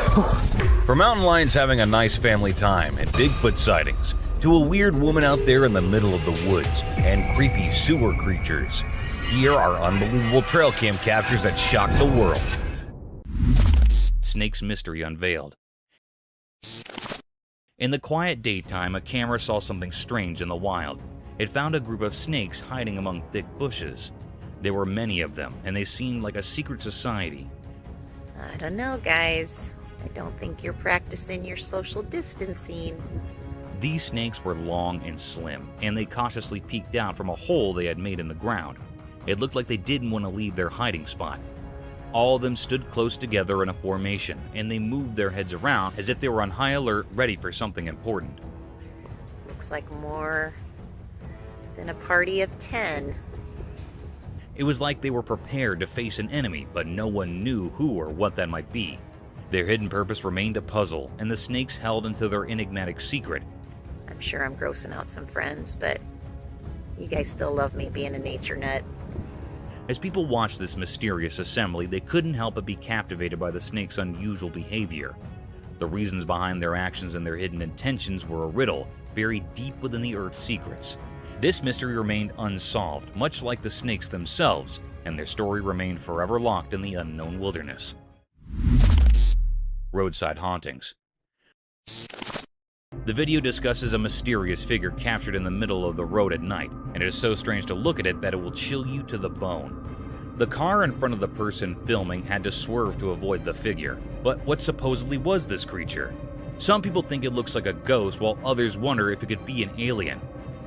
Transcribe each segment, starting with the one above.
From mountain lions having a nice family time and Bigfoot sightings, to a weird woman out there in the middle of the woods and creepy sewer creatures, here are unbelievable trail cam captures that shock the world. Snake's mystery unveiled. In the quiet daytime, a camera saw something strange in the wild. It found a group of snakes hiding among thick bushes. There were many of them, and they seemed like a secret society. I don't know, guys. I don't think you're practicing your social distancing. These snakes were long and slim, and they cautiously peeked out from a hole they had made in the ground. It looked like they didn't want to leave their hiding spot. All of them stood close together in a formation, and they moved their heads around as if they were on high alert, ready for something important. Looks like more than a party of 10. It was like they were prepared to face an enemy, but no one knew who or what that might be. Their hidden purpose remained a puzzle, and the snakes held into their enigmatic secret. I'm sure I'm grossing out some friends, but you guys still love me being a nature nut. As people watched this mysterious assembly, they couldn't help but be captivated by the snakes' unusual behavior. The reasons behind their actions and their hidden intentions were a riddle, buried deep within the Earth's secrets. This mystery remained unsolved, much like the snakes themselves, and their story remained forever locked in the unknown wilderness. Roadside hauntings. The video discusses a mysterious figure captured in the middle of the road at night, and it is so strange to look at it that it will chill you to the bone. The car in front of the person filming had to swerve to avoid the figure, but what supposedly was this creature? Some people think it looks like a ghost, while others wonder if it could be an alien.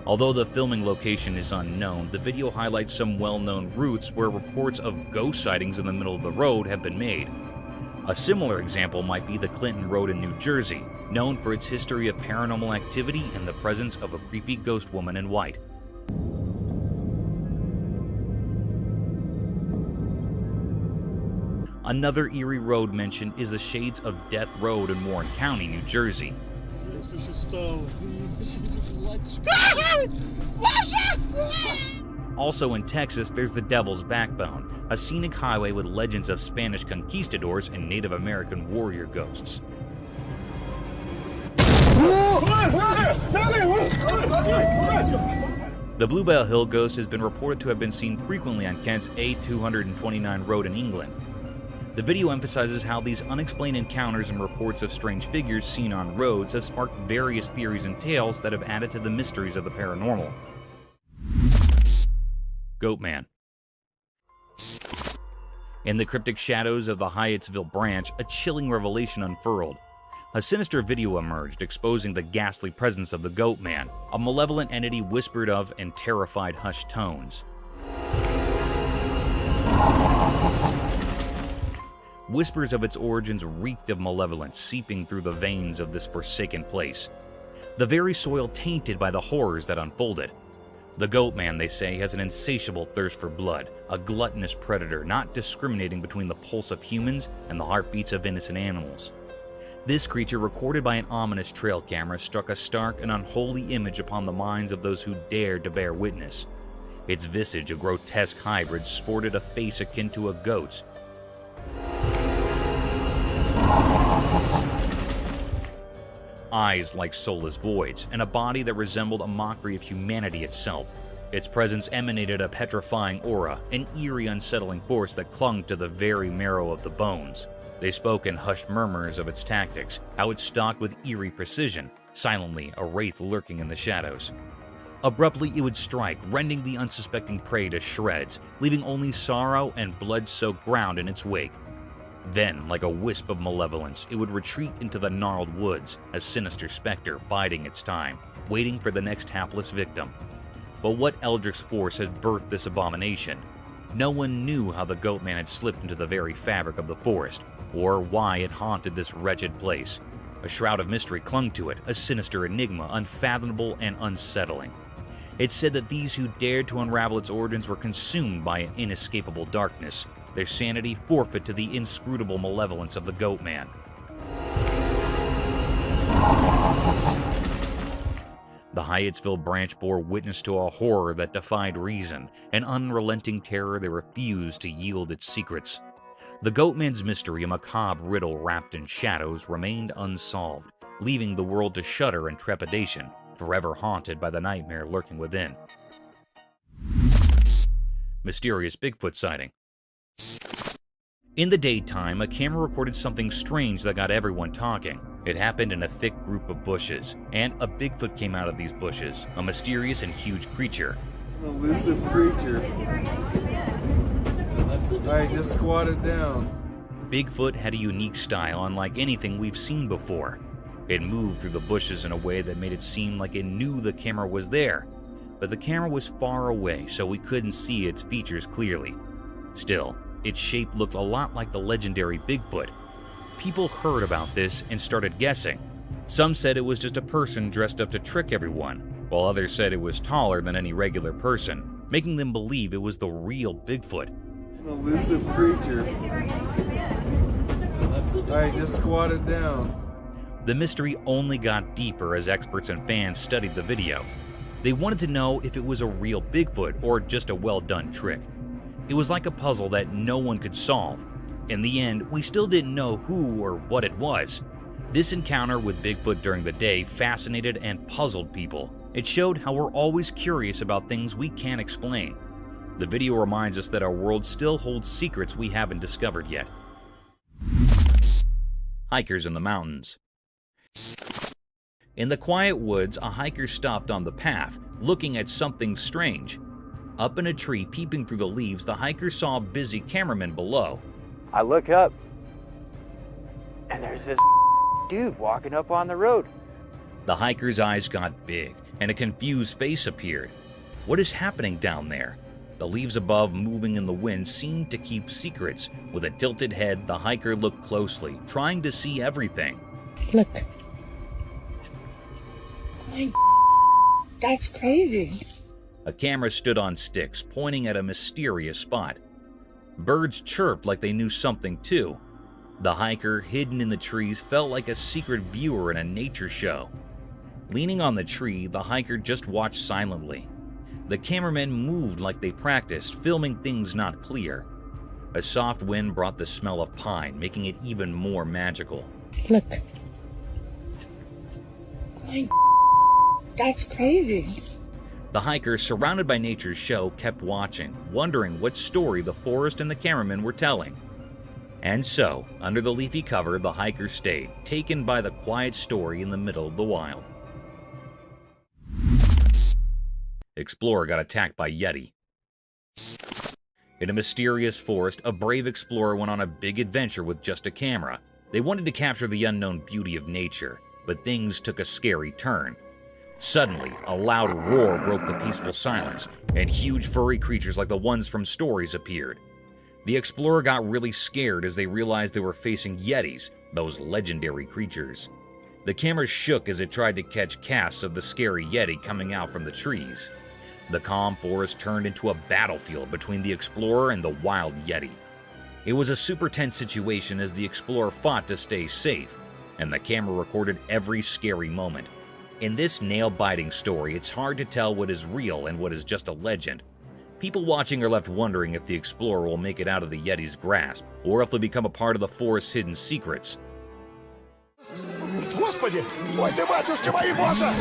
Although the filming location is unknown, the video highlights some well-known routes where reports of ghost sightings in the middle of the road have been made. A similar example might be the Clinton Road in New Jersey, known for its history of paranormal activity and the presence of a creepy ghost woman in white. Another eerie road mentioned is the Shades of Death Road in Warren County, New Jersey. Also in Texas, there's the Devil's Backbone, a scenic highway with legends of Spanish conquistadors and Native American warrior ghosts. The Bluebell Hill ghost has been reported to have been seen frequently on Kent's A229 road in England. The video emphasizes how these unexplained encounters and reports of strange figures seen on roads have sparked various theories and tales that have added to the mysteries of the paranormal. Goatman. In the cryptic shadows of the Hyattsville branch, a chilling revelation unfurled. A sinister video emerged, exposing the ghastly presence of the Goatman, a malevolent entity whispered of in terrified hushed tones. Whispers of its origins reeked of malevolence seeping through the veins of this forsaken place. The very soil tainted by the horrors that unfolded. The Goatman, they say, has an insatiable thirst for blood, a gluttonous predator not discriminating between the pulse of humans and the heartbeats of innocent animals. This creature, recorded by an ominous trail camera, struck a stark and unholy image upon the minds of those who dared to bear witness. Its visage, a grotesque hybrid, sported a face akin to a goat's. Eyes like soulless voids, and a body that resembled a mockery of humanity itself. Its presence emanated a petrifying aura, an eerie, unsettling force that clung to the very marrow of the bones. They spoke in hushed murmurs of its tactics, how it stalked with eerie precision, silently a wraith lurking in the shadows. Abruptly it would strike, rending the unsuspecting prey to shreds, leaving only sorrow and blood-soaked ground in its wake. Then, like a wisp of malevolence, it would retreat into the gnarled woods, a sinister specter biding its time, waiting for the next hapless victim. But what eldritch force had birthed this abomination? No one knew how the Goatman had slipped into the very fabric of the forest, or why it haunted this wretched place. A shroud of mystery clung to it, a sinister enigma, unfathomable and unsettling. It said that these who dared to unravel its origins were consumed by an inescapable darkness, their sanity forfeit to the inscrutable malevolence of the Goatman. The Hyattsville branch bore witness to a horror that defied reason, an unrelenting terror that refused to yield its secrets. The Goatman's mystery, a macabre riddle wrapped in shadows, remained unsolved, leaving the world to shudder in trepidation, forever haunted by the nightmare lurking within. Mysterious Bigfoot sighting. In the daytime, a camera recorded something strange that got everyone talking. It happened in a thick group of bushes, and a Bigfoot came out of these bushes, a mysterious and huge creature. An elusive creature. Alright, just squat it down. Bigfoot had a unique style unlike anything we've seen before. It moved through the bushes in a way that made it seem like it knew the camera was there, but the camera was far away, so we couldn't see its features clearly. Still, its shape looked a lot like the legendary Bigfoot. People heard about this and started guessing. Some said it was just a person dressed up to trick everyone, while others said it was taller than any regular person, making them believe it was the real Bigfoot. An elusive creature. Alright, just squat it down. The mystery only got deeper as experts and fans studied the video. They wanted to know if it was a real Bigfoot or just a well-done trick. It was like a puzzle that no one could solve. In the end, we still didn't know who or what it was. This encounter with Bigfoot during the day fascinated and puzzled people. It showed how we're always curious about things we can't explain. The video reminds us that our world still holds secrets we haven't discovered yet. Hikers in the mountains. In the quiet woods, a hiker stopped on the path, looking at something strange. Up in a tree, peeping through the leaves, the hiker saw a busy cameraman below. I look up, and there's this dude walking up on the road. The hiker's eyes got big, and a confused face appeared. What is happening down there? The leaves above, moving in the wind, seemed to keep secrets. With a tilted head, the hiker looked closely, trying to see everything. Look. That's crazy. A camera stood on sticks, pointing at a mysterious spot. Birds chirped like they knew something too. The hiker, hidden in the trees, felt like a secret viewer in a nature show. Leaning on the tree, the hiker just watched silently. The cameramen moved like they practiced, filming things not clear. A soft wind brought the smell of pine, making it even more magical. Look. That's crazy. The hiker, surrounded by nature's show, kept watching, wondering what story the forest and the cameraman were telling. And so, under the leafy cover, the hiker stayed, taken by the quiet story in the middle of the wild. Explorer got attacked by Yeti. In a mysterious forest, a brave explorer went on a big adventure with just a camera. They wanted to capture the unknown beauty of nature, but things took a scary turn. Suddenly, a loud roar broke the peaceful silence, and huge furry creatures like the ones from stories appeared. The explorer got really scared as they realized they were facing Yetis, those legendary creatures. The camera shook as it tried to catch casts of the scary Yeti coming out from the trees. The calm forest turned into a battlefield between the explorer and the wild Yeti. It was a super tense situation as the explorer fought to stay safe, and the camera recorded every scary moment. In this nail-biting story, it's hard to tell what is real and what is just a legend. People watching are left wondering if the explorer will make it out of the Yeti's grasp, or if they'll become a part of the forest's hidden secrets. Господи! Ой ты, батюшки мои, боже!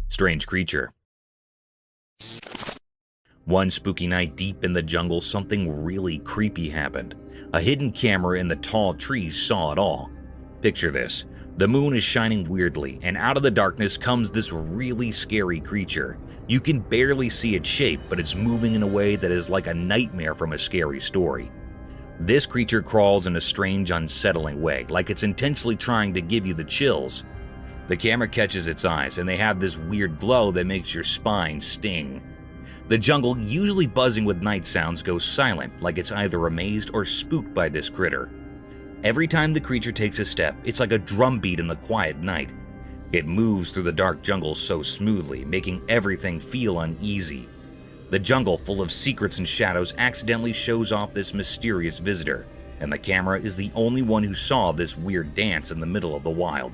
Strange creature. One spooky night deep in the jungle, something really creepy happened. A hidden camera in the tall trees saw it all. Picture this. The moon is shining weirdly, and out of the darkness comes this really scary creature. You can barely see its shape, but it's moving in a way that is like a nightmare from a scary story. This creature crawls in a strange, unsettling way, like it's intentionally trying to give you the chills. The camera catches its eyes, and they have this weird glow that makes your spine sting. The jungle, usually buzzing with night sounds, goes silent, like it's either amazed or spooked by this critter. Every time the creature takes a step, it's like a drumbeat in the quiet night. It moves through the dark jungle so smoothly, making everything feel uneasy. The jungle, full of secrets and shadows, accidentally shows off this mysterious visitor, and the camera is the only one who saw this weird dance in the middle of the wild.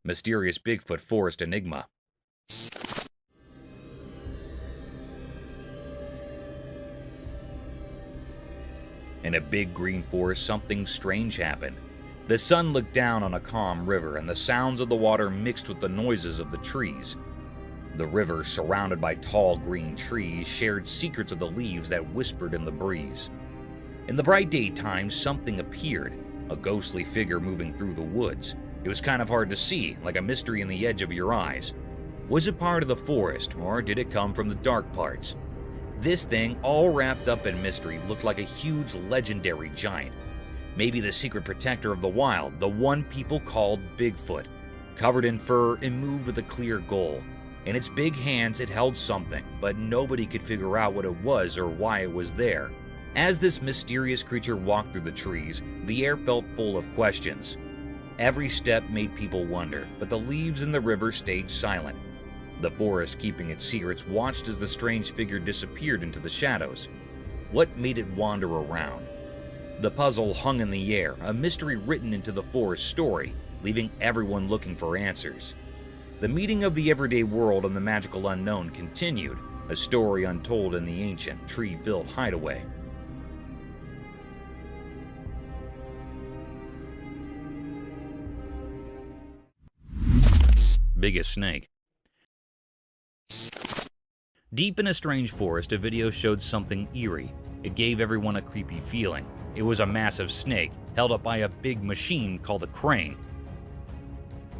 Mysterious Bigfoot Forest Enigma. In a big green forest, something strange happened. The sun looked down on a calm river, and the sounds of the water mixed with the noises of the trees. The river, surrounded by tall green trees, shared secrets of the leaves that whispered in the breeze. In the bright daytime, something appeared, a ghostly figure moving through the woods. It was kind of hard to see, like a mystery in the edge of your eyes. Was it part of the forest, or did it come from the dark parts? This thing, all wrapped up in mystery, looked like a huge legendary giant. Maybe the secret protector of the wild, the one people called Bigfoot. Covered in fur and moved with a clear goal. In its big hands it held something, but nobody could figure out what it was or why it was there. As this mysterious creature walked through the trees, the air felt full of questions. Every step made people wonder, but the leaves in the river stayed silent. The forest, keeping its secrets, watched as the strange figure disappeared into the shadows. What made it wander around? The puzzle hung in the air, a mystery written into the forest story, leaving everyone looking for answers. The meeting of the everyday world and the magical unknown continued, a story untold in the ancient, tree-filled hideaway. Biggest snake. Deep in a strange forest, a video showed something eerie. It gave everyone a creepy feeling. It was a massive snake, held up by a big machine called a crane.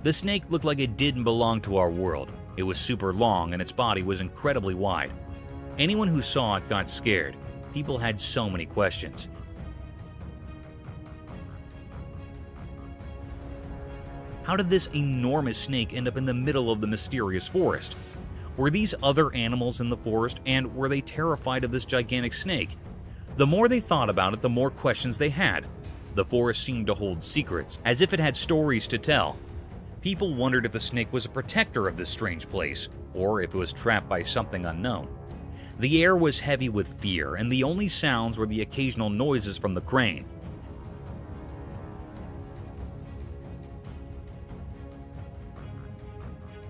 The snake looked like it didn't belong to our world. It was super long and its body was incredibly wide. Anyone who saw it got scared. People had so many questions. How did this enormous snake end up in the middle of the mysterious forest? Were these other animals in the forest, and were they terrified of this gigantic snake? The more they thought about it, the more questions they had. The forest seemed to hold secrets, as if it had stories to tell. People wondered if the snake was a protector of this strange place, or if it was trapped by something unknown. The air was heavy with fear, and the only sounds were the occasional noises from the crane.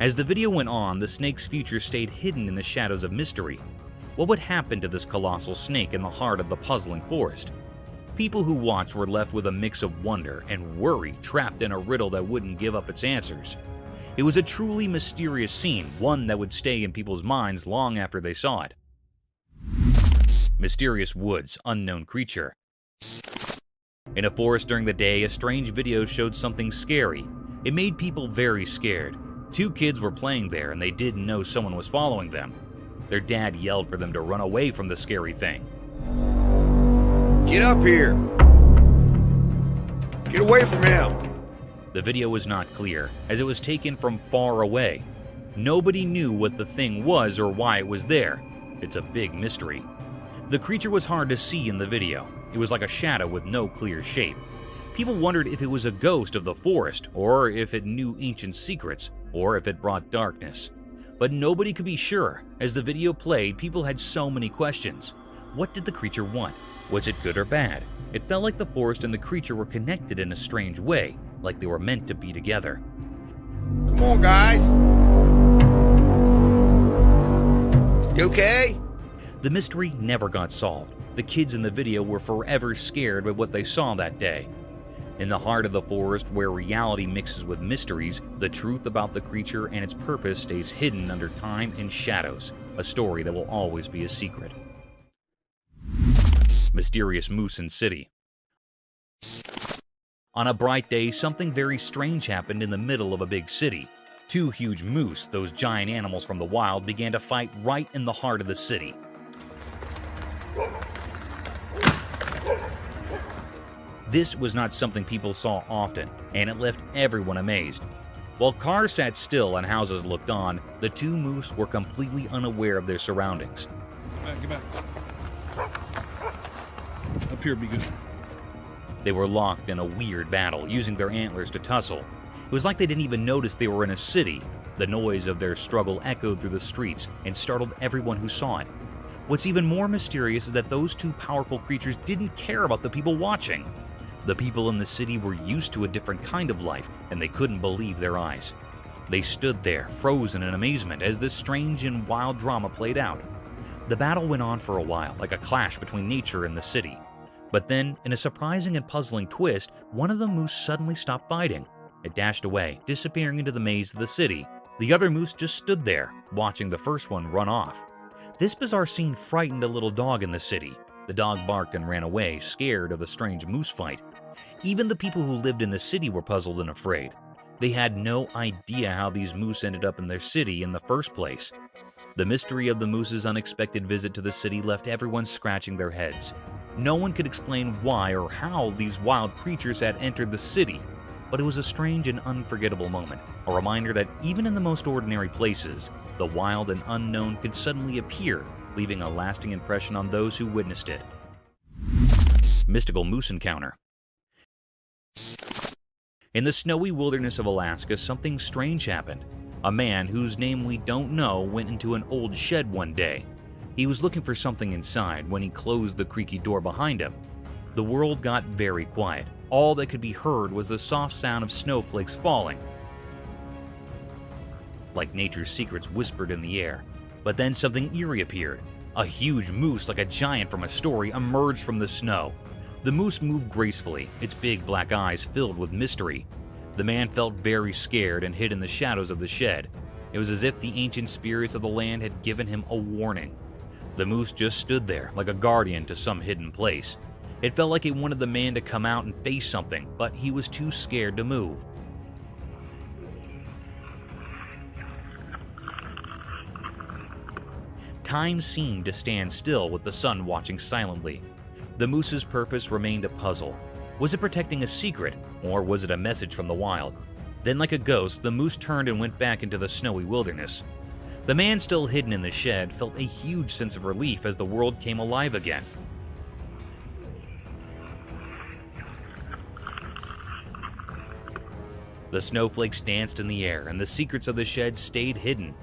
As the video went on, the snake's future stayed hidden in the shadows of mystery. What would happen to this colossal snake in the heart of the puzzling forest? People who watched were left with a mix of wonder and worry, trapped in a riddle that wouldn't give up its answers. It was a truly mysterious scene, one that would stay in people's minds long after they saw it. Mysterious woods, unknown creature. In a forest during the day, a strange video showed something scary. It made people very scared. 2 kids were playing there and they didn't know someone was following them. Their dad yelled for them to run away from the scary thing. Get up here. Get away from him. The video was not clear, as it was taken from far away. Nobody knew what the thing was or why it was there. It's a big mystery. The creature was hard to see in the video. It was like a shadow with no clear shape. People wondered if it was a ghost of the forest, or if it knew ancient secrets, or if it brought darkness. But nobody could be sure. As the video played, people had so many questions. What did the creature want? Was it good or bad? It felt like the forest and the creature were connected in a strange way, like they were meant to be together. Come on, guys. You okay? The mystery never got solved. The kids in the video were forever scared by what they saw that day. In the heart of the forest, where reality mixes with mysteries, the truth about the creature and its purpose stays hidden under time and shadows, a story that will always be a secret. Mysterious moose in city. On a bright day, something very strange happened in the middle of a big city. 2 huge moose, those giant animals from the wild, began to fight right in the heart of the city. This was not something people saw often, and it left everyone amazed. While cars sat still and houses looked on, the 2 moose were completely unaware of their surroundings. Get back. Up here, be good. They were locked in a weird battle, using their antlers to tussle. It was like they didn't even notice they were in a city. The noise of their struggle echoed through the streets and startled everyone who saw it. What's even more mysterious is that those 2 powerful creatures didn't care about the people watching. The people in the city were used to a different kind of life, and they couldn't believe their eyes. They stood there, frozen in amazement, as this strange and wild drama played out. The battle went on for a while, like a clash between nature and the city. But then, in a surprising and puzzling twist, one of the moose suddenly stopped fighting. It dashed away, disappearing into the maze of the city. The other moose just stood there, watching the first one run off. This bizarre scene frightened a little dog in the city. The dog barked and ran away, scared of the strange moose fight. Even the people who lived in the city were puzzled and afraid. They had no idea how these moose ended up in their city in the first place. The mystery of the moose's unexpected visit to the city left everyone scratching their heads. No one could explain why or how these wild creatures had entered the city, but it was a strange and unforgettable moment, a reminder that even in the most ordinary places, the wild and unknown could suddenly appear, leaving a lasting impression on those who witnessed it. Mystical moose encounter. In the snowy wilderness of Alaska, something strange happened. A man whose name we don't know went into an old shed one day. He was looking for something inside when he closed the creaky door behind him. The world got very quiet. All that could be heard was the soft sound of snowflakes falling, like nature's secrets whispered in the air. But then something eerie appeared. A huge moose, like a giant from a story, emerged from the snow. The moose moved gracefully, its big black eyes filled with mystery. The man felt very scared and hid in the shadows of the shed. It was as if the ancient spirits of the land had given him a warning. The moose just stood there, like a guardian to some hidden place. It felt like it wanted the man to come out and face something, but he was too scared to move. Time seemed to stand still with the sun watching silently. The moose's purpose remained a puzzle. Was it protecting a secret, or was it a message from the wild? Then, like a ghost, the moose turned and went back into the snowy wilderness. The man, still hidden in the shed, felt a huge sense of relief as the world came alive again. The snowflakes danced in the air, and the secrets of the shed stayed hidden.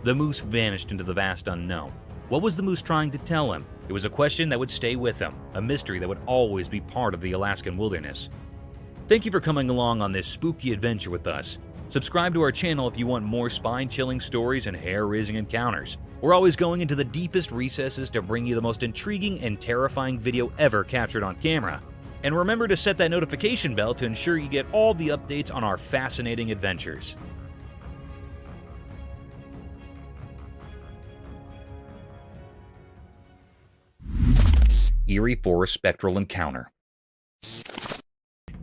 The moose vanished into the vast unknown. What was the moose trying to tell him? It was a question that would stay with him, a mystery that would always be part of the Alaskan wilderness. Thank you for coming along on this spooky adventure with us. Subscribe to our channel if you want more spine-chilling stories and hair-raising encounters. We're always going into the deepest recesses to bring you the most intriguing and terrifying video ever captured on camera. And remember to set that notification bell to ensure you get all the updates on our fascinating adventures. Eerie Forest Spectral Encounter.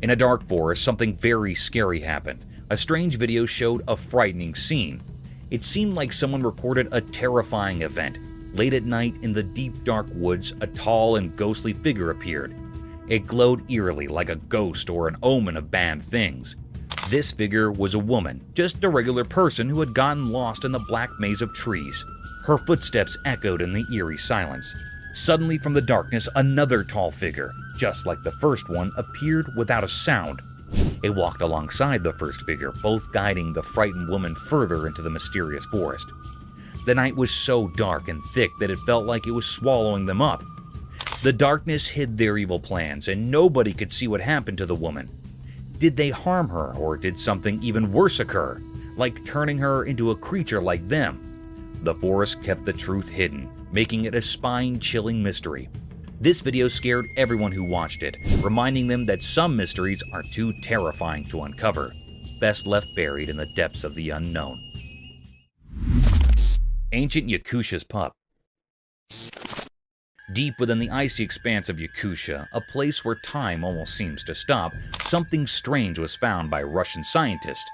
In a dark forest, something very scary happened. A strange video showed a frightening scene. It seemed like someone reported a terrifying event. Late at night, in the deep dark woods, a tall and ghostly figure appeared. It glowed eerily like a ghost or an omen of bad things. This figure was a woman, just a regular person who had gotten lost in the black maze of trees. Her footsteps echoed in the eerie silence. Suddenly from the darkness, another tall figure, just like the first one, appeared without a sound. It walked alongside the first figure, both guiding the frightened woman further into the mysterious forest. The night was so dark and thick that it felt like it was swallowing them up. The darkness hid their evil plans, and nobody could see what happened to the woman. Did they harm her, or did something even worse occur, like turning her into a creature like them? The forest kept the truth hidden, making it a spine-chilling mystery. This video scared everyone who watched it, reminding them that some mysteries are too terrifying to uncover, best left buried in the depths of the unknown. Ancient Yakusha's Pup. Deep within the icy expanse of Yakusha, a place where time almost seems to stop, something strange was found by Russian scientists.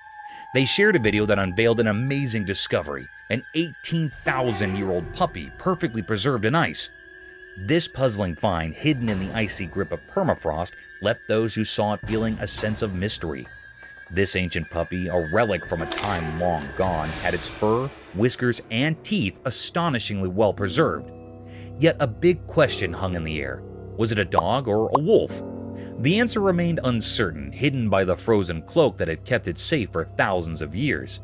They shared a video that unveiled an amazing discovery, an 18,000-year-old puppy perfectly preserved in ice. This puzzling find, hidden in the icy grip of permafrost, left those who saw it feeling a sense of mystery. This ancient puppy, a relic from a time long gone, had its fur, whiskers, and teeth astonishingly well preserved. Yet a big question hung in the air. Was it a dog or a wolf? The answer remained uncertain, hidden by the frozen cloak that had kept it safe for thousands of years.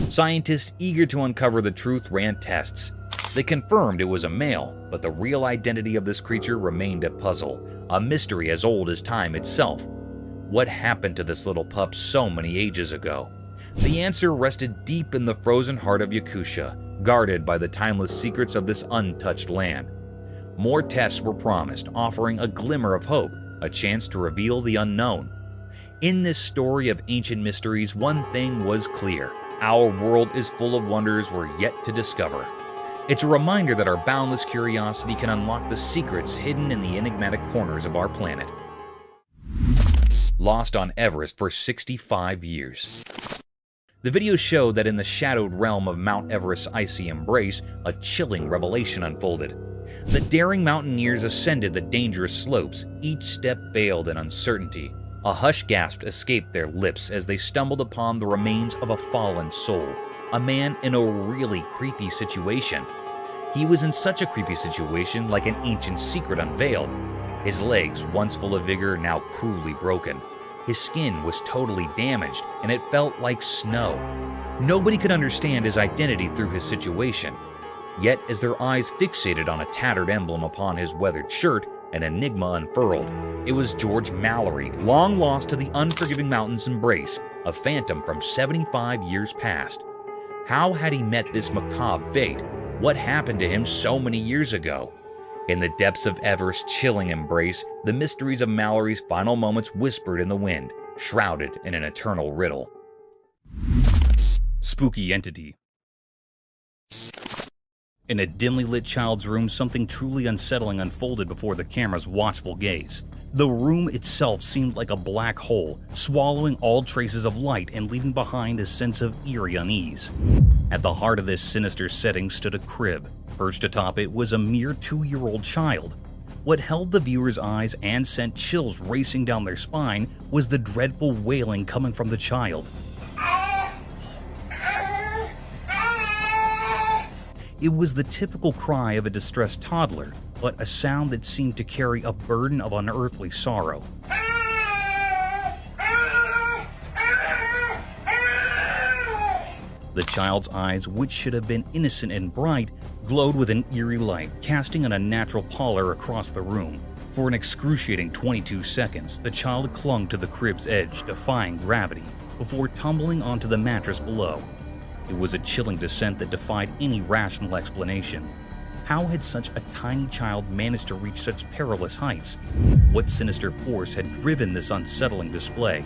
Scientists eager to uncover the truth ran tests. They confirmed it was a male, but the real identity of this creature remained a puzzle, a mystery as old as time itself. What happened to this little pup so many ages ago? The answer rested deep in the frozen heart of Yakusha, guarded by the timeless secrets of this untouched land. More tests were promised, offering a glimmer of hope, a chance to reveal the unknown. In this story of ancient mysteries, one thing was clear: our world is full of wonders we're yet to discover. It's a reminder that our boundless curiosity can unlock the secrets hidden in the enigmatic corners of our planet. Lost on Everest for 65 years. The video showed that in the shadowed realm of Mount Everest's icy embrace, a chilling revelation unfolded. The daring mountaineers ascended the dangerous slopes, each step veiled in uncertainty. A hushed gasp escaped their lips as they stumbled upon the remains of a fallen soul, a man in a really creepy situation. He was in such a creepy situation, like an ancient secret unveiled. His legs, once full of vigor, now cruelly broken. His skin was totally damaged, and it felt like snow. Nobody could understand his identity through his situation. Yet, as their eyes fixated on a tattered emblem upon his weathered shirt, an enigma unfurled. It was George Mallory, long lost to the unforgiving mountain's embrace, a phantom from 75 years past. How had he met this macabre fate? What happened to him so many years ago? In the depths of Everest's chilling embrace, the mysteries of Mallory's final moments whispered in the wind, shrouded in an eternal riddle. Spooky entity. In a dimly lit child's room, something truly unsettling unfolded before the camera's watchful gaze. The room itself seemed like a black hole, swallowing all traces of light and leaving behind a sense of eerie unease. At the heart of this sinister setting stood a crib. Perched atop it was a mere 2-year-old child. What held the viewer's eyes and sent chills racing down their spine was the dreadful wailing coming from the child. It was the typical cry of a distressed toddler, but a sound that seemed to carry a burden of unearthly sorrow. The child's eyes, which should have been innocent and bright, glowed with an eerie light, casting an unnatural pallor across the room. For an excruciating 22 seconds, the child clung to the crib's edge, defying gravity, before tumbling onto the mattress below. It was a chilling descent that defied any rational explanation. How had such a tiny child managed to reach such perilous heights? What sinister force had driven this unsettling display?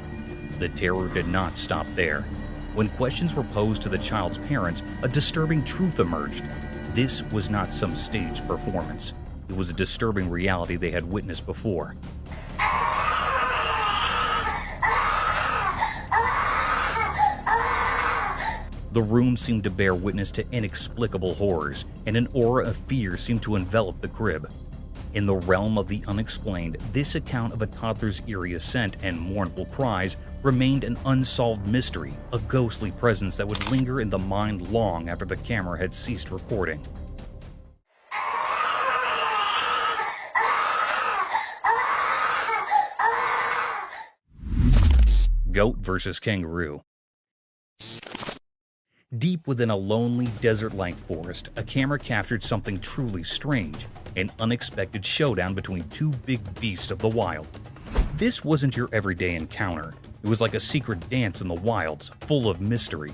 The terror did not stop there. When questions were posed to the child's parents, a disturbing truth emerged. This was not some staged performance. It was a disturbing reality they had witnessed before. The room seemed to bear witness to inexplicable horrors, and an aura of fear seemed to envelop the crib. In the realm of the unexplained, this account of a toddler's eerie ascent and mournful cries remained an unsolved mystery, a ghostly presence that would linger in the mind long after the camera had ceased recording. Goat versus kangaroo. Deep within a lonely, desert-like forest, a camera captured something truly strange, an unexpected showdown between two big beasts of the wild. This wasn't your everyday encounter. It was like a secret dance in the wilds, full of mystery.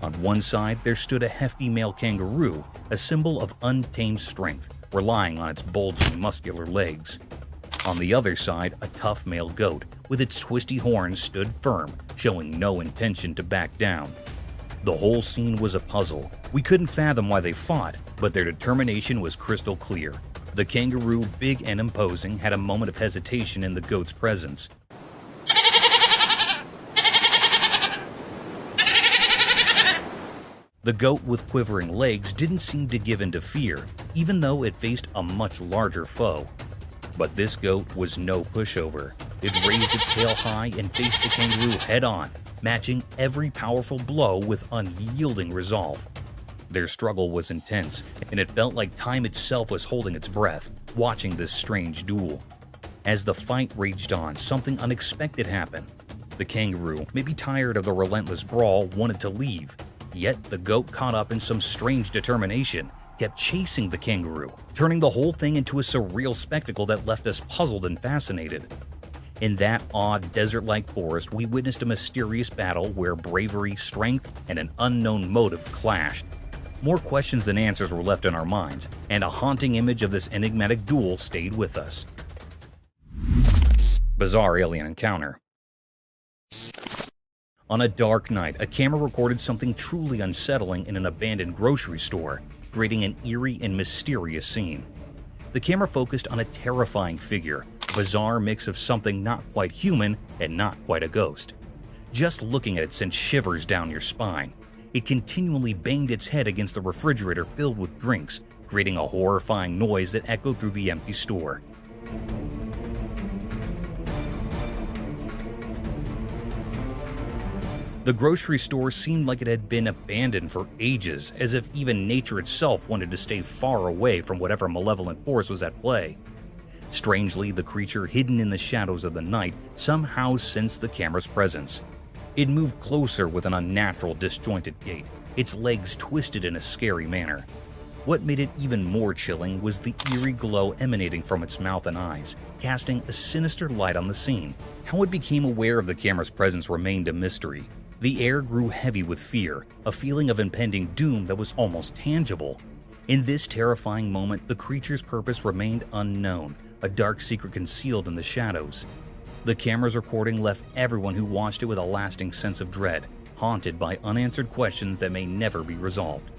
On one side, there stood a hefty male kangaroo, a symbol of untamed strength, relying on its bulging, muscular legs. On the other side, a tough male goat, with its twisty horns, stood firm, showing no intention to back down. The whole scene was a puzzle. We couldn't fathom why they fought, but their determination was crystal clear. The kangaroo, big and imposing, had a moment of hesitation in the goat's presence. The goat with quivering legs didn't seem to give in to fear, even though it faced a much larger foe. But this goat was no pushover. It raised its tail high and faced the kangaroo head-on, matching every powerful blow with unyielding resolve. Their struggle was intense, and it felt like time itself was holding its breath, watching this strange duel. As the fight raged on, something unexpected happened. The kangaroo, maybe tired of the relentless brawl, wanted to leave. Yet the goat caught up in some strange determination, kept chasing the kangaroo, turning the whole thing into a surreal spectacle that left us puzzled and fascinated. In that odd desert-like forest, we witnessed a mysterious battle where bravery, strength, and an unknown motive clashed. More questions than answers were left in our minds, and a haunting image of this enigmatic duel stayed with us. Bizarre alien encounter. On a dark night, a camera recorded something truly unsettling in an abandoned grocery store, creating an eerie and mysterious scene. The camera focused on a terrifying figure, a bizarre mix of something not quite human and not quite a ghost. Just looking at it sent shivers down your spine. It continually banged its head against the refrigerator filled with drinks, creating a horrifying noise that echoed through the empty store. The grocery store seemed like it had been abandoned for ages, as if even nature itself wanted to stay far away from whatever malevolent force was at play. Strangely, the creature hidden in the shadows of the night somehow sensed the camera's presence. It moved closer with an unnatural, disjointed gait, its legs twisted in a scary manner. What made it even more chilling was the eerie glow emanating from its mouth and eyes, casting a sinister light on the scene. How it became aware of the camera's presence remained a mystery. The air grew heavy with fear, a feeling of impending doom that was almost tangible. In this terrifying moment, the creature's purpose remained unknown, a dark secret concealed in the shadows. The camera's recording left everyone who watched it with a lasting sense of dread, haunted by unanswered questions that may never be resolved.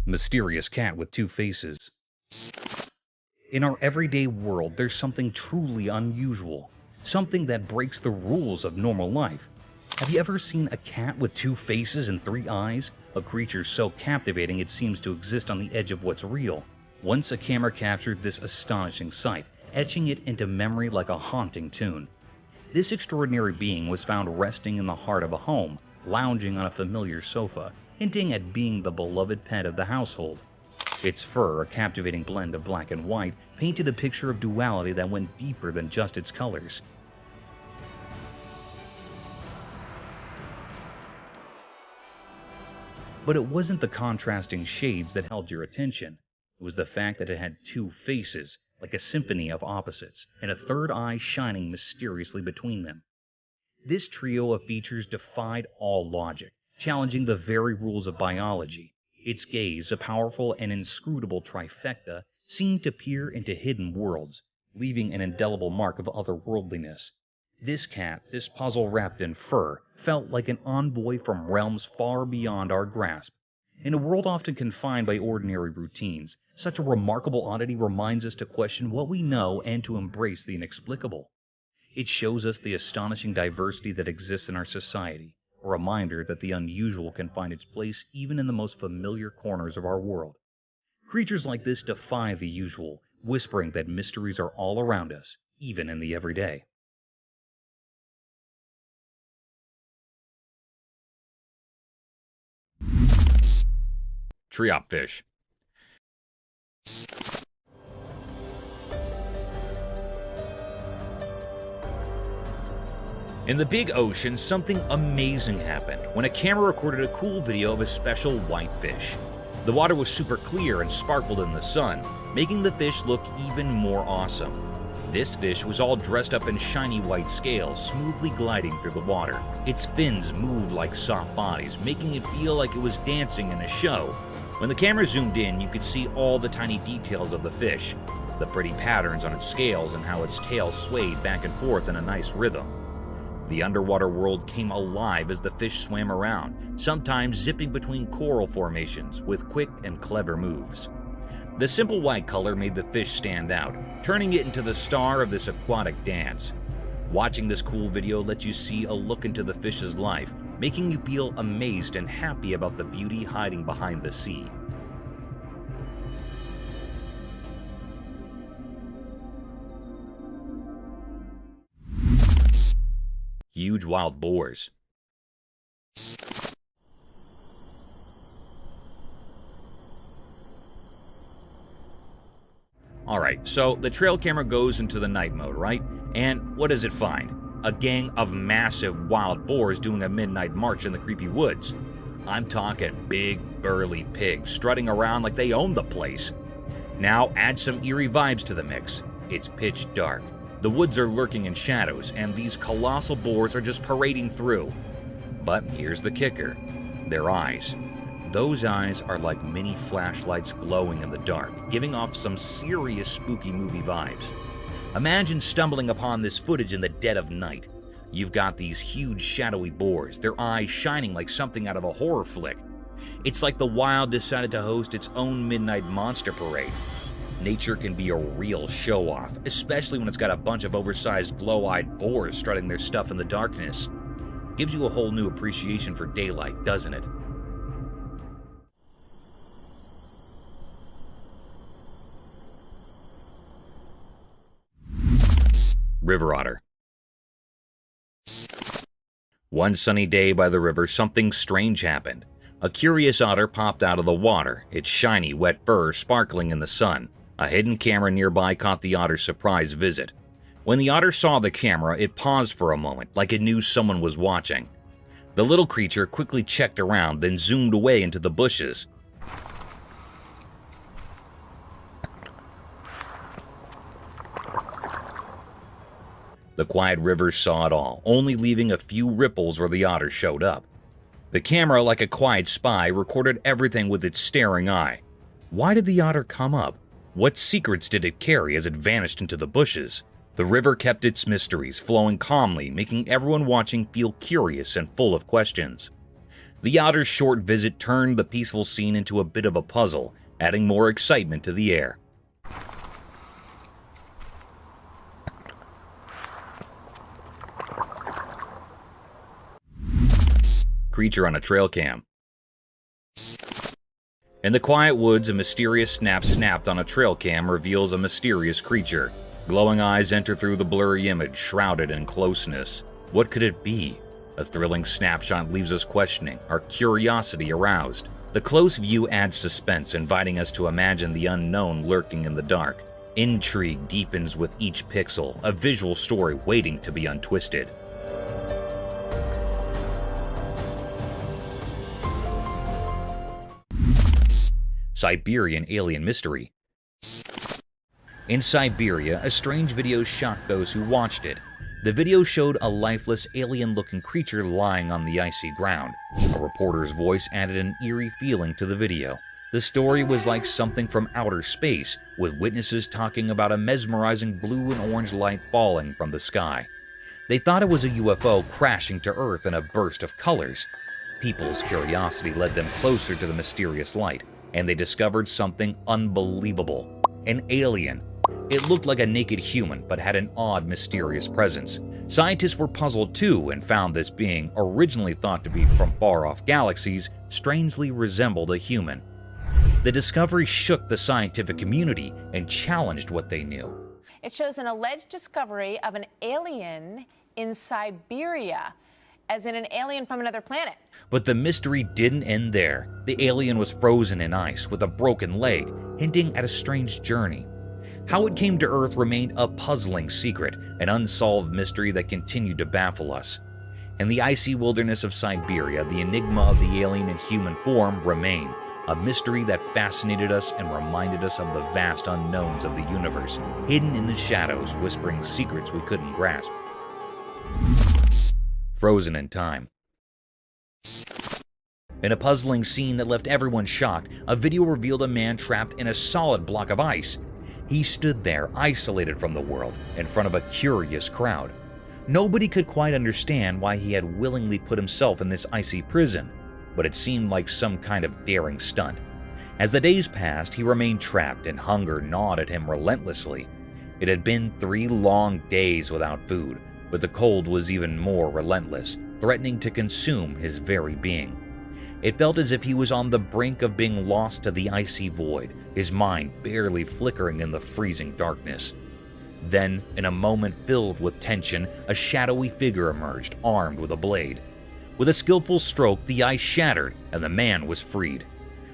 Mysterious cat with two faces. In our everyday world, there's something truly unusual, something that breaks the rules of normal life. Have you ever seen a cat with two faces and three eyes? A creature so captivating it seems to exist on the edge of what's real. Once a camera captured this astonishing sight, etching it into memory like a haunting tune. This extraordinary being was found resting in the heart of a home, lounging on a familiar sofa, hinting at being the beloved pet of the household. Its fur, a captivating blend of black and white, painted a picture of duality that went deeper than just its colors. But it wasn't the contrasting shades that held your attention. It was the fact that it had two faces, like a symphony of opposites, and a third eye shining mysteriously between them. This trio of features defied all logic, challenging the very rules of biology. Its gaze, a powerful and inscrutable trifecta, seemed to peer into hidden worlds, leaving an indelible mark of otherworldliness. This cat, this puzzle wrapped in fur, felt like an envoy from realms far beyond our grasp. In a world often confined by ordinary routines, such a remarkable oddity reminds us to question what we know and to embrace the inexplicable. It shows us the astonishing diversity that exists in our society, a reminder that the unusual can find its place even in the most familiar corners of our world. Creatures like this defy the usual, whispering that mysteries are all around us, even in the everyday. Triopfish. In the big ocean, something amazing happened when a camera recorded a cool video of a special whitefish. The water was super clear and sparkled in the sun, making the fish look even more awesome. This fish was all dressed up in shiny white scales, smoothly gliding through the water. Its fins moved like soft bodies, making it feel like it was dancing in a show. When the camera zoomed in, you could see all the tiny details of the fish, the pretty patterns on its scales and how its tail swayed back and forth in a nice rhythm. The underwater world came alive as the fish swam around, sometimes zipping between coral formations with quick and clever moves. The simple white color made the fish stand out, turning it into the star of this aquatic dance. Watching this cool video lets you see a look into the fish's life, making you feel amazed and happy about the beauty hiding behind the sea. Huge wild boars. Alright, so the trail camera goes into the night mode, right? And what does it find? a gang of massive wild boars doing a midnight march in the creepy woods. I'm talking big, burly pigs strutting around like they own the place. Now add some eerie vibes to the mix. It's pitch dark. The woods are lurking in shadows, and these colossal boars are just parading through. But here's the kicker: their eyes. Those eyes are like mini flashlights glowing in the dark, giving off some serious spooky movie vibes. Imagine stumbling upon this footage in the dead of night. You've got these huge shadowy boars, their eyes shining like something out of a horror flick. It's like the wild decided to host its own midnight monster parade. Nature can be a real show-off, especially when it's got a bunch of oversized glow-eyed boars strutting their stuff in the darkness. Gives you a whole new appreciation for daylight, doesn't it? River otter. One sunny day by the river, something strange happened. A curious otter popped out of the water, its shiny, wet fur sparkling in the sun. A hidden camera nearby caught the otter's surprise visit. When the otter saw the camera, it paused for a moment, like it knew someone was watching. The little creature quickly checked around, then zoomed away into the bushes. The quiet river saw it all, only leaving a few ripples where the otter showed up. The camera, like a quiet spy, recorded everything with its staring eye. Why did the otter come up? What secrets did it carry as it vanished into the bushes? The river kept its mysteries flowing calmly, making everyone watching feel curious and full of questions. The otter's short visit turned the peaceful scene into a bit of a puzzle, adding more excitement to the air. Creature on a trail cam. In the quiet woods, a mysterious snap snapped on a trail cam reveals a mysterious creature. Glowing eyes enter through the blurry image, shrouded in closeness. What could it be? A thrilling snapshot leaves us questioning, our curiosity aroused. The close view adds suspense, inviting us to imagine the unknown lurking in the dark. Intrigue deepens with each pixel, a visual story waiting to be untwisted. Siberian alien mystery. In Siberia, a strange video shocked those who watched it. The video showed a lifeless, alien-looking creature lying on the icy ground. A reporter's voice added an eerie feeling to the video. The story was like something from outer space, with witnesses talking about a mesmerizing blue and orange light falling from the sky. They thought it was a UFO crashing to Earth in a burst of colors. People's curiosity led them closer to the mysterious light, and they discovered something unbelievable. An alien. It looked like a naked human, but had an odd, mysterious presence. Scientists were puzzled too, and found this being, originally thought to be from far-off galaxies, strangely resembled a human. The discovery shook the scientific community and challenged what they knew. It shows an alleged discovery of an alien in Siberia, as in an alien from another planet. But the mystery didn't end there. The alien was frozen in ice with a broken leg, hinting at a strange journey. How it came to Earth remained a puzzling secret, an unsolved mystery that continued to baffle us. In the icy wilderness of Siberia, the enigma of the alien in human form remained, a mystery that fascinated us and reminded us of the vast unknowns of the universe, hidden in the shadows, whispering secrets we couldn't grasp. Frozen in time. In a puzzling scene that left everyone shocked, a video revealed a man trapped in a solid block of ice. He stood there, isolated from the world, in front of a curious crowd. Nobody could quite understand why he had willingly put himself in this icy prison, but it seemed like some kind of daring stunt. As the days passed, he remained trapped, and hunger gnawed at him relentlessly. It had been 3 long days without food, but the cold was even more relentless, threatening to consume his very being. It felt as if he was on the brink of being lost to the icy void, his mind barely flickering in the freezing darkness. Then, in a moment filled with tension, a shadowy figure emerged, armed with a blade. With a skillful stroke, the ice shattered, and the man was freed.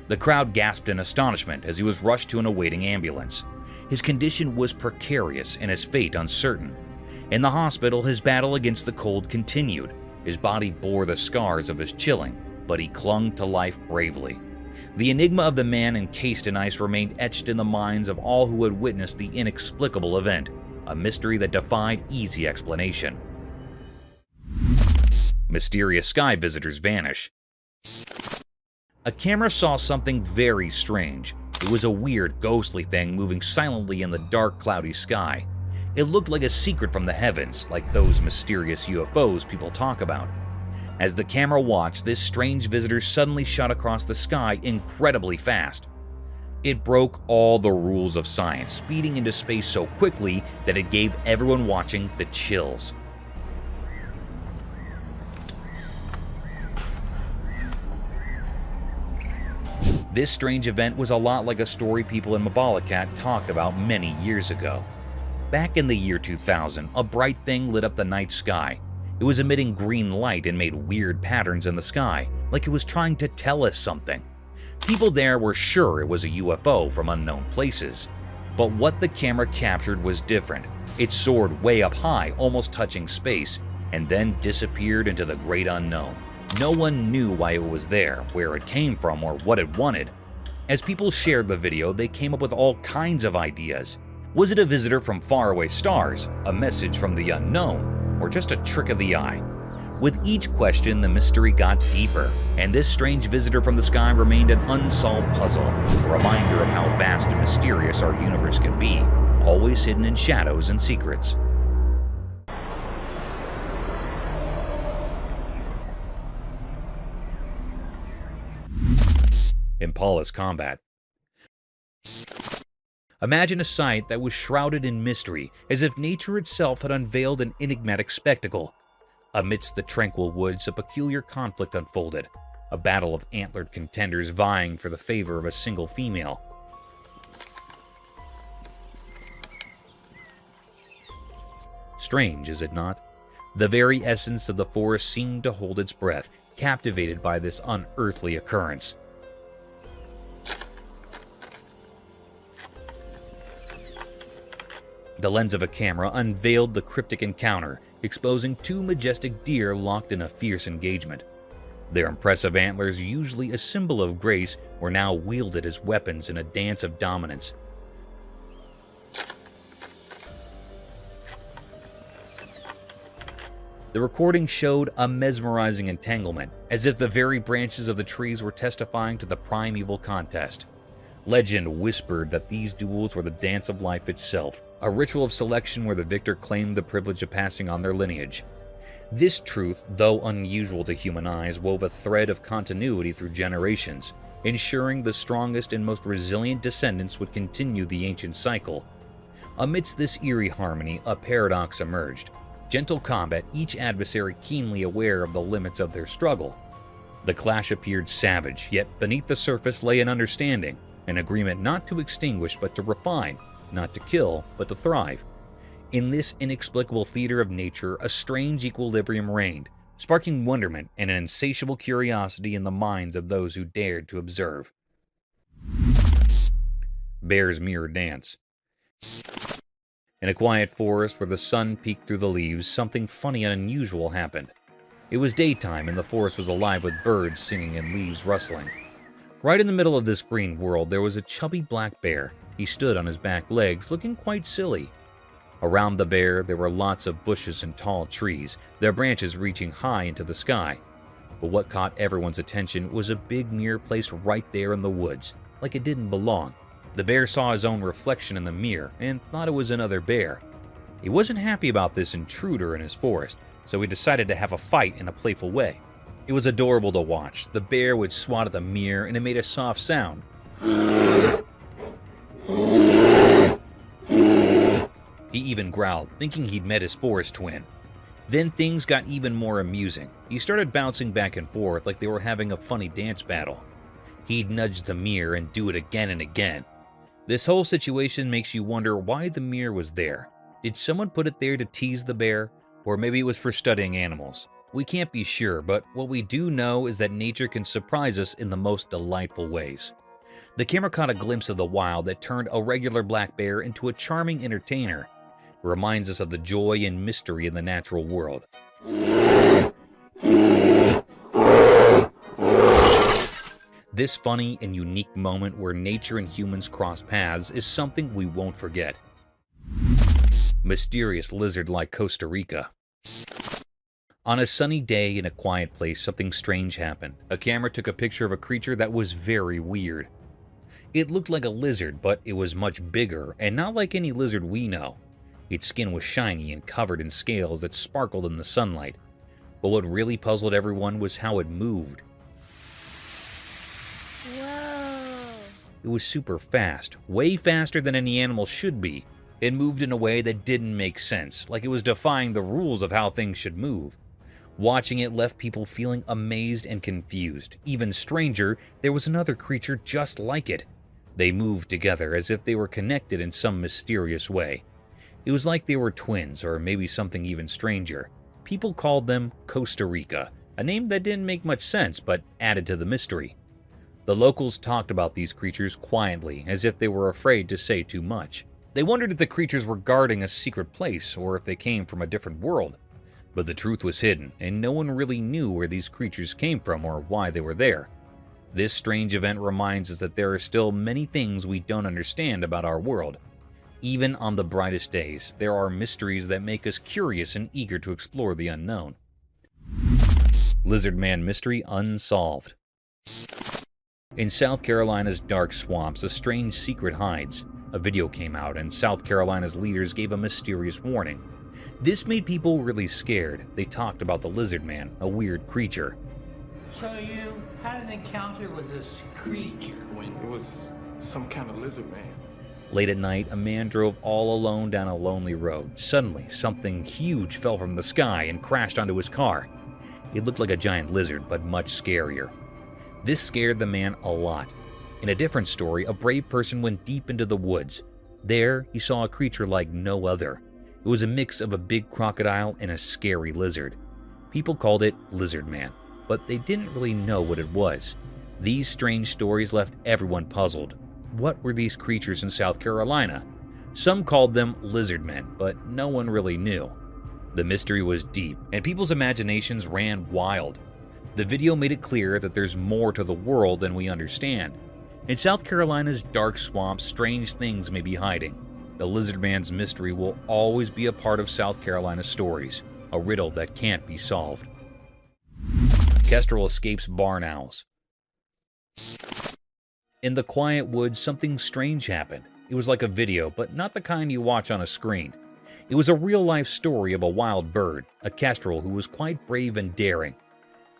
The crowd gasped in astonishment as he was rushed to an awaiting ambulance. His condition was precarious and his fate uncertain. In the hospital, his battle against the cold continued. His body bore the scars of his chilling, but he clung to life bravely. The enigma of the man encased in ice remained etched in the minds of all who had witnessed the inexplicable event, a mystery that defied easy explanation. Mysterious sky visitors vanish. A camera saw something very strange. It was a weird, ghostly thing moving silently in the dark, cloudy sky. It looked like a secret from the heavens, like those mysterious UFOs people talk about. As the camera watched, this strange visitor suddenly shot across the sky incredibly fast. It broke all the rules of science, speeding into space so quickly that it gave everyone watching the chills. This strange event was a lot like a story people in Mabalacat talked about many years ago. Back in the year 2000, a bright thing lit up the night sky. It was emitting green light and made weird patterns in the sky, like it was trying to tell us something. People there were sure it was a UFO from unknown places. But what the camera captured was different. It soared way up high, almost touching space, and then disappeared into the great unknown. No one knew why it was there, where it came from, or what it wanted. As people shared the video, they came up with all kinds of ideas. Was it a visitor from faraway stars, a message from the unknown, or just a trick of the eye? With each question, the mystery got deeper, and this strange visitor from the sky remained an unsolved puzzle, a reminder of how vast and mysterious our universe can be, always hidden in shadows and secrets. Impala's combat. Imagine a sight that was shrouded in mystery, as if nature itself had unveiled an enigmatic spectacle. Amidst the tranquil woods, a peculiar conflict unfolded, a battle of antlered contenders vying for the favor of a single female. Strange, is it not? The very essence of the forest seemed to hold its breath, captivated by this unearthly occurrence. The lens of a camera unveiled the cryptic encounter, exposing two majestic deer locked in a fierce engagement. Their impressive antlers, usually a symbol of grace, were now wielded as weapons in a dance of dominance. The recording showed a mesmerizing entanglement, as if the very branches of the trees were testifying to the primeval contest. Legend whispered that these duels were the dance of life itself, a ritual of selection where the victor claimed the privilege of passing on their lineage. This truth, though unusual to human eyes, wove a thread of continuity through generations, ensuring the strongest and most resilient descendants would continue the ancient cycle. Amidst this eerie harmony, a paradox emerged. Gentle combat, each adversary keenly aware of the limits of their struggle. The clash appeared savage, yet beneath the surface lay an understanding, an agreement not to extinguish but to refine, not to kill but to thrive. In this inexplicable theater of nature, a strange equilibrium reigned, sparking wonderment and an insatiable curiosity in the minds of those who dared to observe. Bear's Mirror Dance. In a quiet forest where the sun peeked through the leaves, something funny and unusual happened. It was daytime and the forest was alive with birds singing and leaves rustling. Right in the middle of this green world, there was a chubby black bear. He stood on his back legs, looking quite silly. Around the bear, there were lots of bushes and tall trees, their branches reaching high into the sky. But what caught everyone's attention was a big mirror placed right there in the woods, like it didn't belong. The bear saw his own reflection in the mirror and thought it was another bear. He wasn't happy about this intruder in his forest, so he decided to have a fight in a playful way. It was adorable to watch. The bear would swat at the mirror and it made a soft sound. He even growled, thinking he'd met his forest twin. Then things got even more amusing. He started bouncing back and forth like they were having a funny dance battle. He'd nudge the mirror and do it again and again. This whole situation makes you wonder why the mirror was there. Did someone put it there to tease the bear? Or maybe it was for studying animals. We can't be sure, but what we do know is that nature can surprise us in the most delightful ways. The camera caught a glimpse of the wild that turned a regular black bear into a charming entertainer. reminds us of the joy and mystery in the natural world. This funny and unique moment where nature and humans cross paths is something we won't forget. Mysterious lizard like Costa Rica. On a sunny day in a quiet place, something strange happened. A camera took a picture of a creature that was very weird. It looked like a lizard, but it was much bigger and not like any lizard we know. Its skin was shiny and covered in scales that sparkled in the sunlight. But what really puzzled everyone was how it moved. Whoa. It was super fast, way faster than any animal should be. It moved in a way that didn't make sense, like it was defying the rules of how things should move. Watching it left people feeling amazed and confused. Even stranger, there was another creature just like it. They moved together as if they were connected in some mysterious way. It was like they were twins, or maybe something even stranger. People called them Costa Rica, a name that didn't make much sense but added to the mystery. The locals talked about these creatures quietly, as if they were afraid to say too much. They wondered if the creatures were guarding a secret place or if they came from a different world. But the truth was hidden, and no one really knew where these creatures came from or why they were there. This strange event reminds us that there are still many things we don't understand about our world. Even on the brightest days, there are mysteries that make us curious and eager to explore the unknown. Lizard Man Mystery Unsolved. In South Carolina's dark swamps, a strange secret hides. A video came out, and South Carolina's leaders gave a mysterious warning. This made people really scared. They talked about the Lizard Man, a weird creature. So you had an encounter with this creature when It was some kind of lizard man. Late at night, a man drove all alone down a lonely road. Suddenly, something huge fell from the sky and crashed onto his car. It looked like a giant lizard, but much scarier. This scared the man a lot. In a different story, a brave person went deep into the woods. There, he saw a creature like no other. It was a mix of a big crocodile and a scary lizard. People called it Lizard Man, but they didn't really know what it was. These strange stories left everyone puzzled. What were these creatures in South Carolina? Some called them lizard men, but no one really knew. The mystery was deep, and people's imaginations ran wild. The video made it clear that there's more to the world than we understand. In South Carolina's dark swamps, strange things may be hiding. The Lizard Man's mystery will always be a part of South Carolina's stories, a riddle that can't be solved. Kestrel escapes barn owls. In the quiet woods, something strange happened. It was like a video, but not the kind you watch on a screen. It was a real-life story of a wild bird, a kestrel who was quite brave and daring.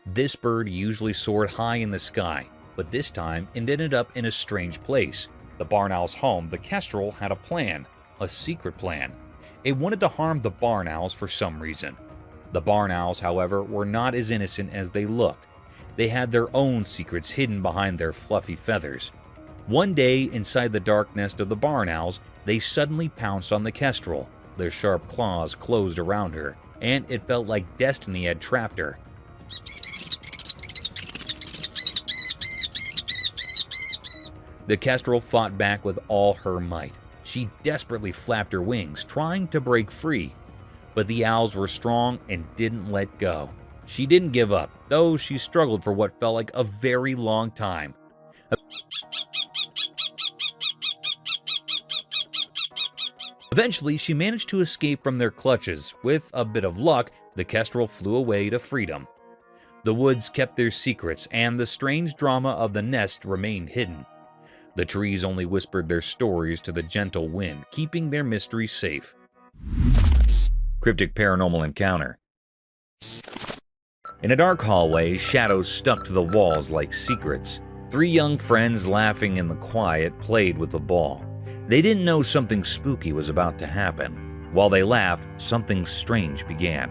This bird usually soared high in the sky, but this time it ended up in a strange place. The barn owl's home, the kestrel, had a plan, a secret plan. It wanted to harm the barn owls for some reason. The barn owls, however, were not as innocent as they looked. They had their own secrets hidden behind their fluffy feathers. One day, inside the dark nest of the barn owls, they suddenly pounced on the kestrel. Their sharp claws closed around her, and it felt like destiny had trapped her. The kestrel fought back with all her might. She desperately flapped her wings, trying to break free. But the owls were strong and didn't let go. She didn't give up, though she struggled for what felt like a very long time. Eventually, she managed to escape from their clutches. With a bit of luck, the kestrel flew away to freedom. The woods kept their secrets, and the strange drama of the nest remained hidden. The trees only whispered their stories to the gentle wind, keeping their mystery safe. Cryptic paranormal encounter. In a dark hallway, shadows stuck to the walls like secrets. Three young friends, laughing in the quiet, played with the ball. They didn't know something spooky was about to happen. While they laughed, something strange began.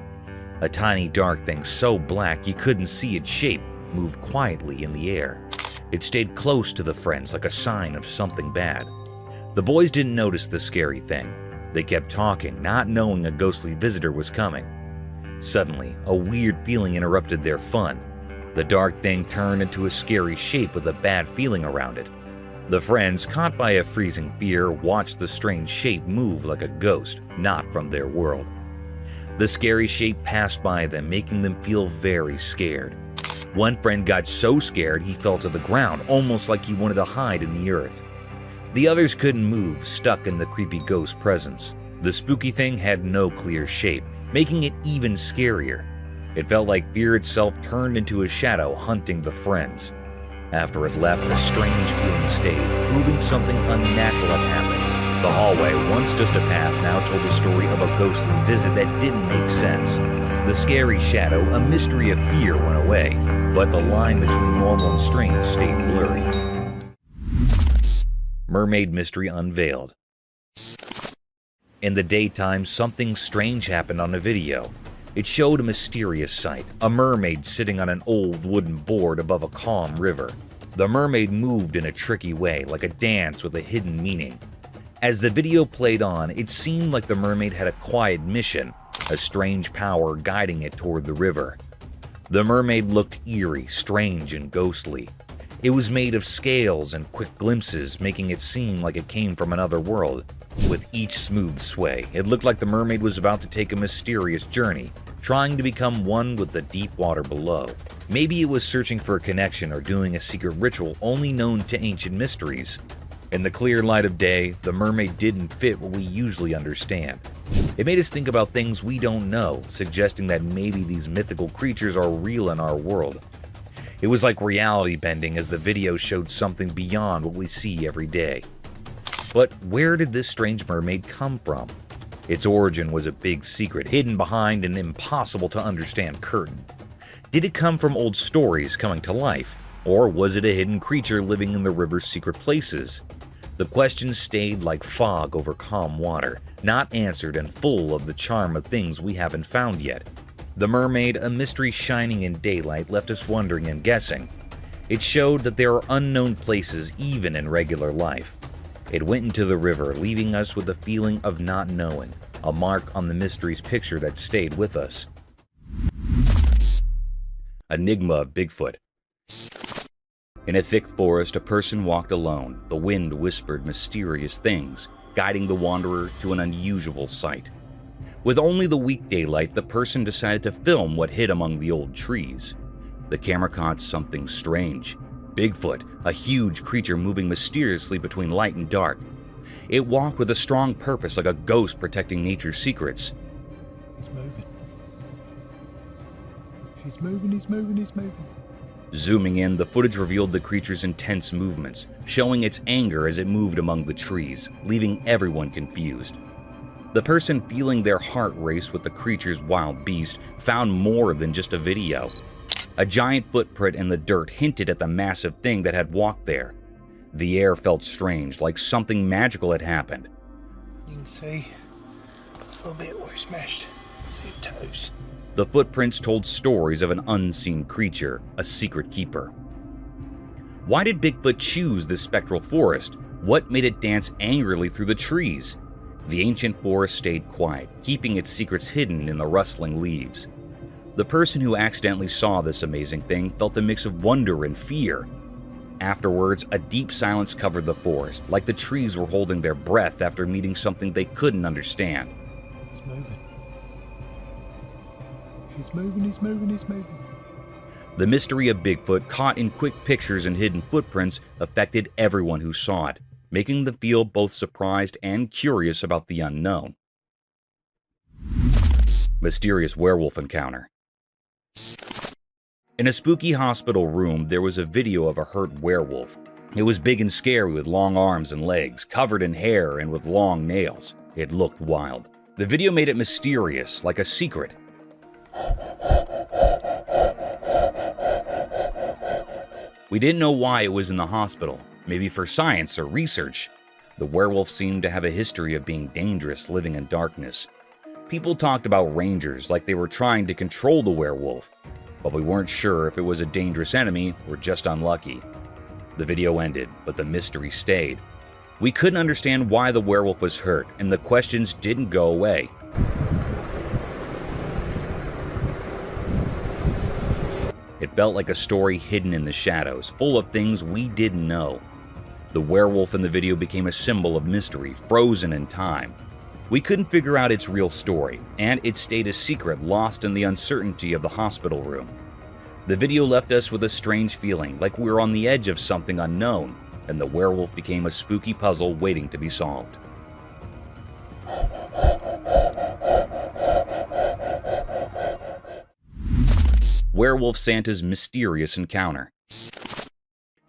A tiny dark thing so black you couldn't see its shape moved quietly in the air. It stayed close to the friends like a sign of something bad. The boys didn't notice the scary thing. They kept talking, not knowing a ghostly visitor was coming. Suddenly, a weird feeling interrupted their fun. The dark thing turned into a scary shape with a bad feeling around it. The friends, caught by a freezing fear, watched the strange shape move like a ghost, not from their world. The scary shape passed by them, making them feel very scared. One friend got so scared he fell to the ground, almost like he wanted to hide in the earth. The others couldn't move, stuck in the creepy ghost presence. The spooky thing had no clear shape, making it even scarier. It felt like fear itself turned into a shadow hunting the friends. After it left, a strange feeling stayed, proving something unnatural had happened. The hallway, once just a path, now told the story of a ghostly visit that didn't make sense. The scary shadow, a mystery of fear, went away, but the line between normal and strange stayed blurry. Mermaid mystery unveiled. In the daytime, something strange happened on a video. It showed a mysterious sight, a mermaid sitting on an old wooden board above a calm river. The mermaid moved in a tricky way, like a dance with a hidden meaning. As the video played on, it seemed like the mermaid had a quiet mission, a strange power guiding it toward the river. The mermaid looked eerie, strange, and ghostly. It was made of scales and quick glimpses, making it seem like it came from another world. With each smooth sway, it looked like the mermaid was about to take a mysterious journey, trying to become one with the deep water below. Maybe it was searching for a connection or doing a secret ritual only known to ancient mysteries. In the clear light of day, the mermaid didn't fit what we usually understand. It made us think about things we don't know, suggesting that maybe these mythical creatures are real in our world. It was like reality bending as the video showed something beyond what we see every day. But where did this strange mermaid come from? Its origin was a big secret, hidden behind an impossible-to-understand curtain. Did it come from old stories coming to life, or was it a hidden creature living in the river's secret places? The questions stayed like fog over calm water, not answered and full of the charm of things we haven't found yet. The mermaid, a mystery shining in daylight, left us wondering and guessing. It showed that there are unknown places even in regular life. It went into the river, leaving us with a feeling of not knowing, a mark on the mystery's picture that stayed with us. Enigma of Bigfoot. In a thick forest, a person walked alone. The wind whispered mysterious things, guiding the wanderer to an unusual sight. With only the weak daylight, the person decided to film what hid among the old trees. The camera caught something strange. Bigfoot, a huge creature moving mysteriously between light and dark. It walked with a strong purpose, like a ghost protecting nature's secrets. He's moving. He's moving, he's moving, he's moving. Zooming in, the footage revealed the creature's intense movements, showing its anger as it moved among the trees, leaving everyone confused. The person feeling their heart race with the creature's wild beast found more than just a video. A giant footprint in the dirt hinted at the massive thing that had walked there. The air felt strange, like something magical had happened. You can see a little bit where he smashed. See the toes. The footprints told stories of an unseen creature, a secret keeper. Why did Bigfoot choose this spectral forest? What made it dance angrily through the trees? The ancient forest stayed quiet, keeping its secrets hidden in the rustling leaves. The person who accidentally saw this amazing thing felt a mix of wonder and fear. Afterwards, a deep silence covered the forest, like the trees were holding their breath after meeting something they couldn't understand. He's moving. He's moving, he's moving, he's moving. The mystery of Bigfoot, caught in quick pictures and hidden footprints, affected everyone who saw it, making them feel both surprised and curious about the unknown. Mysterious werewolf encounter. In a spooky hospital room, there was a video of a hurt werewolf. It was big and scary with long arms and legs, covered in hair and with long nails. It looked wild. The video made it mysterious, like a secret. We didn't know why it was in the hospital, maybe for science or research. The werewolf seemed to have a history of being dangerous, living in darkness. People talked about rangers like they were trying to control the werewolf, but we weren't sure if it was a dangerous enemy or just unlucky. The video ended, but the mystery stayed. We couldn't understand why the werewolf was hurt, and the questions didn't go away. It felt like a story hidden in the shadows, full of things we didn't know. The werewolf in the video became a symbol of mystery, frozen in time. We couldn't figure out its real story, and it stayed a secret, lost in the uncertainty of the hospital room. The video left us with a strange feeling, like we were on the edge of something unknown, and the werewolf became a spooky puzzle waiting to be solved. Werewolf Santa's mysterious encounter.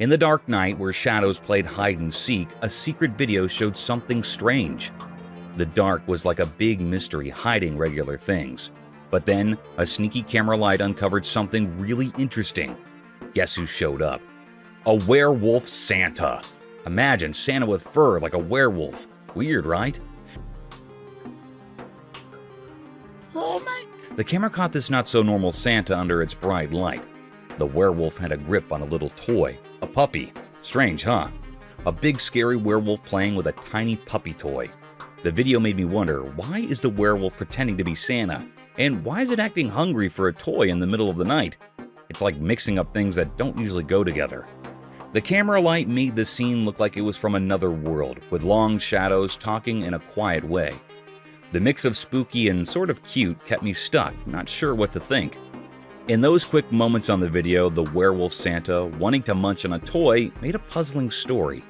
In the dark night where shadows played hide and seek, a secret video showed something strange. The dark was like a big mystery hiding regular things. But then, a sneaky camera light uncovered something really interesting. Guess who showed up? A werewolf Santa. Imagine Santa with fur like a werewolf. Weird, right? Oh my. The camera caught this not-so-normal Santa under its bright light. The werewolf had a grip on a little toy, a puppy. Strange, huh? A big scary werewolf playing with a tiny puppy toy. The video made me wonder, why is the werewolf pretending to be Santa? And why is it acting hungry for a toy in the middle of the night? It's like mixing up things that don't usually go together. The camera light made the scene look like it was from another world, with long shadows talking in a quiet way. The mix of spooky and sort of cute kept me stuck, not sure what to think. In those quick moments on the video, the werewolf Santa, wanting to munch on a toy, made a puzzling story.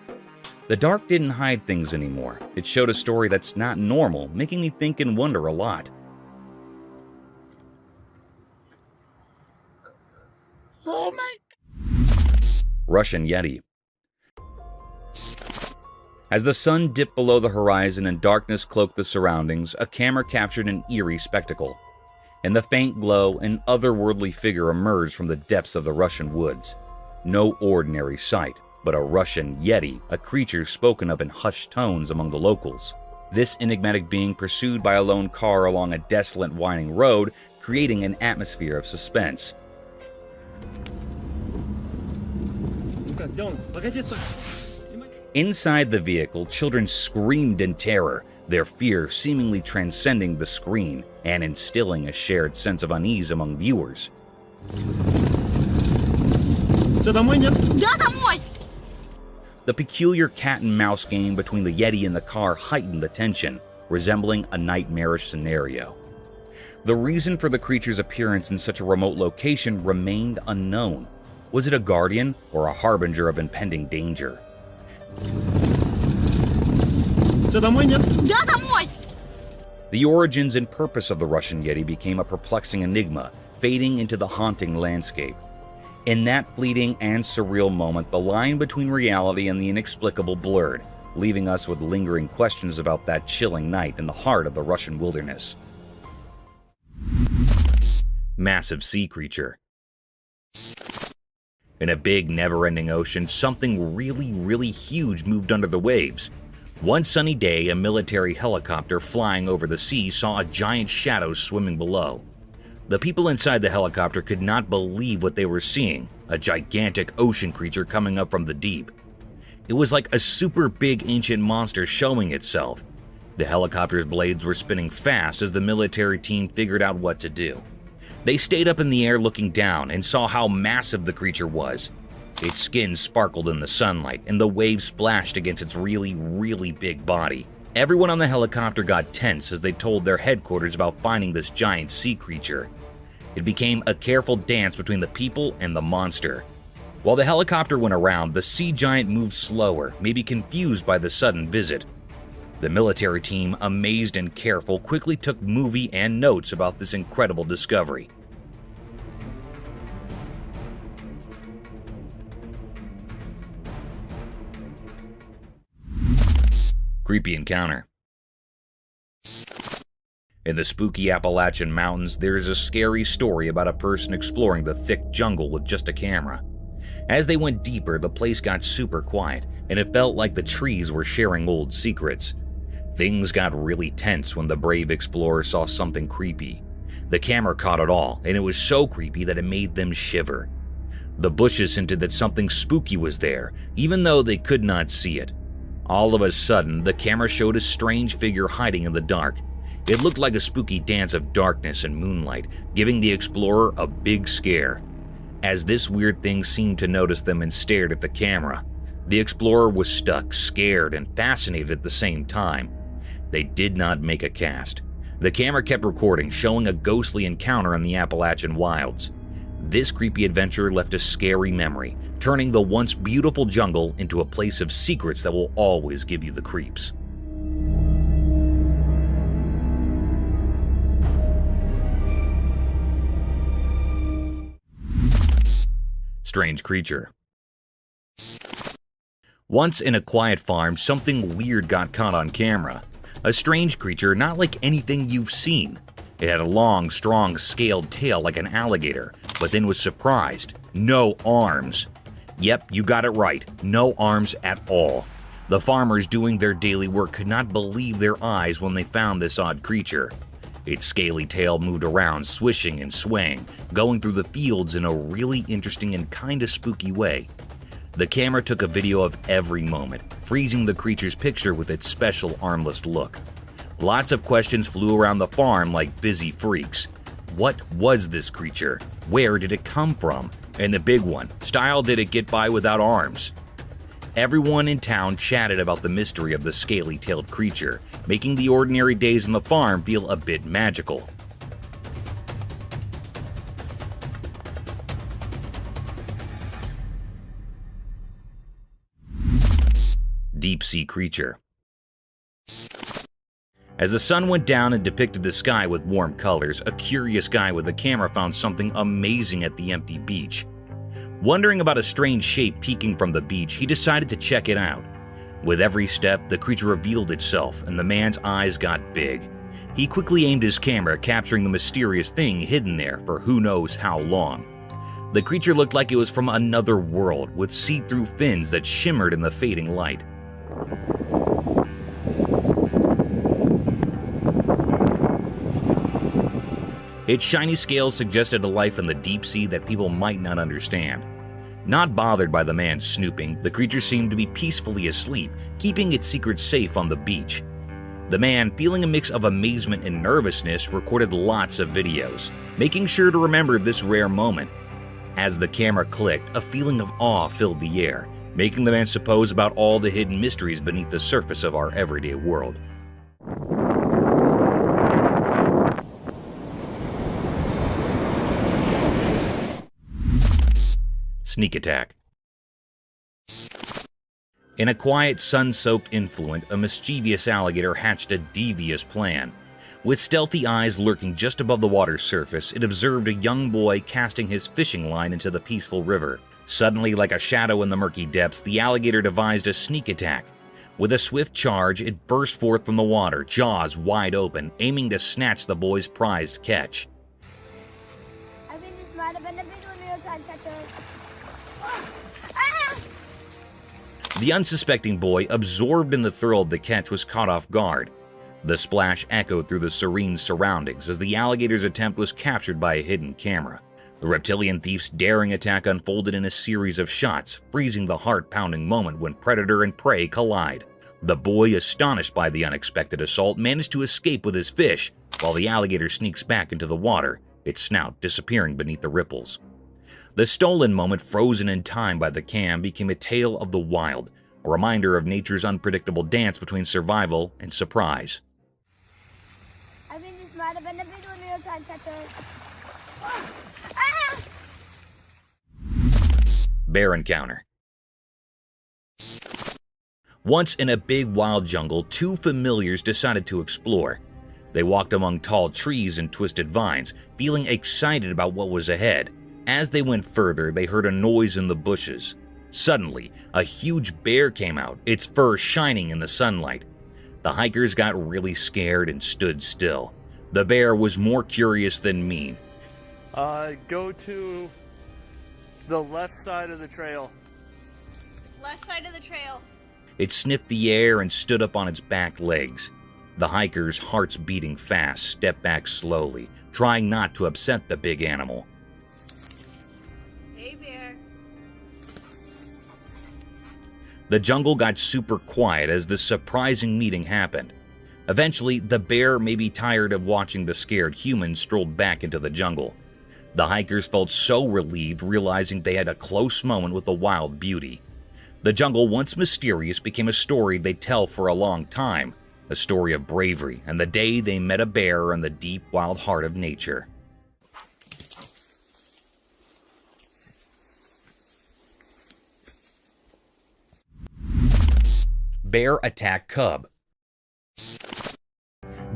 The dark didn't hide things anymore. It showed a story that's not normal, making me think and wonder a lot. Oh my. Russian Yeti. As the sun dipped below the horizon and darkness cloaked the surroundings, a camera captured an eerie spectacle. In the faint glow, an otherworldly figure emerged from the depths of the Russian woods. No ordinary sight, but a Russian Yeti, a creature spoken of in hushed tones among the locals. This enigmatic being pursued by a lone car along a desolate winding road, creating an atmosphere of suspense. Inside the vehicle, children screamed in terror, their fear seemingly transcending the screen and instilling a shared sense of unease among viewers. The peculiar cat and mouse game between the Yeti and the car heightened the tension, resembling a nightmarish scenario. The reason for the creature's appearance in such a remote location remained unknown. Was it a guardian or a harbinger of impending danger? The origins and purpose of the Russian Yeti became a perplexing enigma, fading into the haunting landscape. In that fleeting and surreal moment, the line between reality and the inexplicable blurred, leaving us with lingering questions about that chilling night in the heart of the Russian wilderness. Massive sea creature. In a big, never-ending ocean, something really huge moved under the waves. One sunny day, a military helicopter flying over the sea saw a giant shadow swimming below. The people inside the helicopter could not believe what they were seeing, a gigantic ocean creature coming up from the deep. It was like a super big ancient monster showing itself. The helicopter's blades were spinning fast as the military team figured out what to do. They stayed up in the air looking down and saw how massive the creature was. Its skin sparkled in the sunlight, and the waves splashed against its really big body. Everyone on the helicopter got tense as they told their headquarters about finding this giant sea creature. It became a careful dance between the people and the monster. While the helicopter went around, the sea giant moved slower, maybe confused by the sudden visit. The military team, amazed and careful, quickly took movie and notes about this incredible discovery. Creepy encounter. In the spooky Appalachian Mountains, there is a scary story about a person exploring the thick jungle with just a camera. As they went deeper, the place got super quiet, and it felt like the trees were sharing old secrets. Things got really tense when the brave explorer saw something creepy. The camera caught it all, and it was so creepy that it made them shiver. The bushes hinted that something spooky was there, even though they could not see it. All of a sudden, the camera showed a strange figure hiding in the dark. It looked like a spooky dance of darkness and moonlight, giving the explorer a big scare. As this weird thing seemed to notice them and stared at the camera, The explorer was stuck, scared, and fascinated at the same time. They did not make a cast. The camera kept recording, showing a ghostly encounter in the Appalachian wilds. This creepy adventure left a scary memory, turning the once beautiful jungle into a place of secrets that will always give you the creeps. Strange creature. Once in a quiet farm, something weird got caught on camera. A strange creature not like anything you've seen. It had a long, strong, scaled tail like an alligator, but then was surprised. No arms. Yep, you got it right. No arms at all. The farmers doing their daily work could not believe their eyes when they found this odd creature. Its scaly tail moved around, swishing and swaying, going through the fields in a really interesting and kinda spooky way. The camera took a video of every moment, freezing the creature's picture with its special armless look. Lots of questions flew around the farm like busy freaks. What was this creature? Where did it come from? And the big one, style did it get by without arms? Everyone in town chatted about the mystery of the scaly-tailed creature, making the ordinary days on the farm feel a bit magical. Deep-sea creature. As the sun went down and depicted the sky with warm colors, a curious guy with a camera found something amazing at the empty beach. Wondering about a strange shape peeking from the beach, he decided to check it out. With every step, the creature revealed itself, and the man's eyes got big. He quickly aimed his camera, capturing the mysterious thing hidden there for who knows how long. The creature looked like it was from another world, with see-through fins that shimmered in the fading light. Its shiny scales suggested a life in the deep sea that people might not understand. Not bothered by the man's snooping, the creature seemed to be peacefully asleep, keeping its secrets safe on the beach. The man, feeling a mix of amazement and nervousness, recorded lots of videos, making sure to remember this rare moment. As the camera clicked, a feeling of awe filled the air, making the man suppose about all the hidden mysteries beneath the surface of our everyday world. Sneak attack. In a quiet, sun-soaked influent, a mischievous alligator hatched a devious plan. With stealthy eyes lurking just above the water's surface, it observed a young boy casting his fishing line into the peaceful river. Suddenly, like a shadow in the murky depths, the alligator devised a sneak attack. With a swift charge, it burst forth from the water, jaws wide open, aiming to snatch the boy's prized catch. The unsuspecting boy, absorbed in the thrill of the catch, was caught off guard. The splash echoed through the serene surroundings as the alligator's attempt was captured by a hidden camera. The reptilian thief's daring attack unfolded in a series of shots, freezing the heart-pounding moment when predator and prey collide. The boy, astonished by the unexpected assault, managed to escape with his fish, while the alligator sneaks back into the water, its snout disappearing beneath the ripples. The stolen moment, frozen in time by the cam, became a tale of the wild, a reminder of nature's unpredictable dance between survival and surprise. Bear encounter. Once in a big wild jungle, two familiars decided to explore. They walked among tall trees and twisted vines, feeling excited about what was ahead. As they went further, they heard a noise in the bushes. Suddenly, a huge bear came out, its fur shining in the sunlight. The hikers got really scared and stood still. The bear was more curious than mean. Go to the left side of the trail. Left side of the trail. It sniffed the air and stood up on its back legs. The hikers, hearts beating fast, stepped back slowly, trying not to upset the big animal. Hey, bear. The jungle got super quiet as this surprising meeting happened. Eventually, the bear, maybe tired of watching the scared humans, strolled back into the jungle. The hikers felt so relieved, realizing they had a close moment with the wild beauty. The jungle, once mysterious, became a story they'd tell for a long time, a story of bravery and the day they met a bear in the deep, wild heart of nature. Bear attack cub.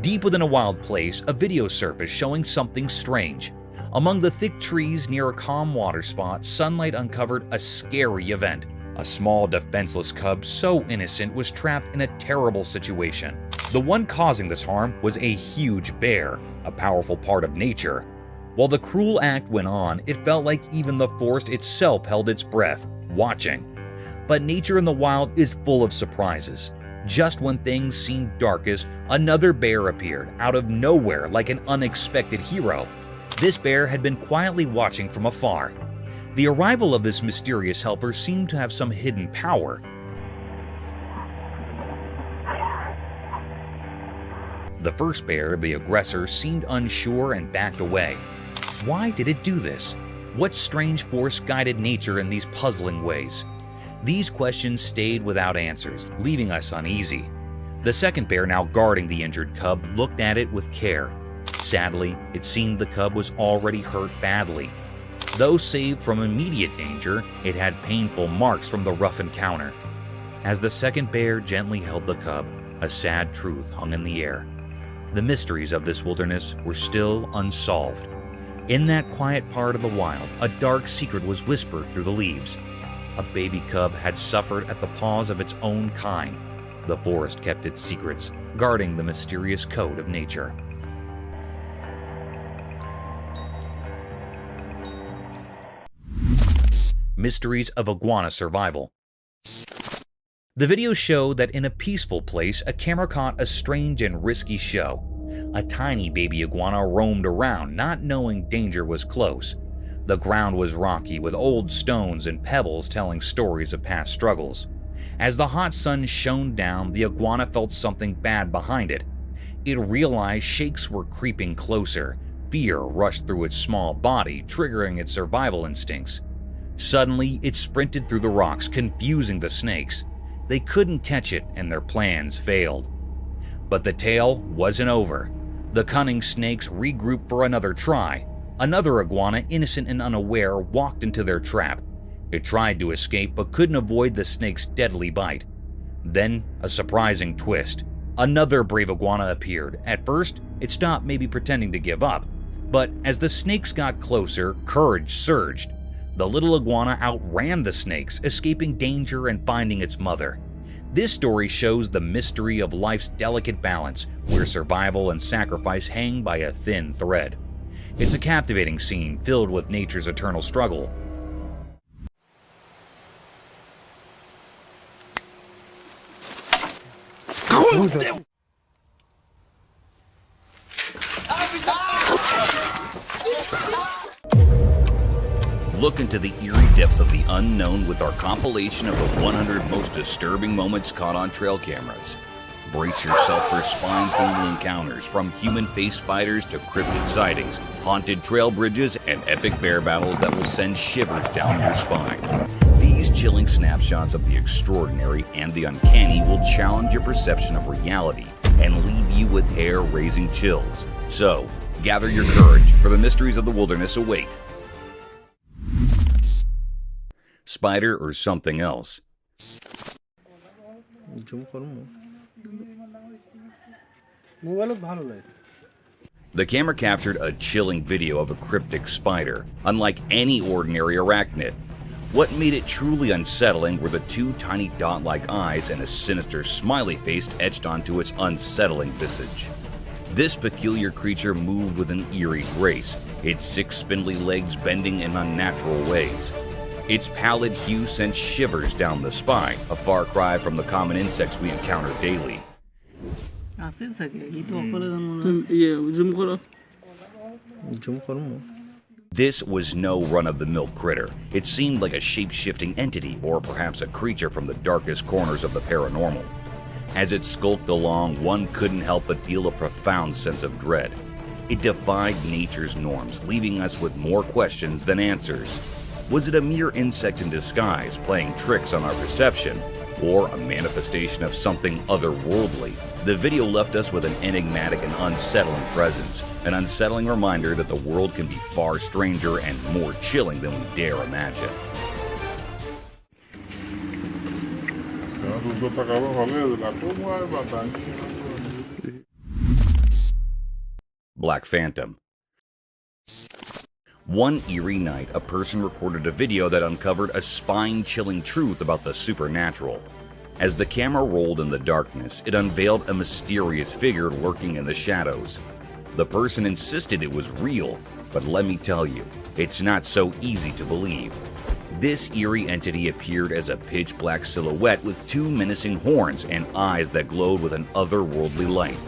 Deep within a wild place, a video surfaced showing something strange. Among the thick trees near a calm water spot, sunlight uncovered a scary event. A small, defenseless cub so innocent was trapped in a terrible situation. The one causing this harm was a huge bear, a powerful part of nature. While the cruel act went on, it felt like even the forest itself held its breath, watching. But nature in the wild is full of surprises. Just when things seemed darkest, another bear appeared out of nowhere like an unexpected hero. This bear had been quietly watching from afar. The arrival of this mysterious helper seemed to have some hidden power. The first bear, the aggressor, seemed unsure and backed away. Why did it do this? What strange force guided nature in these puzzling ways? These questions stayed without answers, leaving us uneasy. The second bear, now guarding the injured cub, looked at it with care. Sadly, it seemed the cub was already hurt badly. Though saved from immediate danger, it had painful marks from the rough encounter. As the second bear gently held the cub, a sad truth hung in the air. The mysteries of this wilderness were still unsolved. In that quiet part of the wild, a dark secret was whispered through the leaves. A baby cub had suffered at the paws of its own kind. The forest kept its secrets, guarding the mysterious code of nature. Mysteries of iguana survival. The video showed that in a peaceful place, a camera caught a strange and risky show. A tiny baby iguana roamed around, not knowing danger was close. The ground was rocky, with old stones and pebbles telling stories of past struggles. As the hot sun shone down, the iguana felt something bad behind it. It realized shakes were creeping closer. Fear rushed through its small body, triggering its survival instincts. Suddenly, it sprinted through the rocks, confusing the snakes. They couldn't catch it, and their plans failed. But the tale wasn't over. The cunning snakes regrouped for another try. Another iguana, innocent and unaware, walked into their trap. It tried to escape but couldn't avoid the snake's deadly bite. Then, a surprising twist. Another brave iguana appeared. At first, it stopped, maybe pretending to give up. But as the snakes got closer, courage surged. The little iguana outran the snakes, escaping danger and finding its mother. This story shows the mystery of life's delicate balance, where survival and sacrifice hang by a thin thread. It's a captivating scene filled with nature's eternal struggle. Look into the eerie depths of the unknown with our compilation of the 100 most disturbing moments caught on trail cameras. Brace yourself for spine-tingling encounters, from human-faced spiders to cryptid sightings, haunted trail bridges, and epic bear battles that will send shivers down your spine. These chilling snapshots of the extraordinary and the uncanny will challenge your perception of reality and leave you with hair-raising chills. So, gather your courage, for the mysteries of the wilderness await. Spider or something else? The camera captured a chilling video of a cryptic spider, unlike any ordinary arachnid. What made it truly unsettling were the two tiny dot-like eyes and a sinister smiley face etched onto its unsettling visage. This peculiar creature moved with an eerie grace, its 6 spindly legs bending in unnatural ways. Its pallid hue sent shivers down the spine, a far cry from the common insects we encounter daily. This was no run-of-the-mill critter. It seemed like a shape-shifting entity, or perhaps a creature from the darkest corners of the paranormal. As it skulked along, one couldn't help but feel a profound sense of dread. It defied nature's norms, leaving us with more questions than answers. Was it a mere insect in disguise playing tricks on our perception, or a manifestation of something otherworldly? The video left us with an enigmatic and unsettling presence, an unsettling reminder that the world can be far stranger and more chilling than we dare imagine. Black Phantom. One eerie night, a person recorded a video that uncovered a spine-chilling truth about the supernatural. As the camera rolled in the darkness, it unveiled a mysterious figure lurking in the shadows. The person insisted it was real, but let me tell you, it's not so easy to believe. This eerie entity appeared as a pitch-black silhouette with two menacing horns and eyes that glowed with an otherworldly light.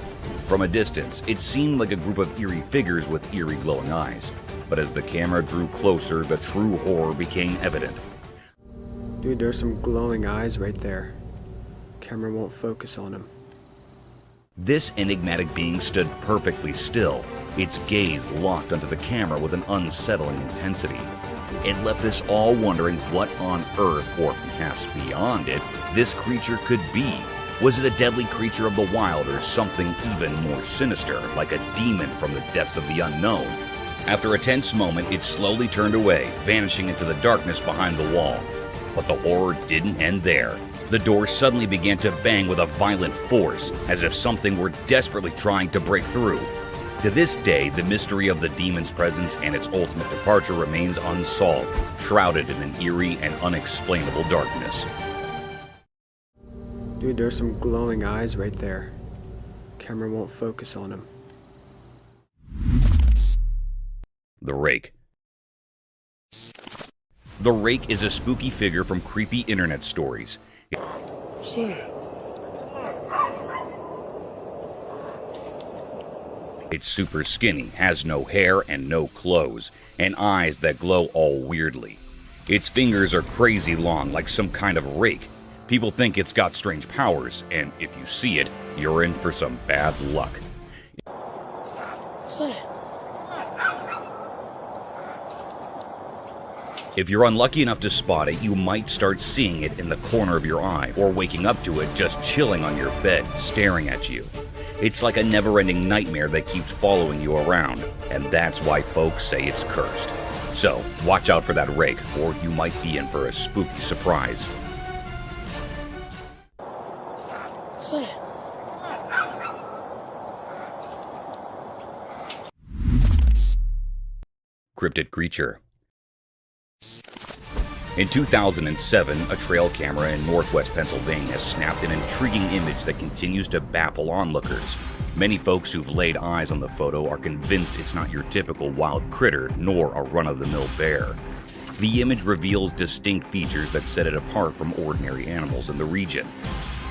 From a distance, it seemed like a group of eerie figures with eerie glowing eyes. But as the camera drew closer, the true horror became evident. Dude, there's some glowing eyes right there. Camera won't focus on them. This enigmatic being stood perfectly still, its gaze locked onto the camera with an unsettling intensity. It left us all wondering what on earth, or perhaps beyond it, this creature could be. Was it a deadly creature of the wild or something even more sinister, like a demon from the depths of the unknown? After a tense moment, it slowly turned away, vanishing into the darkness behind the wall. But the horror didn't end there. The door suddenly began to bang with a violent force, as if something were desperately trying to break through. To this day, the mystery of the demon's presence and its ultimate departure remains unsolved, shrouded in an eerie and unexplainable darkness. Dude, there's some glowing eyes right there. Camera won't focus on them. The Rake. The Rake is a spooky figure from creepy internet stories. It's super skinny, has no hair and no clothes, and eyes that glow all weirdly. Its fingers are crazy long, like some kind of rake. People think it's got strange powers, and if you see it, you're in for some bad luck. If you're unlucky enough to spot it, you might start seeing it in the corner of your eye, or waking up to it just chilling on your bed, staring at you. It's like a never-ending nightmare that keeps following you around, and that's why folks say it's cursed. So, watch out for that rake, or you might be in for a spooky surprise. Cryptid creature. In 2007, a trail camera in northwest Pennsylvania snapped an intriguing image that continues to baffle onlookers. Many folks who've laid eyes on the photo are convinced it's not your typical wild critter, nor a run-of-the-mill bear. The image reveals distinct features that set it apart from ordinary animals in the region.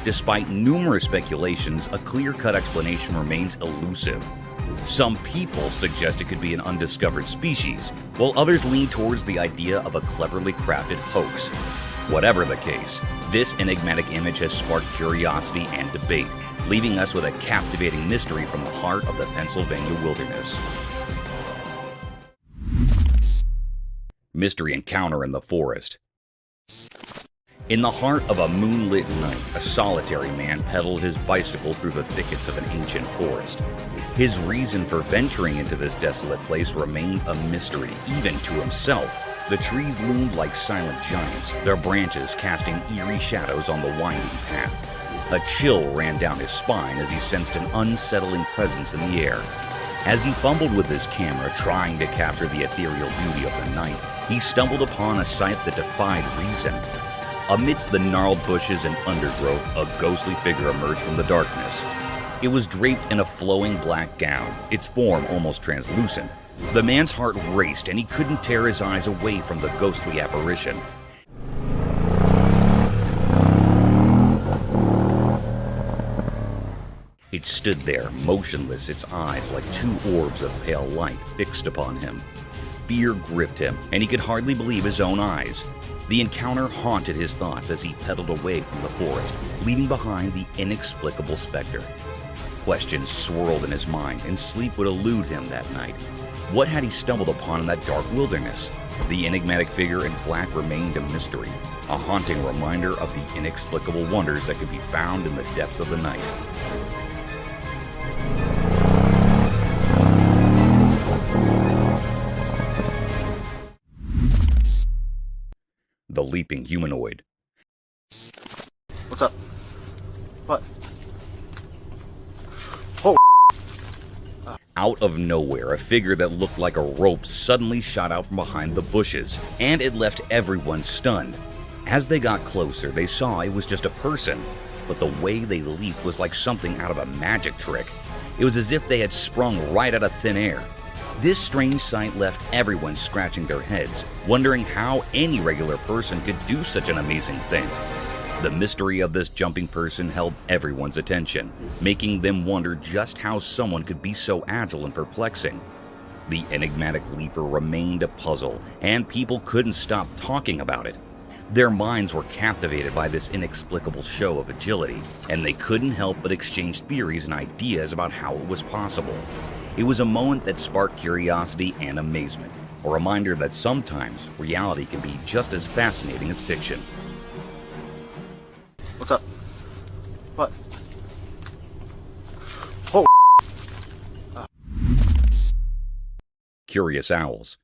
Despite numerous speculations, a clear-cut explanation remains elusive. Some people suggest it could be an undiscovered species, while others lean towards the idea of a cleverly crafted hoax. Whatever the case, this enigmatic image has sparked curiosity and debate, leaving us with a captivating mystery from the heart of the Pennsylvania wilderness. Mystery encounter in the forest. In the heart of a moonlit night, a solitary man pedaled his bicycle through the thickets of an ancient forest. His reason for venturing into this desolate place remained a mystery, even to himself. The trees loomed like silent giants, their branches casting eerie shadows on the winding path. A chill ran down his spine as he sensed an unsettling presence in the air. As he fumbled with his camera, trying to capture the ethereal beauty of the night, he stumbled upon a sight that defied reason. Amidst the gnarled bushes and undergrowth, a ghostly figure emerged from the darkness. It was draped in a flowing black gown, its form almost translucent. The man's heart raced, and he couldn't tear his eyes away from the ghostly apparition. It stood there, motionless, its eyes like two orbs of pale light fixed upon him. Fear gripped him, and he could hardly believe his own eyes. The encounter haunted his thoughts as he pedaled away from the forest, leaving behind the inexplicable specter. Questions swirled in his mind, and sleep would elude him that night. What had he stumbled upon in that dark wilderness? The enigmatic figure in black remained a mystery, a haunting reminder of the inexplicable wonders that could be found in the depths of the night. The leaping humanoid. What's up? What? Oh! Out of nowhere, a figure that looked like a rope suddenly shot out from behind the bushes, and it left everyone stunned. As they got closer, they saw it was just a person, but the way they leaped was like something out of a magic trick. It was as if they had sprung right out of thin air. This strange sight left everyone scratching their heads, wondering how any regular person could do such an amazing thing. The mystery of this jumping person held everyone's attention, making them wonder just how someone could be so agile and perplexing. The enigmatic leaper remained a puzzle, and people couldn't stop talking about it. Their minds were captivated by this inexplicable show of agility, and they couldn't help but exchange theories and ideas about how it was possible. It was a moment that sparked curiosity and amazement, a reminder that sometimes reality can be just as fascinating as fiction. What's up? What? Oh! Curious owls.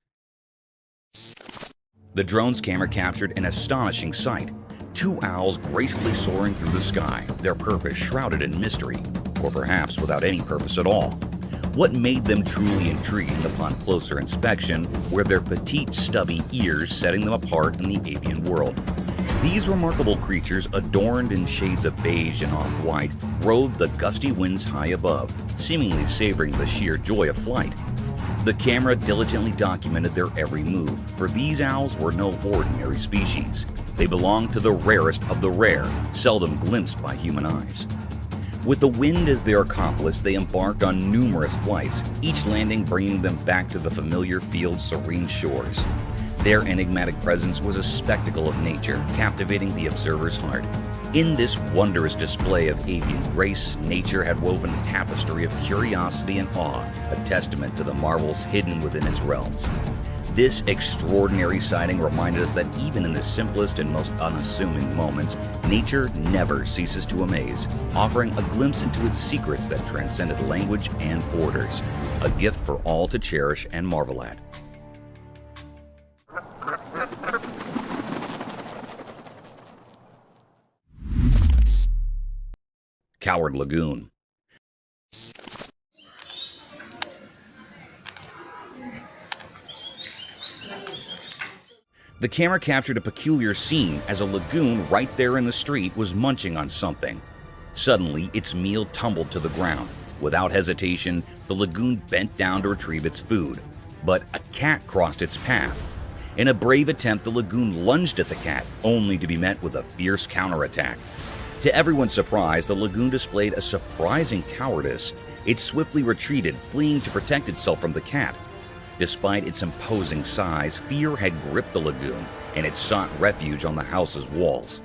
The drone's camera captured an astonishing sight. 2 owls gracefully soaring through the sky, their purpose shrouded in mystery, or perhaps without any purpose at all. What made them truly intriguing upon closer inspection were their petite, stubby ears setting them apart in the avian world. These remarkable creatures, adorned in shades of beige and off-white, rode the gusty winds high above, seemingly savoring the sheer joy of flight. The camera diligently documented their every move, for these owls were no ordinary species. They belonged to the rarest of the rare, seldom glimpsed by human eyes. With the wind as their accomplice, they embarked on numerous flights, each landing bringing them back to the familiar field's serene shores. Their enigmatic presence was a spectacle of nature, captivating the observer's heart. In this wondrous display of avian grace, nature had woven a tapestry of curiosity and awe, a testament to the marvels hidden within its realms. This extraordinary sighting reminded us that even in the simplest and most unassuming moments, nature never ceases to amaze, offering a glimpse into its secrets that transcended language and borders, a gift for all to cherish and marvel at. Coward Lagoon. The camera captured a peculiar scene as a lagoon right there in the street was munching on something. Suddenly, its meal tumbled to the ground. Without hesitation, the lagoon bent down to retrieve its food. But a cat crossed its path. In a brave attempt, the lagoon lunged at the cat, only to be met with a fierce counterattack. To everyone's surprise, the lagoon displayed a surprising cowardice. It swiftly retreated, fleeing to protect itself from the cat. Despite its imposing size, fear had gripped the lagoon, and it sought refuge on the house's walls.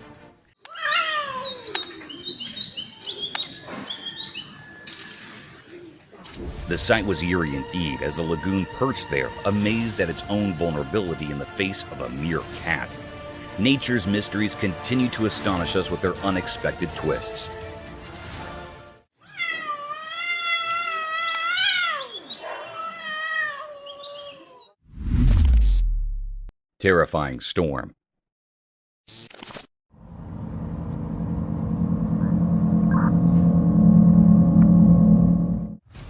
The sight was eerie indeed, as the lagoon perched there, amazed at its own vulnerability in the face of a mere cat. Nature's mysteries continue to astonish us with their unexpected twists. Terrifying storm.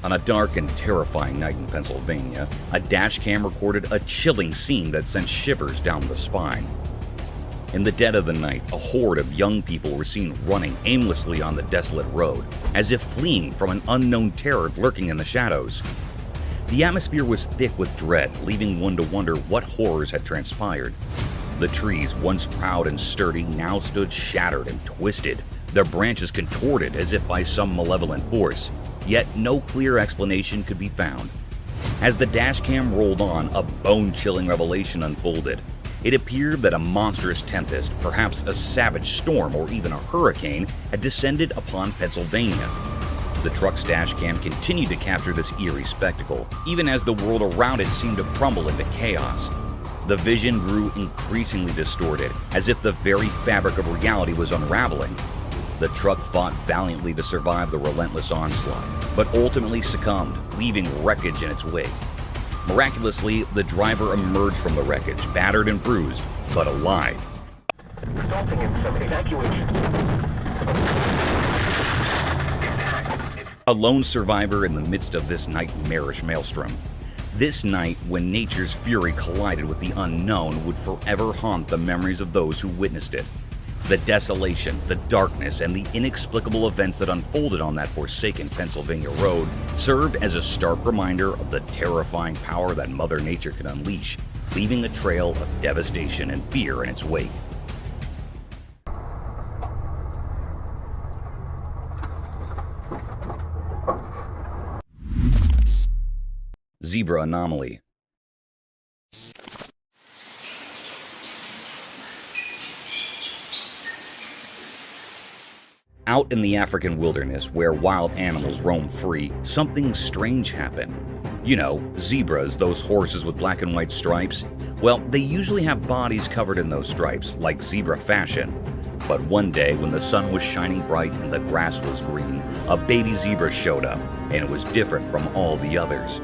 On a dark and terrifying night in Pennsylvania, a dash cam recorded a chilling scene that sent shivers down the spine. In the dead of the night, a horde of young people were seen running aimlessly on the desolate road, as if fleeing from an unknown terror lurking in the shadows. The atmosphere was thick with dread, leaving one to wonder what horrors had transpired. The trees, once proud and sturdy, now stood shattered and twisted, their branches contorted as if by some malevolent force, yet no clear explanation could be found. As the dashcam rolled on, a bone-chilling revelation unfolded. It appeared that a monstrous tempest, perhaps a savage storm or even a hurricane, had descended upon Pennsylvania. The truck's dash cam continued to capture this eerie spectacle, even as the world around it seemed to crumble into chaos. The vision grew increasingly distorted, as if the very fabric of reality was unraveling. The truck fought valiantly to survive the relentless onslaught, but ultimately succumbed, leaving wreckage in its wake. Miraculously, the driver emerged from the wreckage, battered and bruised, but alive. Resulting in some evacuation. A lone survivor in the midst of this nightmarish maelstrom. This night, when nature's fury collided with the unknown, would forever haunt the memories of those who witnessed it. The desolation, the darkness, and the inexplicable events that unfolded on that forsaken Pennsylvania road served as a stark reminder of the terrifying power that Mother Nature can unleash, leaving a trail of devastation and fear in its wake. Zebra anomaly. Out in the African wilderness, where wild animals roam free, something strange happened. You know, zebras, those horses with black and white stripes. Well, they usually have bodies covered in those stripes, like zebra fashion. But one day, when the sun was shining bright and the grass was green, a baby zebra showed up, and it was different from all the others.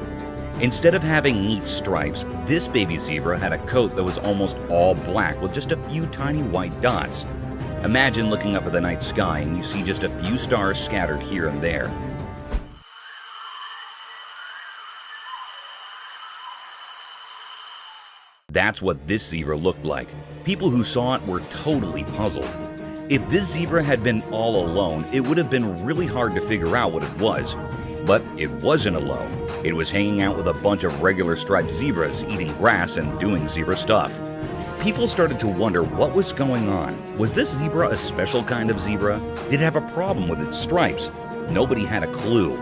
Instead of having neat stripes, this baby zebra had a coat that was almost all black with just a few tiny white dots. Imagine looking up at the night sky and you see just a few stars scattered here and there. That's what this zebra looked like. People who saw it were totally puzzled. If this zebra had been all alone, it would have been really hard to figure out what it was. But it wasn't alone. It was hanging out with a bunch of regular striped zebras, eating grass and doing zebra stuff. People started to wonder what was going on. Was this zebra a special kind of zebra? Did it have a problem with its stripes? Nobody had a clue.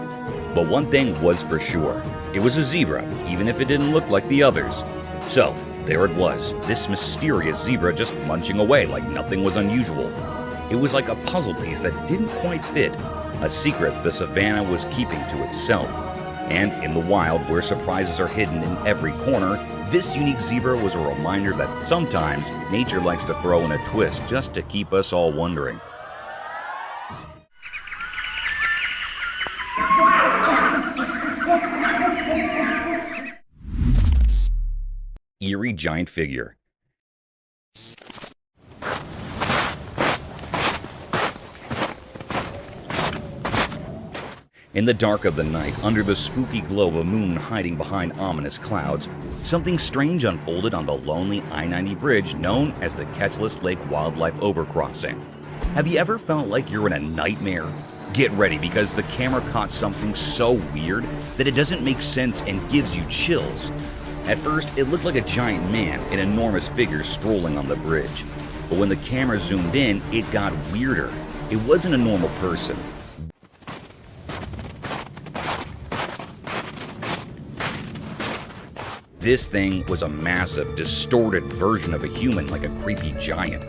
But one thing was for sure. It was a zebra, even if it didn't look like the others. So, there it was, this mysterious zebra just munching away like nothing was unusual. It was like a puzzle piece that didn't quite fit, a secret the savannah was keeping to itself. And in the wild, where surprises are hidden in every corner, this unique zebra was a reminder that sometimes nature likes to throw in a twist just to keep us all wondering. Eerie giant figure. In the dark of the night, under the spooky glow of a moon hiding behind ominous clouds, something strange unfolded on the lonely I-90 bridge known as the Ketchlis Lake Wildlife Overcrossing. Have you ever felt like you're in a nightmare? Get ready, because the camera caught something so weird that it doesn't make sense and gives you chills. At first, it looked like a giant man, an enormous figure strolling on the bridge. But when the camera zoomed in, it got weirder. It wasn't a normal person. This thing was a massive, distorted version of a human, like a creepy giant.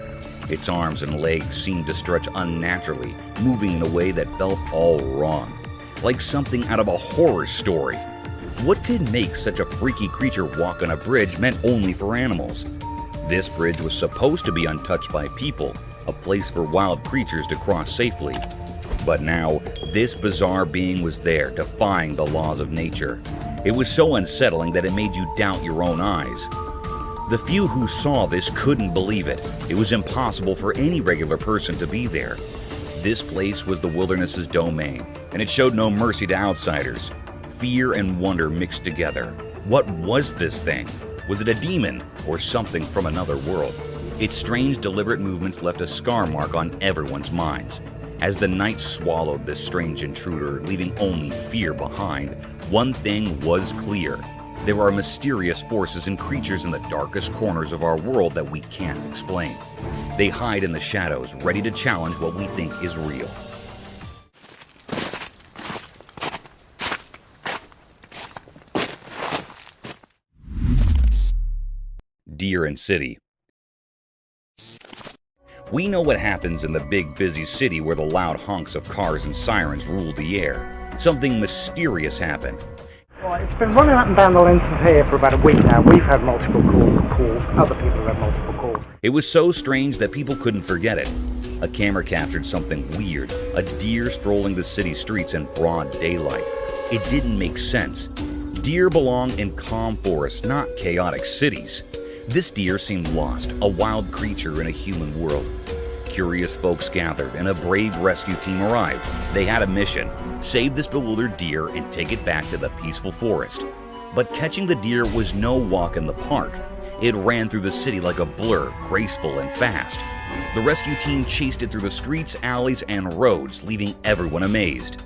Its arms and legs seemed to stretch unnaturally, moving in a way that felt all wrong, like something out of a horror story. What could make such a freaky creature walk on a bridge meant only for animals? This bridge was supposed to be untouched by people, a place for wild creatures to cross safely. But now, this bizarre being was there, defying the laws of nature. It was so unsettling that it made you doubt your own eyes. The few who saw this couldn't believe it. It was impossible for any regular person to be there. This place was the wilderness's domain, and it showed no mercy to outsiders. Fear and wonder mixed together. What was this thing? Was it a demon or something from another world? Its strange, deliberate movements left a scar mark on everyone's minds. As the night swallowed this strange intruder, leaving only fear behind, one thing was clear. There are mysterious forces and creatures in the darkest corners of our world that we can't explain. They hide in the shadows, ready to challenge what we think is real. Deer and City. We know what happens in the big, busy city where the loud honks of cars and sirens rule the air. something mysterious happened. Well, it's been running up and down the length of here for about a week now. We've had multiple calls. Other people have had multiple calls. It was so strange that people couldn't forget it. A camera captured something weird, a deer strolling the city streets in broad daylight. It didn't make sense. Deer belong in calm forests, not chaotic cities. This deer seemed lost, a wild creature in a human world. Curious folks gathered and a brave rescue team arrived. They had a mission: save this bewildered deer and take it back to the peaceful forest. But catching the deer was no walk in the park. It ran through the city like a blur, graceful and fast. The rescue team chased it through the streets, alleys, and roads, leaving everyone amazed.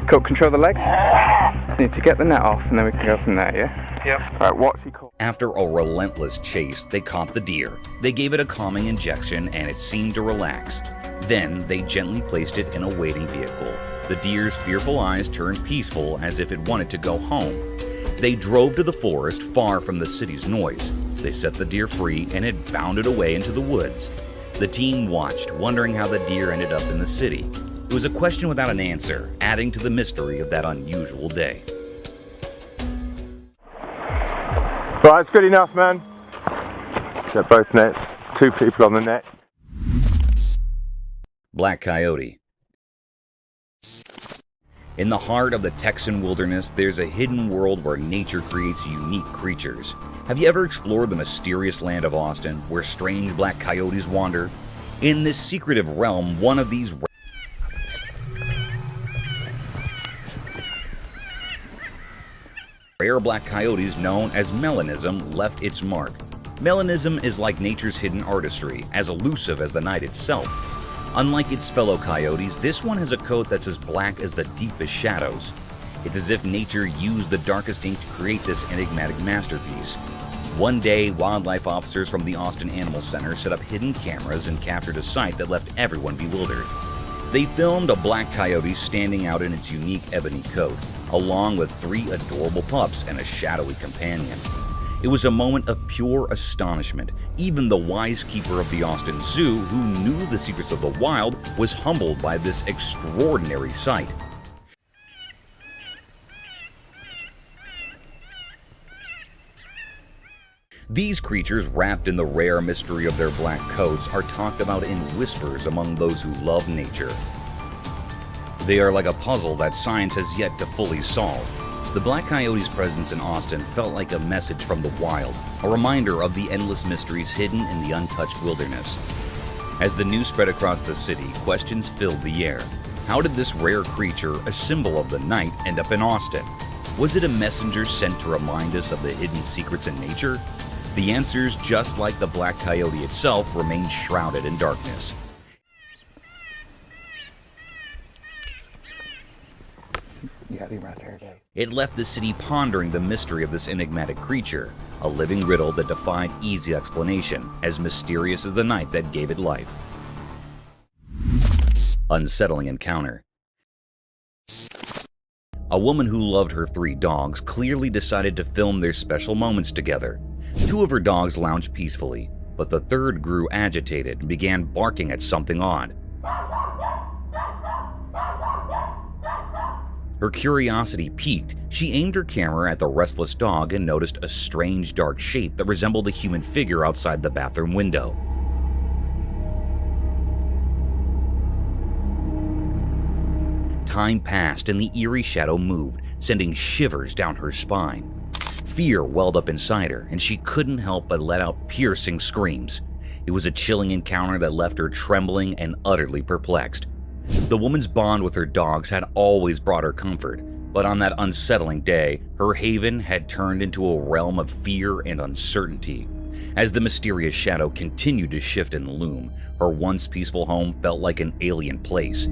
Cool, control the legs. Need to get the net off and then we can go from there, yeah? Yep. Right, what's he called? After a relentless chase, they caught the deer. They gave it a calming injection and it seemed to relax. Then they gently placed it in a waiting vehicle. The deer's fearful eyes turned peaceful as if it wanted to go home. They drove to the forest far from the city's noise. They set the deer free and it bounded away into the woods. The team watched, wondering how the deer ended up in the city. It was a question without an answer, adding to the mystery of that unusual day. Right, it's good enough, man. Got both nets, 2 people on the net. Black coyote. In the heart of the Texan wilderness, there's a hidden world where nature creates unique creatures. Have you ever explored the mysterious land of Austin, where strange black coyotes wander? In this secretive realm, one of these rare black coyotes known as melanism left its mark. Melanism is like nature's hidden artistry, as elusive as the night itself. Unlike its fellow coyotes, this one has a coat that's as black as the deepest shadows. It's as if nature used the darkest ink to create this enigmatic masterpiece. One day, wildlife officers from the Austin Animal Center set up hidden cameras and captured a sight that left everyone bewildered. They filmed a black coyote standing out in its unique ebony coat, along with 3 adorable pups and a shadowy companion. It was a moment of pure astonishment. Even the wise keeper of the Austin Zoo, who knew the secrets of the wild, was humbled by this extraordinary sight. These creatures, wrapped in the rare mystery of their black coats, are talked about in whispers among those who love nature. They are like a puzzle that science has yet to fully solve. The black coyote's presence in Austin felt like a message from the wild, a reminder of the endless mysteries hidden in the untouched wilderness. As the news spread across the city, questions filled the air. How did this rare creature, a symbol of the night, end up in Austin? Was it a messenger sent to remind us of the hidden secrets in nature? The answers, just like the black coyote itself, remain shrouded in darkness. You got him right there, Dave. It left the city pondering the mystery of this enigmatic creature, a living riddle that defied easy explanation, as mysterious as the night that gave it life. Unsettling encounter. A woman who loved her 3 dogs clearly decided to film their special moments together. 2 of her dogs lounged peacefully, but the 3rd grew agitated and began barking at something odd. Her curiosity piqued. She aimed her camera at the restless dog and noticed a strange dark shape that resembled a human figure outside the bathroom window. Time passed and the eerie shadow moved, sending shivers down her spine. Fear welled up inside her, and she couldn't help but let out piercing screams. It was a chilling encounter that left her trembling and utterly perplexed. The woman's bond with her dogs had always brought her comfort, but on that unsettling day, her haven had turned into a realm of fear and uncertainty. As the mysterious shadow continued to shift and loom, her once peaceful home felt like an alien place.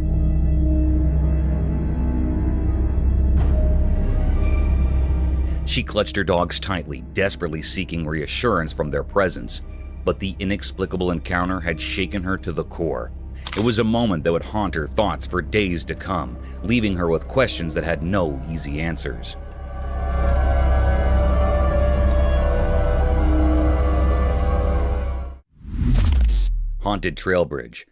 She clutched her dogs tightly, desperately seeking reassurance from their presence. But the inexplicable encounter had shaken her to the core. It was a moment that would haunt her thoughts for days to come, leaving her with questions that had no easy answers. Haunted Trail Bridge.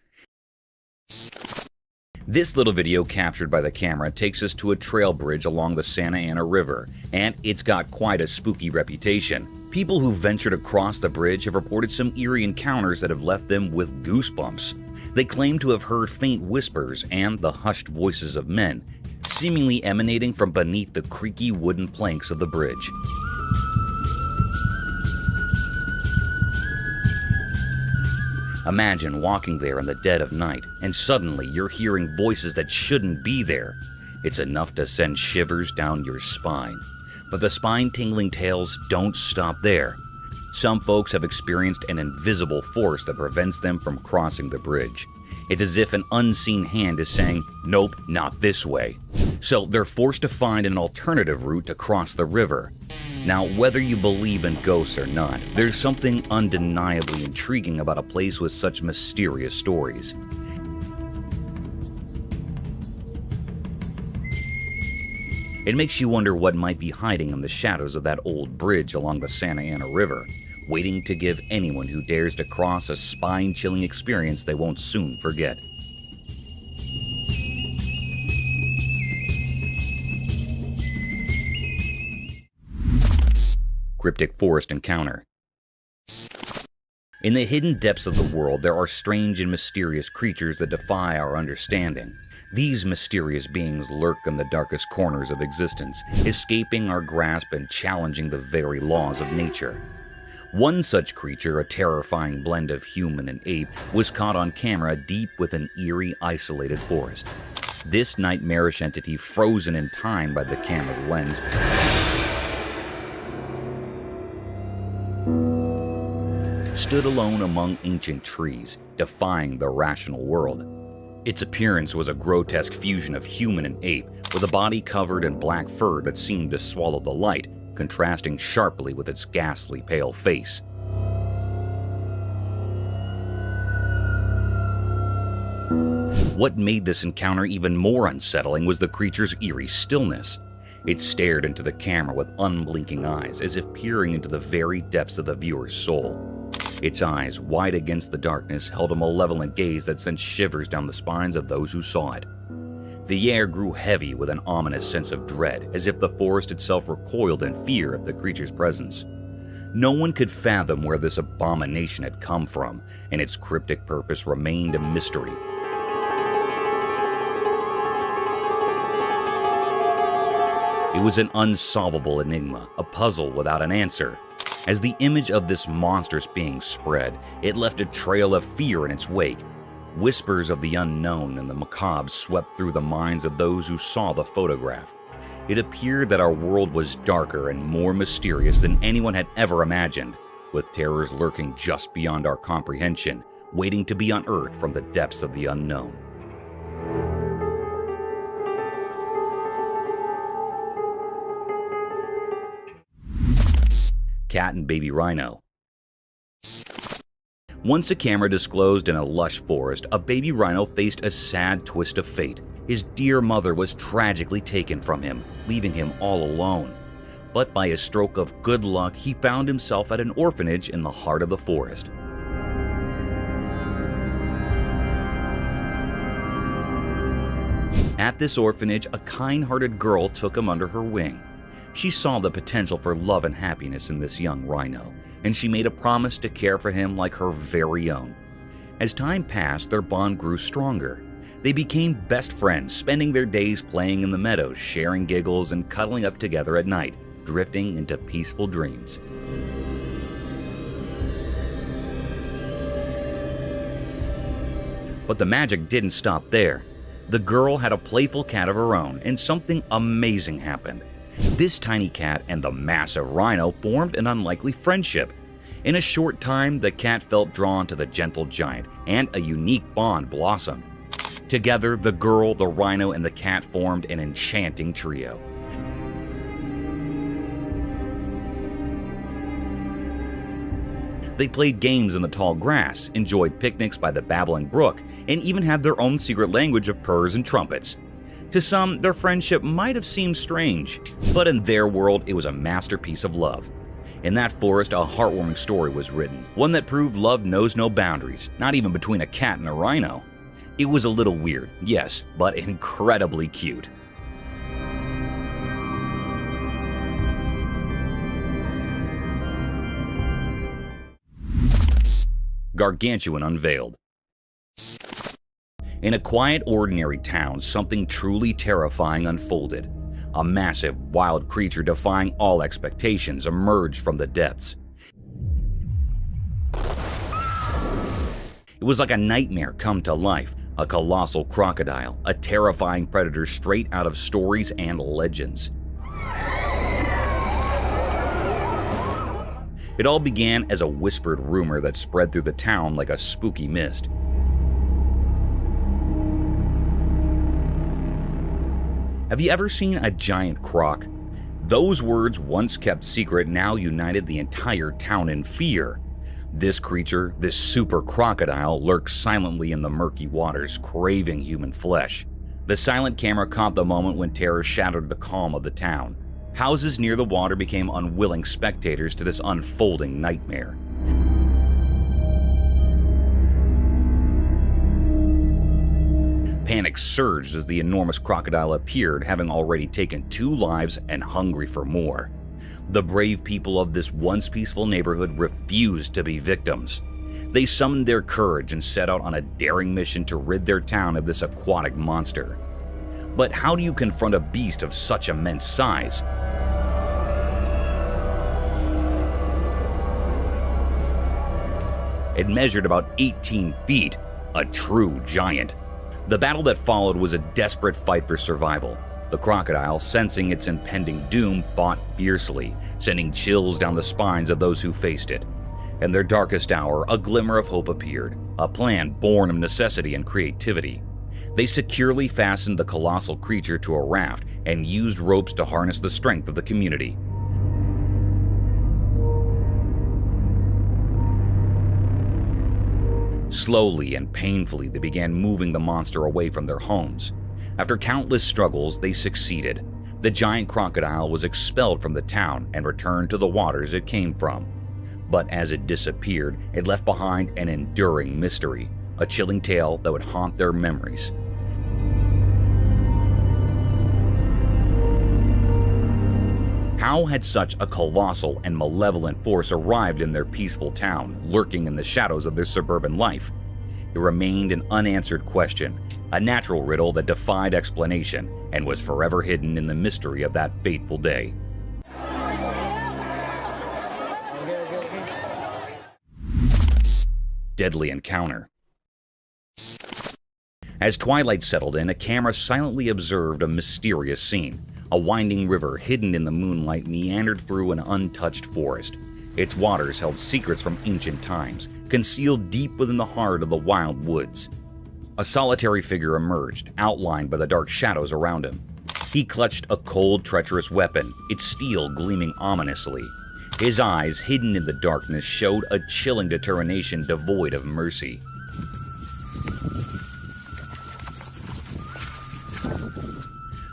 This little video captured by the camera takes us to a trail bridge along the Santa Ana River, and it's got quite a spooky reputation. People who ventured across the bridge have reported some eerie encounters that have left them with goosebumps. They claim to have heard faint whispers and the hushed voices of men, seemingly emanating from beneath the creaky wooden planks of the bridge. Imagine walking there in the dead of night, and suddenly you're hearing voices that shouldn't be there. It's enough to send shivers down your spine. But the spine-tingling tales don't stop there. Some folks have experienced an invisible force that prevents them from crossing the bridge. It's as if an unseen hand is saying, "Nope, not this way." So they're forced to find an alternative route to cross the river. Now, whether you believe in ghosts or not, there's something undeniably intriguing about a place with such mysterious stories. It makes you wonder what might be hiding in the shadows of that old bridge along the Santa Ana River, waiting to give anyone who dares to cross a spine-chilling experience they won't soon forget. Cryptic forest encounter. In the hidden depths of the world, there are strange and mysterious creatures that defy our understanding. These mysterious beings lurk in the darkest corners of existence, escaping our grasp and challenging the very laws of nature. One such creature, a terrifying blend of human and ape, was caught on camera deep within eerie, isolated forest. This nightmarish entity, frozen in time by the camera's lens, stood alone among ancient trees, defying the rational world. Its appearance was a grotesque fusion of human and ape, with a body covered in black fur that seemed to swallow the light, contrasting sharply with its ghastly pale face. What made this encounter even more unsettling was the creature's eerie stillness. It stared into the camera with unblinking eyes, as if peering into the very depths of the viewer's soul. Its eyes, wide against the darkness, held a malevolent gaze that sent shivers down the spines of those who saw it. The air grew heavy with an ominous sense of dread, as if the forest itself recoiled in fear at the creature's presence. No one could fathom where this abomination had come from, and its cryptic purpose remained a mystery. It was an unsolvable enigma, a puzzle without an answer. As the image of this monstrous being spread, it left a trail of fear in its wake. Whispers of the unknown and the macabre swept through the minds of those who saw the photograph. It appeared that our world was darker and more mysterious than anyone had ever imagined, with terrors lurking just beyond our comprehension, waiting to be unearthed from the depths of the unknown. Cat and baby rhino. Once a camera disclosed in a lush forest, a baby rhino faced a sad twist of fate. His dear mother was tragically taken from him, leaving him all alone. But by a stroke of good luck, he found himself at an orphanage in the heart of the forest. At this orphanage, a kind-hearted girl took him under her wing. She saw the potential for love and happiness in this young rhino, and she made a promise to care for him like her very own. As time passed, their bond grew stronger. They became best friends, spending their days playing in the meadows, sharing giggles, and cuddling up together at night, drifting into peaceful dreams. But the magic didn't stop there. The girl had a playful cat of her own, and something amazing happened. This tiny cat and the massive rhino formed an unlikely friendship. In a short time, the cat felt drawn to the gentle giant, and a unique bond blossomed. Together, the girl, the rhino, and the cat formed an enchanting trio. They played games in the tall grass, enjoyed picnics by the babbling brook, and even had their own secret language of purrs and trumpets. To some, their friendship might have seemed strange, but in their world, it was a masterpiece of love. In that forest, a heartwarming story was written, one that proved love knows no boundaries, not even between a cat and a rhino. It was a little weird, yes, but incredibly cute. Gargantuan unveiled. In a quiet, ordinary town, something truly terrifying unfolded. A massive, wild creature defying all expectations emerged from the depths. It was like a nightmare come to life, a colossal crocodile, a terrifying predator straight out of stories and legends. It all began as a whispered rumor that spread through the town like a spooky mist. Have you ever seen a giant croc? Those words, once kept secret, now united the entire town in fear. This creature, this super crocodile, lurks silently in the murky waters, craving human flesh. The silent camera caught the moment when terror shattered the calm of the town. Houses near the water became unwilling spectators to this unfolding nightmare. Panic surged as the enormous crocodile appeared, having already taken 2 lives and hungry for more. The brave people of this once peaceful neighborhood refused to be victims. They summoned their courage and set out on a daring mission to rid their town of this aquatic monster. But how do you confront a beast of such immense size? It measured about 18 feet, a true giant. The battle that followed was a desperate fight for survival. The crocodile, sensing its impending doom, fought fiercely, sending chills down the spines of those who faced it. In their darkest hour, a glimmer of hope appeared, a plan born of necessity and creativity. They securely fastened the colossal creature to a raft and used ropes to harness the strength of the community. Slowly and painfully, they began moving the monster away from their homes. After countless struggles, they succeeded. The giant crocodile was expelled from the town and returned to the waters it came from. But as it disappeared, it left behind an enduring mystery, a chilling tale that would haunt their memories. How had such a colossal and malevolent force arrived in their peaceful town, lurking in the shadows of their suburban life? It remained an unanswered question, a natural riddle that defied explanation and was forever hidden in the mystery of that fateful day. Deadly encounter. As twilight settled in, a camera silently observed a mysterious scene. A winding river hidden in the moonlight meandered through an untouched forest. Its waters held secrets from ancient times, concealed deep within the heart of the wild woods. A solitary figure emerged, outlined by the dark shadows around him. He clutched a cold, treacherous weapon, its steel gleaming ominously. His eyes, hidden in the darkness, showed a chilling determination devoid of mercy.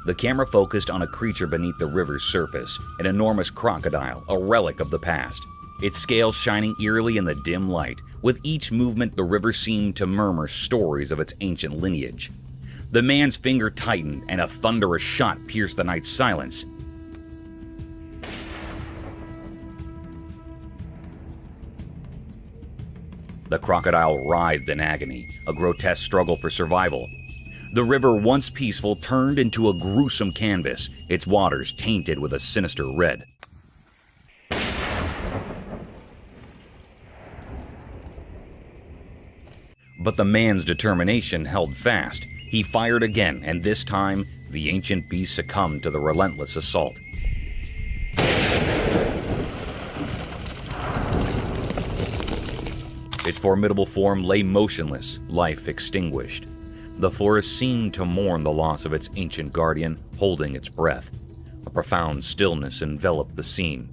The camera focused on a creature beneath the river's surface, an enormous crocodile, a relic of the past. Its scales shining eerily in the dim light. With each movement, the river seemed to murmur stories of its ancient lineage. The man's finger tightened, and a thunderous shot pierced the night's silence. The crocodile writhed in agony, a grotesque struggle for survival. The river, once peaceful, turned into a gruesome canvas, its waters tainted with a sinister red. But the man's determination held fast. He fired again, and this time, the ancient beast succumbed to the relentless assault. Its formidable form lay motionless, life extinguished. The forest seemed to mourn the loss of its ancient guardian, holding its breath. A profound stillness enveloped the scene.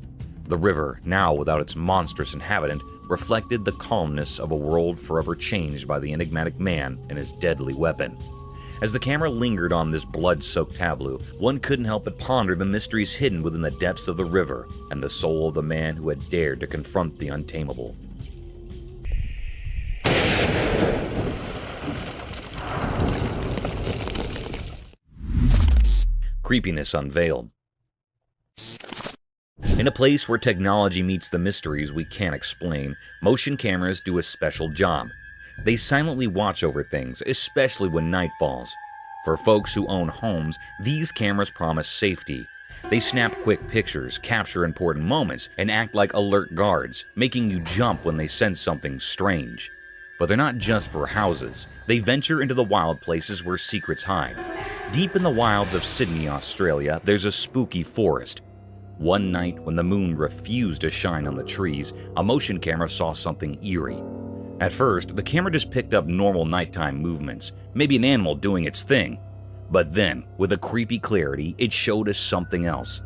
The river, now without its monstrous inhabitant, reflected the calmness of a world forever changed by the enigmatic man and his deadly weapon. As the camera lingered on this blood-soaked tableau, one couldn't help but ponder the mysteries hidden within the depths of the river and the soul of the man who had dared to confront the untamable. creepiness unveiled. In a place where technology meets the mysteries we can't explain, motion cameras do a special job. They silently watch over things, especially when night falls. For folks who own homes, these cameras promise safety. They snap quick pictures, capture important moments, and act like alert guards, making you jump when they sense something strange. But they're not just for houses. They venture into the wild places where secrets hide. Deep in the wilds of Sydney, Australia, there's a spooky forest. One night, when the moon refused to shine on the trees, a motion camera saw something eerie. At first, the camera just picked up normal nighttime movements, maybe an animal doing its thing. But then, with a creepy clarity, it showed us something else.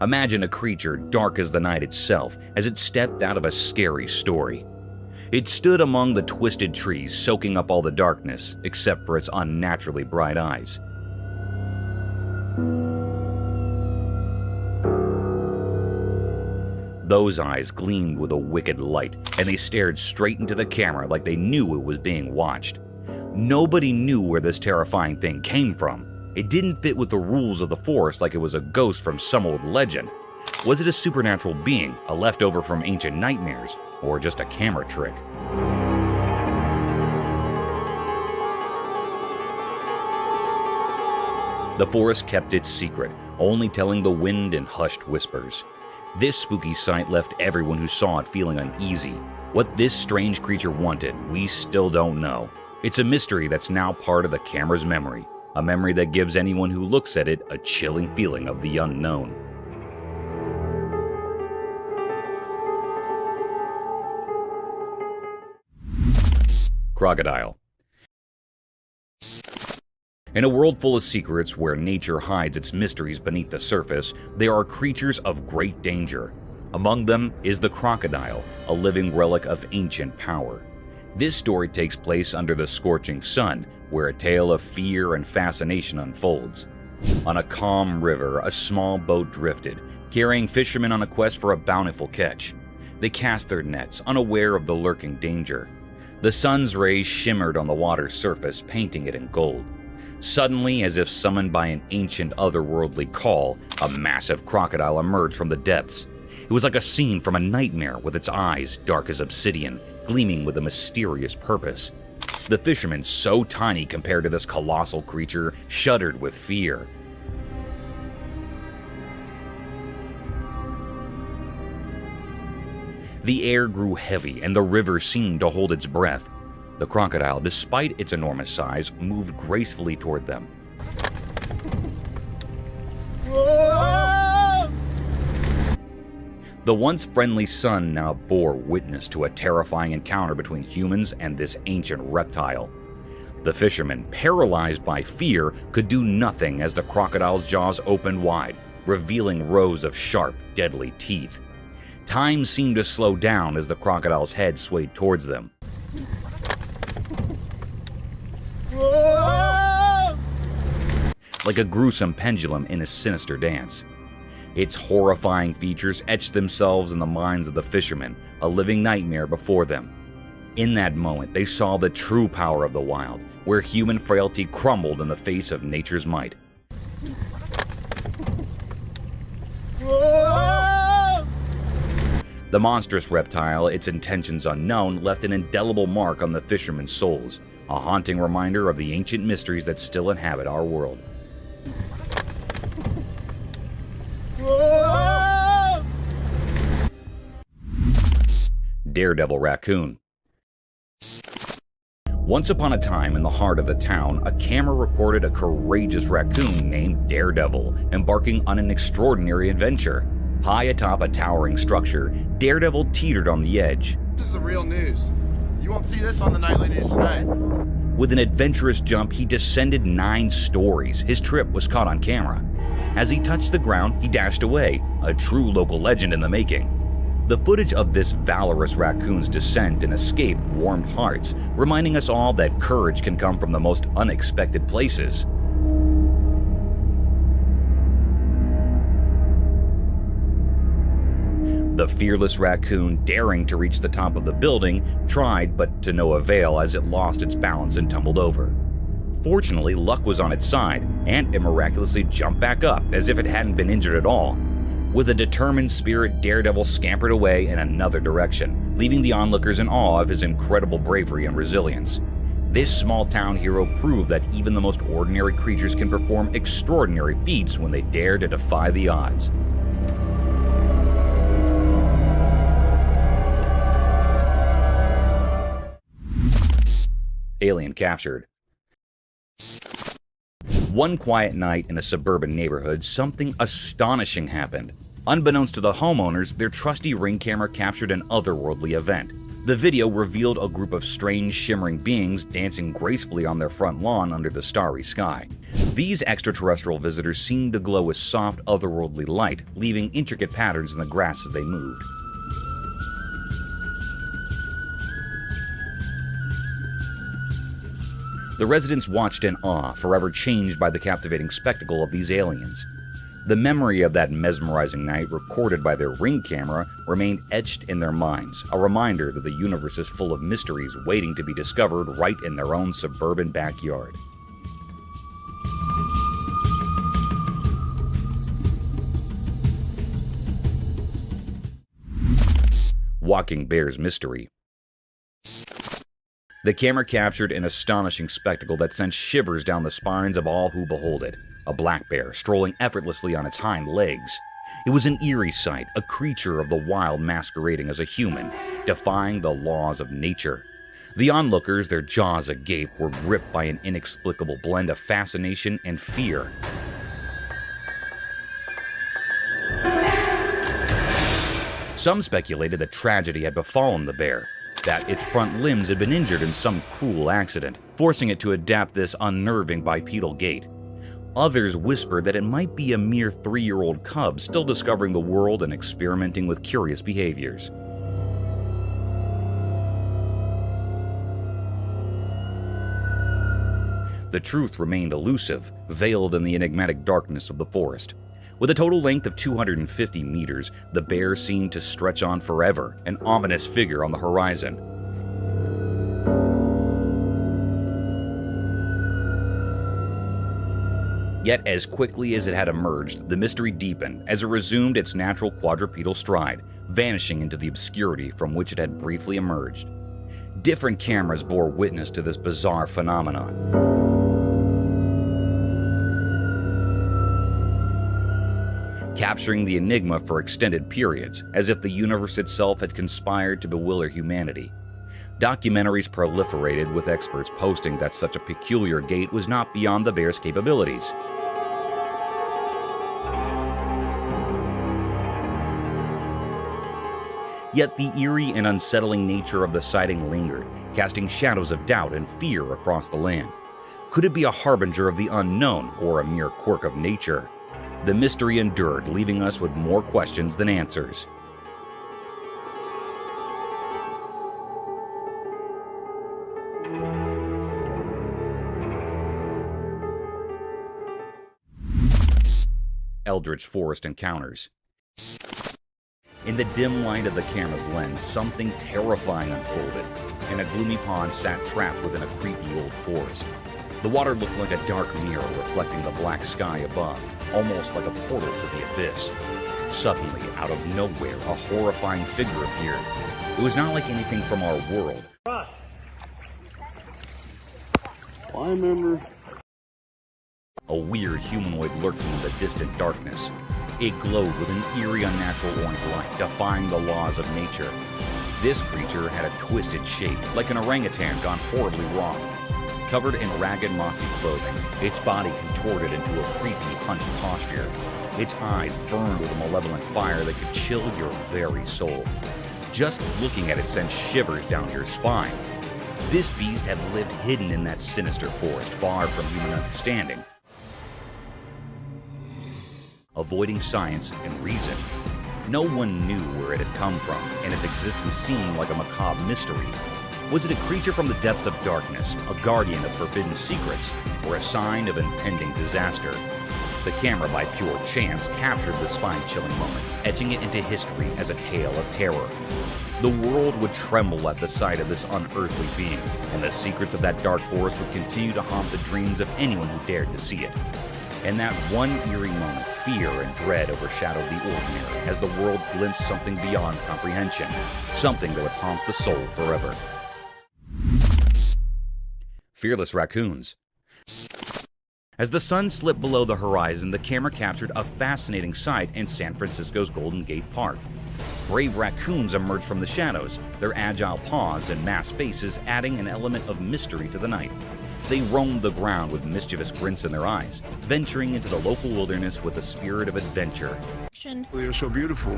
Imagine a creature dark as the night itself as it stepped out of a scary story. It stood among the twisted trees, soaking up all the darkness, except for its unnaturally bright eyes. Those eyes gleamed with a wicked light, and they stared straight into the camera like they knew it was being watched. Nobody knew where this terrifying thing came from. It didn't fit with the rules of the forest like it was a ghost from some old legend. Was it a supernatural being, a leftover from ancient nightmares, or just a camera trick? The forest kept its secret, only telling the wind in hushed whispers. This spooky sight left everyone who saw it feeling uneasy. What this strange creature wanted, we still don't know. It's a mystery that's now part of the camera's memory, a memory that gives anyone who looks at it a chilling feeling of the unknown. Crocodile. In a world full of secrets where nature hides its mysteries beneath the surface, there are creatures of great danger. Among them is the crocodile, a living relic of ancient power. This story takes place under the scorching sun, where a tale of fear and fascination unfolds. On a calm river, a small boat drifted, carrying fishermen on a quest for a bountiful catch. They cast their nets, unaware of the lurking danger. The sun's rays shimmered on the water's surface, painting it in gold. Suddenly, as if summoned by an ancient otherworldly call, a massive crocodile emerged from the depths. It was like a scene from a nightmare, with its eyes dark as obsidian, gleaming with a mysterious purpose. The fishermen, so tiny compared to this colossal creature, shuddered with fear. The air grew heavy, and the river seemed to hold its breath. The crocodile, despite its enormous size, moved gracefully toward them. The once friendly sun now bore witness to a terrifying encounter between humans and this ancient reptile. The fishermen, paralyzed by fear, could do nothing as the crocodile's jaws opened wide, revealing rows of sharp, deadly teeth. Time seemed to slow down as the crocodile's head swayed towards them. Like a gruesome pendulum in a sinister dance. Its horrifying features etched themselves in the minds of the fishermen, a living nightmare before them. In that moment, they saw the true power of the wild, where human frailty crumbled in the face of nature's might. The monstrous reptile, its intentions unknown, left an indelible mark on the fishermen's souls, a haunting reminder of the ancient mysteries that still inhabit our world. Daredevil raccoon. Once upon a time in the heart of the town, a camera recorded a courageous raccoon named Daredevil embarking on an extraordinary adventure. High atop a towering structure, Daredevil teetered on the edge. This is the real news. You won't see this on the nightly news tonight. With an adventurous jump, he descended 9 stories. His trip was caught on camera. As he touched the ground, he dashed away, a true local legend in the making. The footage of this valorous raccoon's descent and escape warmed hearts, reminding us all that courage can come from the most unexpected places. The fearless raccoon, daring to reach the top of the building, tried but to no avail as it lost its balance and tumbled over. Fortunately, luck was on its side, and it miraculously jumped back up as if it hadn't been injured at all. With a determined spirit, Daredevil scampered away in another direction, leaving the onlookers in awe of his incredible bravery and resilience. This small-town hero proved that even the most ordinary creatures can perform extraordinary feats when they dare to defy the odds. Alien captured. One quiet night in a suburban neighborhood, something astonishing happened. Unbeknownst to the homeowners, their trusty Ring camera captured an otherworldly event. The video revealed a group of strange, shimmering beings dancing gracefully on their front lawn under the starry sky. These extraterrestrial visitors seemed to glow with soft, otherworldly light, leaving intricate patterns in the grass as they moved. The residents watched in awe, forever changed by the captivating spectacle of these aliens. The memory of that mesmerizing night, recorded by their Ring camera, remained etched in their minds, a reminder that the universe is full of mysteries waiting to be discovered right in their own suburban backyard. Walking Bear's Mystery. The camera captured an astonishing spectacle that sent shivers down the spines of all who behold it. A black bear strolling effortlessly on its hind legs. It was an eerie sight, a creature of the wild masquerading as a human, defying the laws of nature. The onlookers, their jaws agape, were gripped by an inexplicable blend of fascination and fear. Some speculated that tragedy had befallen the bear, that its front limbs had been injured in some cruel accident, forcing it to adapt this unnerving bipedal gait. Others whispered that it might be a mere 3-year-old cub still discovering the world and experimenting with curious behaviors. The truth remained elusive, veiled in the enigmatic darkness of the forest. With a total length of 250 meters, the bear seemed to stretch on forever, an ominous figure on the horizon. Yet as quickly as it had emerged, the mystery deepened as it resumed its natural quadrupedal stride, vanishing into the obscurity from which it had briefly emerged. Different cameras bore witness to this bizarre phenomenon. Capturing the enigma for extended periods, as if the universe itself had conspired to bewilder humanity. Documentaries proliferated, with experts posting that such a peculiar gait was not beyond the bear's capabilities. Yet the eerie and unsettling nature of the sighting lingered, casting shadows of doubt and fear across the land. Could it be a harbinger of the unknown, or a mere quirk of nature? The mystery endured, leaving us with more questions than answers. Eldritch Forest Encounters. In the dim light of the camera's lens, something terrifying unfolded. In a gloomy pond sat trapped within a creepy old forest. The water looked like a dark mirror reflecting the black sky above, almost like a portal to the abyss. Suddenly, out of nowhere, a horrifying figure appeared. It was not like anything from our world. I remember. A weird humanoid lurking in the distant darkness. It glowed with an eerie, unnatural orange light, defying the laws of nature. This creature had a twisted shape, like an orangutan gone horribly wrong. Covered in ragged, mossy clothing, its body contorted into a creepy, hunched posture. Its eyes burned with a malevolent fire that could chill your very soul. Just looking at it sent shivers down your spine. This beast had lived hidden in that sinister forest, far from human understanding. Avoiding science and reason, no one knew where it had come from, and its existence seemed like a macabre mystery. Was it a creature from the depths of darkness, a guardian of forbidden secrets, or a sign of impending disaster? The camera, by pure chance, captured the spine-chilling moment, etching it into history as a tale of terror. The world would tremble at the sight of this unearthly being, and the secrets of that dark forest would continue to haunt the dreams of anyone who dared to see it. In that one eerie moment, fear and dread overshadowed the ordinary as the world glimpsed something beyond comprehension, something that would haunt the soul forever. Fearless raccoons. As the sun slipped below the horizon, the camera captured a fascinating sight in San Francisco's Golden Gate Park. Brave raccoons emerged from the shadows, their agile paws and masked faces adding an element of mystery to the night. They roamed the ground with mischievous grins in their eyes, venturing into the local wilderness with a spirit of adventure. They're so beautiful.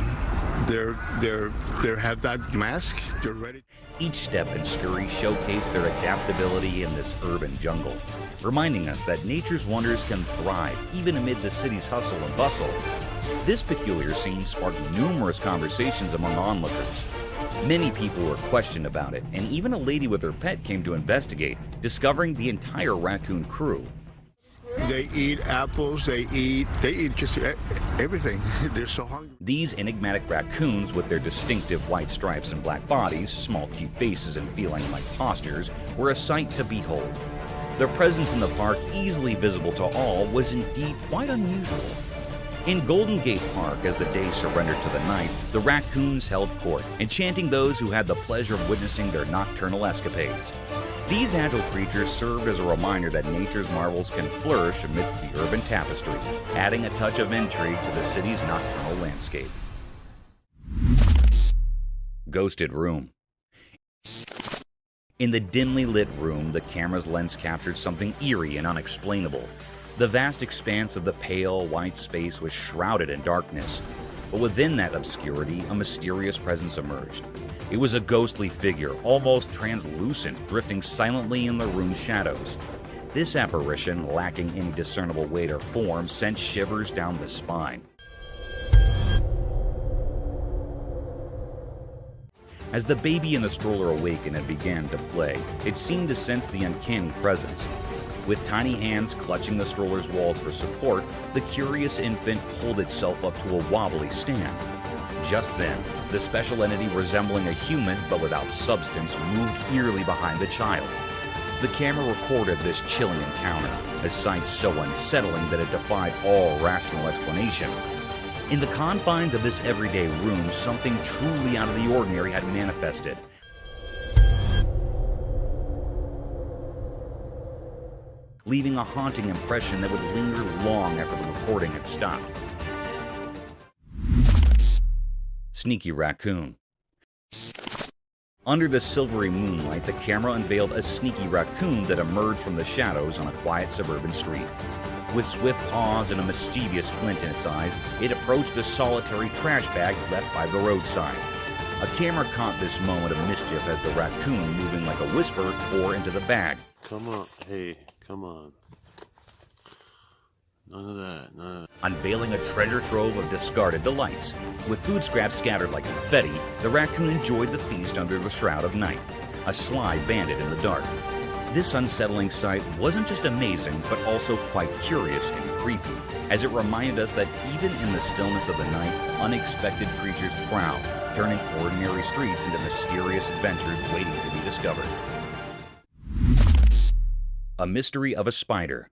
They have that mask. They're ready. Each step and scurry showcased their adaptability in this urban jungle, reminding us that nature's wonders can thrive even amid the city's hustle and bustle. This peculiar scene sparked numerous conversations among onlookers. Many people were questioned about it, and even a lady with her pet came to investigate, discovering the entire raccoon crew. They eat apples, they eat just everything. They're so hungry. These enigmatic raccoons, with their distinctive white stripes and black bodies, small cute faces, and feline-like postures, were a sight to behold. Their presence in the park, easily visible to all, was indeed quite unusual. In Golden Gate Park, as the day surrendered to the night, the raccoons held court, enchanting those who had the pleasure of witnessing their nocturnal escapades. These agile creatures served as a reminder that nature's marvels can flourish amidst the urban tapestry, adding a touch of intrigue to the city's nocturnal landscape. Ghosted room. In the dimly lit room, the camera's lens captured something eerie and unexplainable. The vast expanse of the pale, white space was shrouded in darkness, but within that obscurity, a mysterious presence emerged. It was a ghostly figure, almost translucent, drifting silently in the room's shadows. This apparition, lacking any discernible weight or form, sent shivers down the spine. As the baby in the stroller awakened and began to play, it seemed to sense the uncanny presence. With tiny hands clutching the stroller's walls for support, the curious infant pulled itself up to a wobbly stand. Just then, the special entity resembling a human but without substance moved eerily behind the child. The camera recorded this chilling encounter, a sight so unsettling that it defied all rational explanation. In the confines of this everyday room, something truly out of the ordinary had manifested. Leaving a haunting impression that would linger long after the recording had stopped. Sneaky raccoon. Under the silvery moonlight, the camera unveiled a sneaky raccoon that emerged from the shadows on a quiet suburban street. With swift paws and a mischievous glint in its eyes, it approached a solitary trash bag left by the roadside. A camera caught this moment of mischief as the raccoon, moving like a whisper, tore into the bag. Come on, hey, come on. None of that, none of that. Unveiling a treasure trove of discarded delights. With food scraps scattered like confetti, the raccoon enjoyed the feast under the shroud of night, a sly bandit in the dark. This unsettling sight wasn't just amazing, but also quite curious and creepy, as it reminded us that even in the stillness of the night, unexpected creatures prowl, turning ordinary streets into mysterious adventures waiting to be discovered. A mystery of a spider.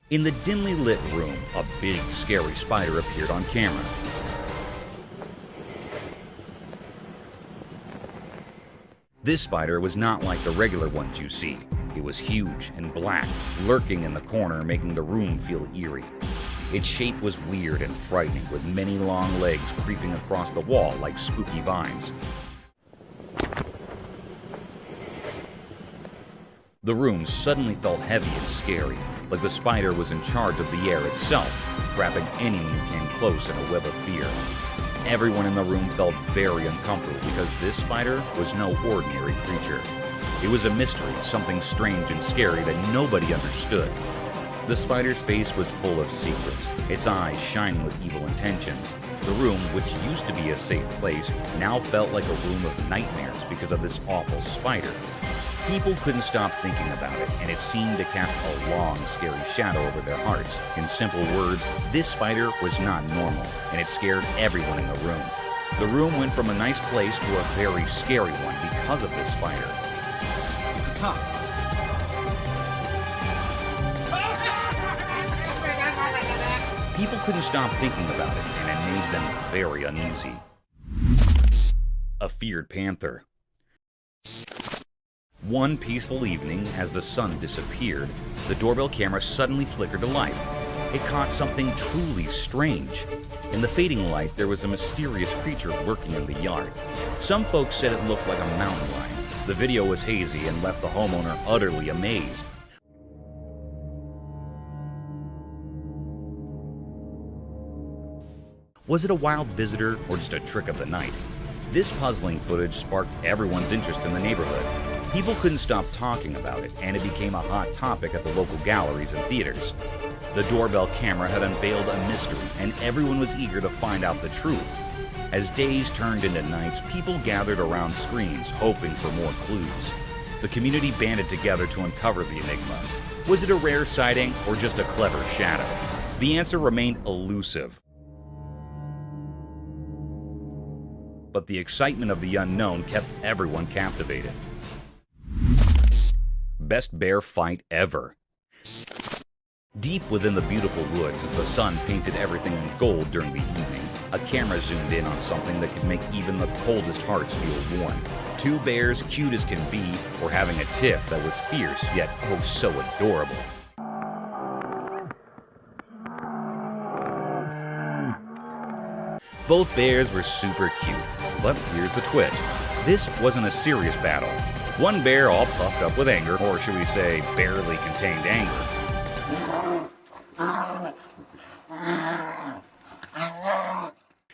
In the dimly lit room, a big, scary spider appeared on camera. This spider was not like the regular ones you see. It was huge and black, lurking in the corner, making the room feel eerie. Its shape was weird and frightening, with many long legs creeping across the wall like spooky vines. The room suddenly felt heavy and scary, like the spider was in charge of the air itself, trapping anyone who came close in a web of fear. Everyone in the room felt very uncomfortable because this spider was no ordinary creature. It was a mystery, something strange and scary that nobody understood. The spider's face was full of secrets, its eyes shining with evil intentions. The room, which used to be a safe place, now felt like a room of nightmares because of this awful spider. People couldn't stop thinking about it, and it seemed to cast a long, scary shadow over their hearts. In simple words, this spider was not normal, and it scared everyone in the room. The room went from a nice place to a very scary one because of this spider. People couldn't stop thinking about it, and it made them very uneasy. A feared panther. One peaceful evening, as the sun disappeared, the doorbell camera suddenly flickered to life. It caught something truly strange. In the fading light, there was a mysterious creature lurking in the yard. Some folks said it looked like a mountain lion. The video was hazy and left the homeowner utterly amazed. Was it a wild visitor or just a trick of the night? This puzzling footage sparked everyone's interest in the neighborhood. People couldn't stop talking about it, and it became a hot topic at the local galleries and theaters. The doorbell camera had unveiled a mystery, and everyone was eager to find out the truth. As days turned into nights, people gathered around screens, hoping for more clues. The community banded together to uncover the enigma. Was it a rare sighting or just a clever shadow? The answer remained elusive. But the excitement of the unknown kept everyone captivated. Best bear fight ever. Deep within the beautiful woods, as the sun painted everything in gold during the evening, a camera zoomed in on something that could make even the coldest hearts feel warm. Two bears, cute as can be, were having a tiff that was fierce, yet oh so adorable. Both bears were super cute, but here's the twist. This wasn't a serious battle. One bear, all puffed up with anger, or should we say, barely contained anger,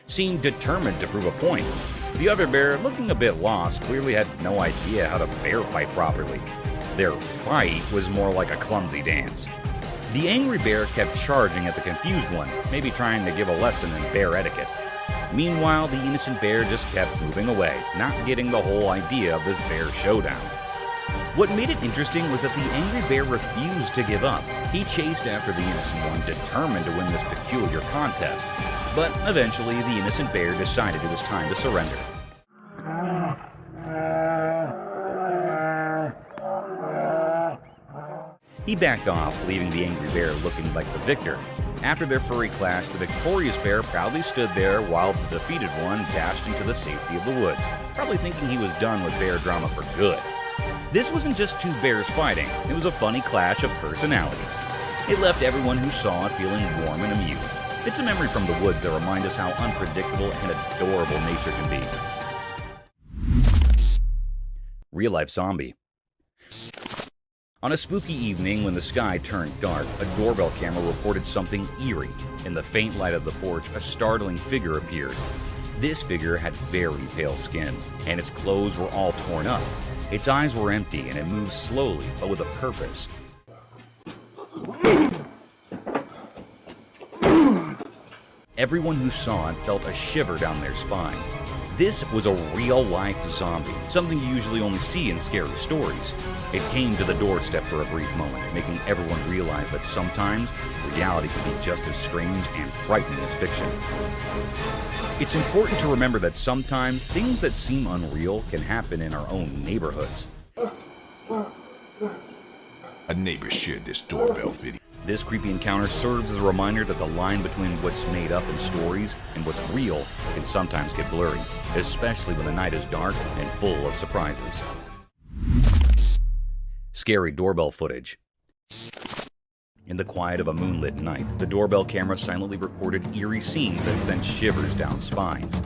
seemed determined to prove a point. The other bear, looking a bit lost, clearly had no idea how to bear fight properly. Their fight was more like a clumsy dance. The angry bear kept charging at the confused one, maybe trying to give a lesson in bear etiquette. Meanwhile, the innocent bear just kept moving away, not getting the whole idea of this bear showdown. What made it interesting was that the angry bear refused to give up. He chased after the innocent one, determined to win this peculiar contest. But eventually, the innocent bear decided it was time to surrender. He backed off, leaving the angry bear looking like the victor. After their furry clash, the victorious bear proudly stood there while the defeated one dashed into the safety of the woods, probably thinking he was done with bear drama for good. This wasn't just two bears fighting, it was a funny clash of personalities. It left everyone who saw it feeling warm and amused. It's a memory from the woods that reminds us how unpredictable and adorable nature can be. Real-life zombie. On a spooky evening when the sky turned dark, a doorbell camera reported something eerie. In the faint light of the porch, a startling figure appeared. This figure had very pale skin, and its clothes were all torn up. Its eyes were empty, and it moved slowly, but with a purpose. Everyone who saw it felt a shiver down their spine. This was a real-life zombie, something you usually only see in scary stories. It came to the doorstep for a brief moment, making everyone realize that sometimes reality can be just as strange and frightening as fiction. It's important to remember that sometimes things that seem unreal can happen in our own neighborhoods. A neighbor shared this doorbell video. This creepy encounter serves as a reminder that the line between what's made up in stories and what's real can sometimes get blurry, especially when the night is dark and full of surprises. Scary doorbell footage. In the quiet of a moonlit night, the doorbell camera silently recorded eerie scenes that sent shivers down spines.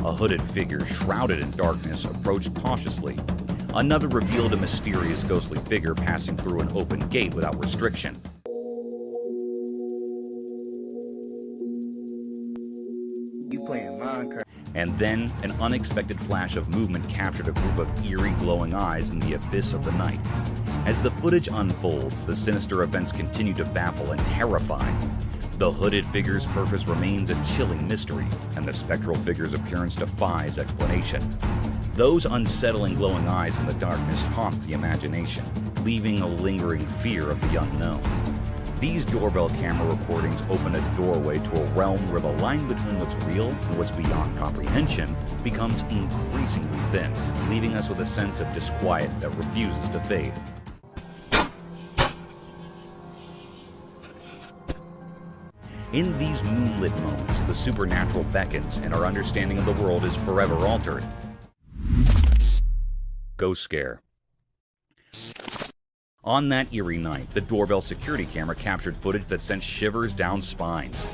A hooded figure shrouded in darkness approached cautiously. Another revealed a mysterious ghostly figure passing through an open gate without restriction. You playing Minecraft. And then, an unexpected flash of movement captured a group of eerie glowing eyes in the abyss of the night. As the footage unfolds, the sinister events continue to baffle and terrify. The hooded figure's purpose remains a chilling mystery, and the spectral figure's appearance defies explanation. Those unsettling glowing eyes in the darkness haunt the imagination, leaving a lingering fear of the unknown. These doorbell camera recordings open a doorway to a realm where the line between what's real and what's beyond comprehension becomes increasingly thin, leaving us with a sense of disquiet that refuses to fade. In these moonlit moments, the supernatural beckons and our understanding of the world is forever altered. Ghost scare. On that eerie night, the doorbell security camera captured footage that sent shivers down spines.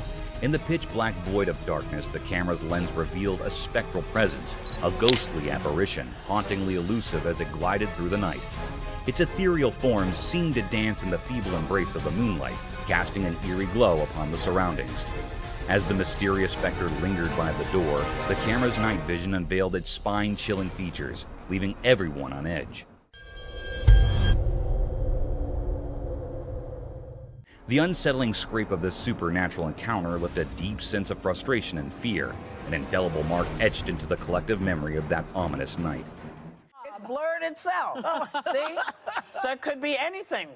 In the pitch-black void of darkness, the camera's lens revealed a spectral presence, a ghostly apparition, hauntingly elusive as it glided through the night. Its ethereal form seemed to dance in the feeble embrace of the moonlight, casting an eerie glow upon the surroundings. As the mysterious specter lingered by the door, the camera's night vision unveiled its spine-chilling features, leaving everyone on edge. The unsettling scrape of this supernatural encounter left a deep sense of frustration and fear, an indelible mark etched into the collective memory of that ominous night. It's blurred itself. See? So it could be anything.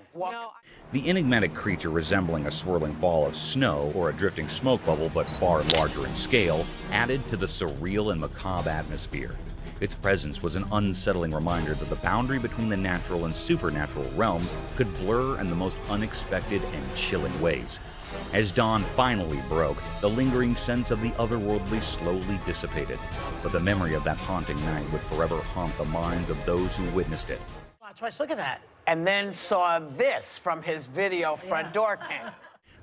The enigmatic creature, resembling a swirling ball of snow or a drifting smoke bubble but far larger in scale, added to the surreal and macabre atmosphere. Its presence was an unsettling reminder that the boundary between the natural and supernatural realms could blur in the most unexpected and chilling ways. As dawn finally broke, the lingering sense of the otherworldly slowly dissipated, but the memory of that haunting night would forever haunt the minds of those who witnessed it. Watch, look at that. And then saw this from his video front door cam.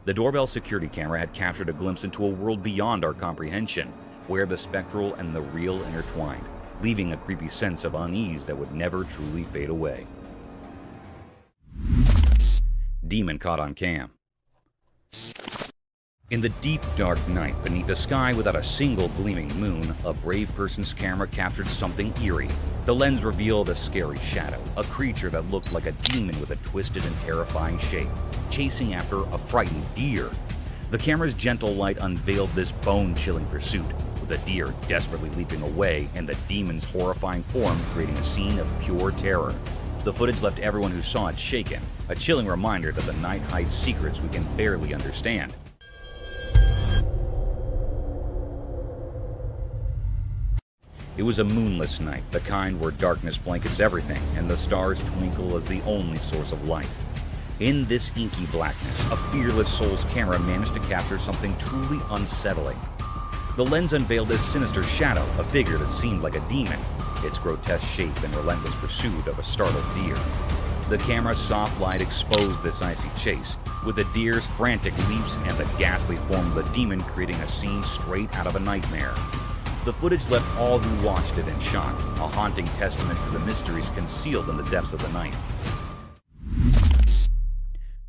The doorbell security camera had captured a glimpse into a world beyond our comprehension, where the spectral and the real intertwined, leaving a creepy sense of unease that would never truly fade away. Demon caught on cam. In the deep, dark night, beneath a sky without a single gleaming moon, a brave person's camera captured something eerie. The lens revealed a scary shadow, a creature that looked like a demon with a twisted and terrifying shape, chasing after a frightened deer. The camera's gentle light unveiled this bone-chilling pursuit, with the deer desperately leaping away and the demon's horrifying form creating a scene of pure terror. The footage left everyone who saw it shaken, a chilling reminder that the night hides secrets we can barely understand. It was a moonless night, the kind where darkness blankets everything and the stars twinkle as the only source of light. In this inky blackness, a fearless soul's camera managed to capture something truly unsettling. The lens unveiled this sinister shadow, a figure that seemed like a demon, its grotesque shape and relentless pursuit of a startled deer. The camera's soft light exposed this icy chase, with the deer's frantic leaps and the ghastly form of the demon creating a scene straight out of a nightmare. The footage left all who watched it in shock, a haunting testament to the mysteries concealed in the depths of the night.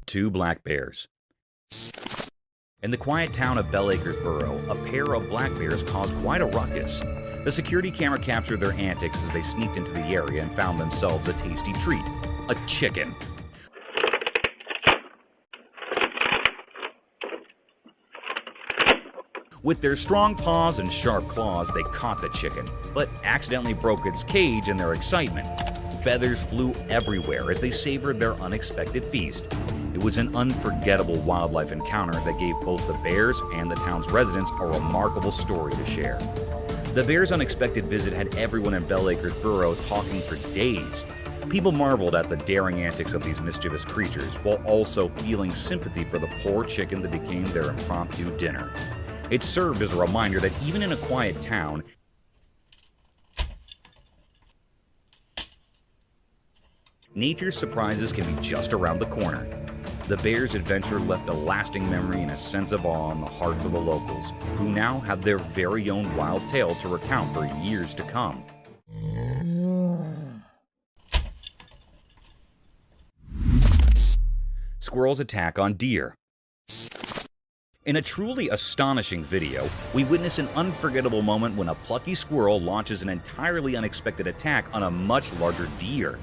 2 black bears. In the quiet town of Bell Acres Borough, a pair of black bears caused quite a ruckus. The security camera captured their antics as they sneaked into the area and found themselves a tasty treat: a chicken. With their strong paws and sharp claws, they caught the chicken, but accidentally broke its cage in their excitement. Feathers flew everywhere as they savored their unexpected feast. It was an unforgettable wildlife encounter that gave both the bears and the town's residents a remarkable story to share. The bears' unexpected visit had everyone in Bell Acres Borough talking for days. People marveled at the daring antics of these mischievous creatures, while also feeling sympathy for the poor chicken that became their impromptu dinner. It served as a reminder that even in a quiet town, nature's surprises can be just around the corner. The bears' adventure left a lasting memory and a sense of awe in the hearts of the locals, who now have their very own wild tale to recount for years to come. Squirrels attack on deer. In a truly astonishing video, we witness an unforgettable moment when a plucky squirrel launches an entirely unexpected attack on a much larger deer.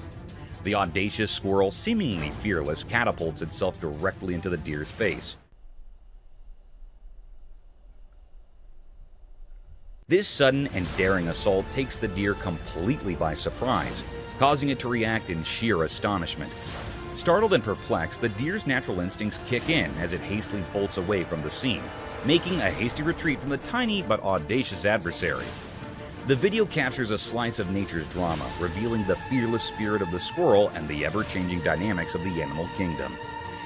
The audacious squirrel, seemingly fearless, catapults itself directly into the deer's face. This sudden and daring assault takes the deer completely by surprise, causing it to react in sheer astonishment. Startled and perplexed, the deer's natural instincts kick in as it hastily bolts away from the scene, making a hasty retreat from the tiny but audacious adversary. The video captures a slice of nature's drama, revealing the fearless spirit of the squirrel and the ever-changing dynamics of the animal kingdom.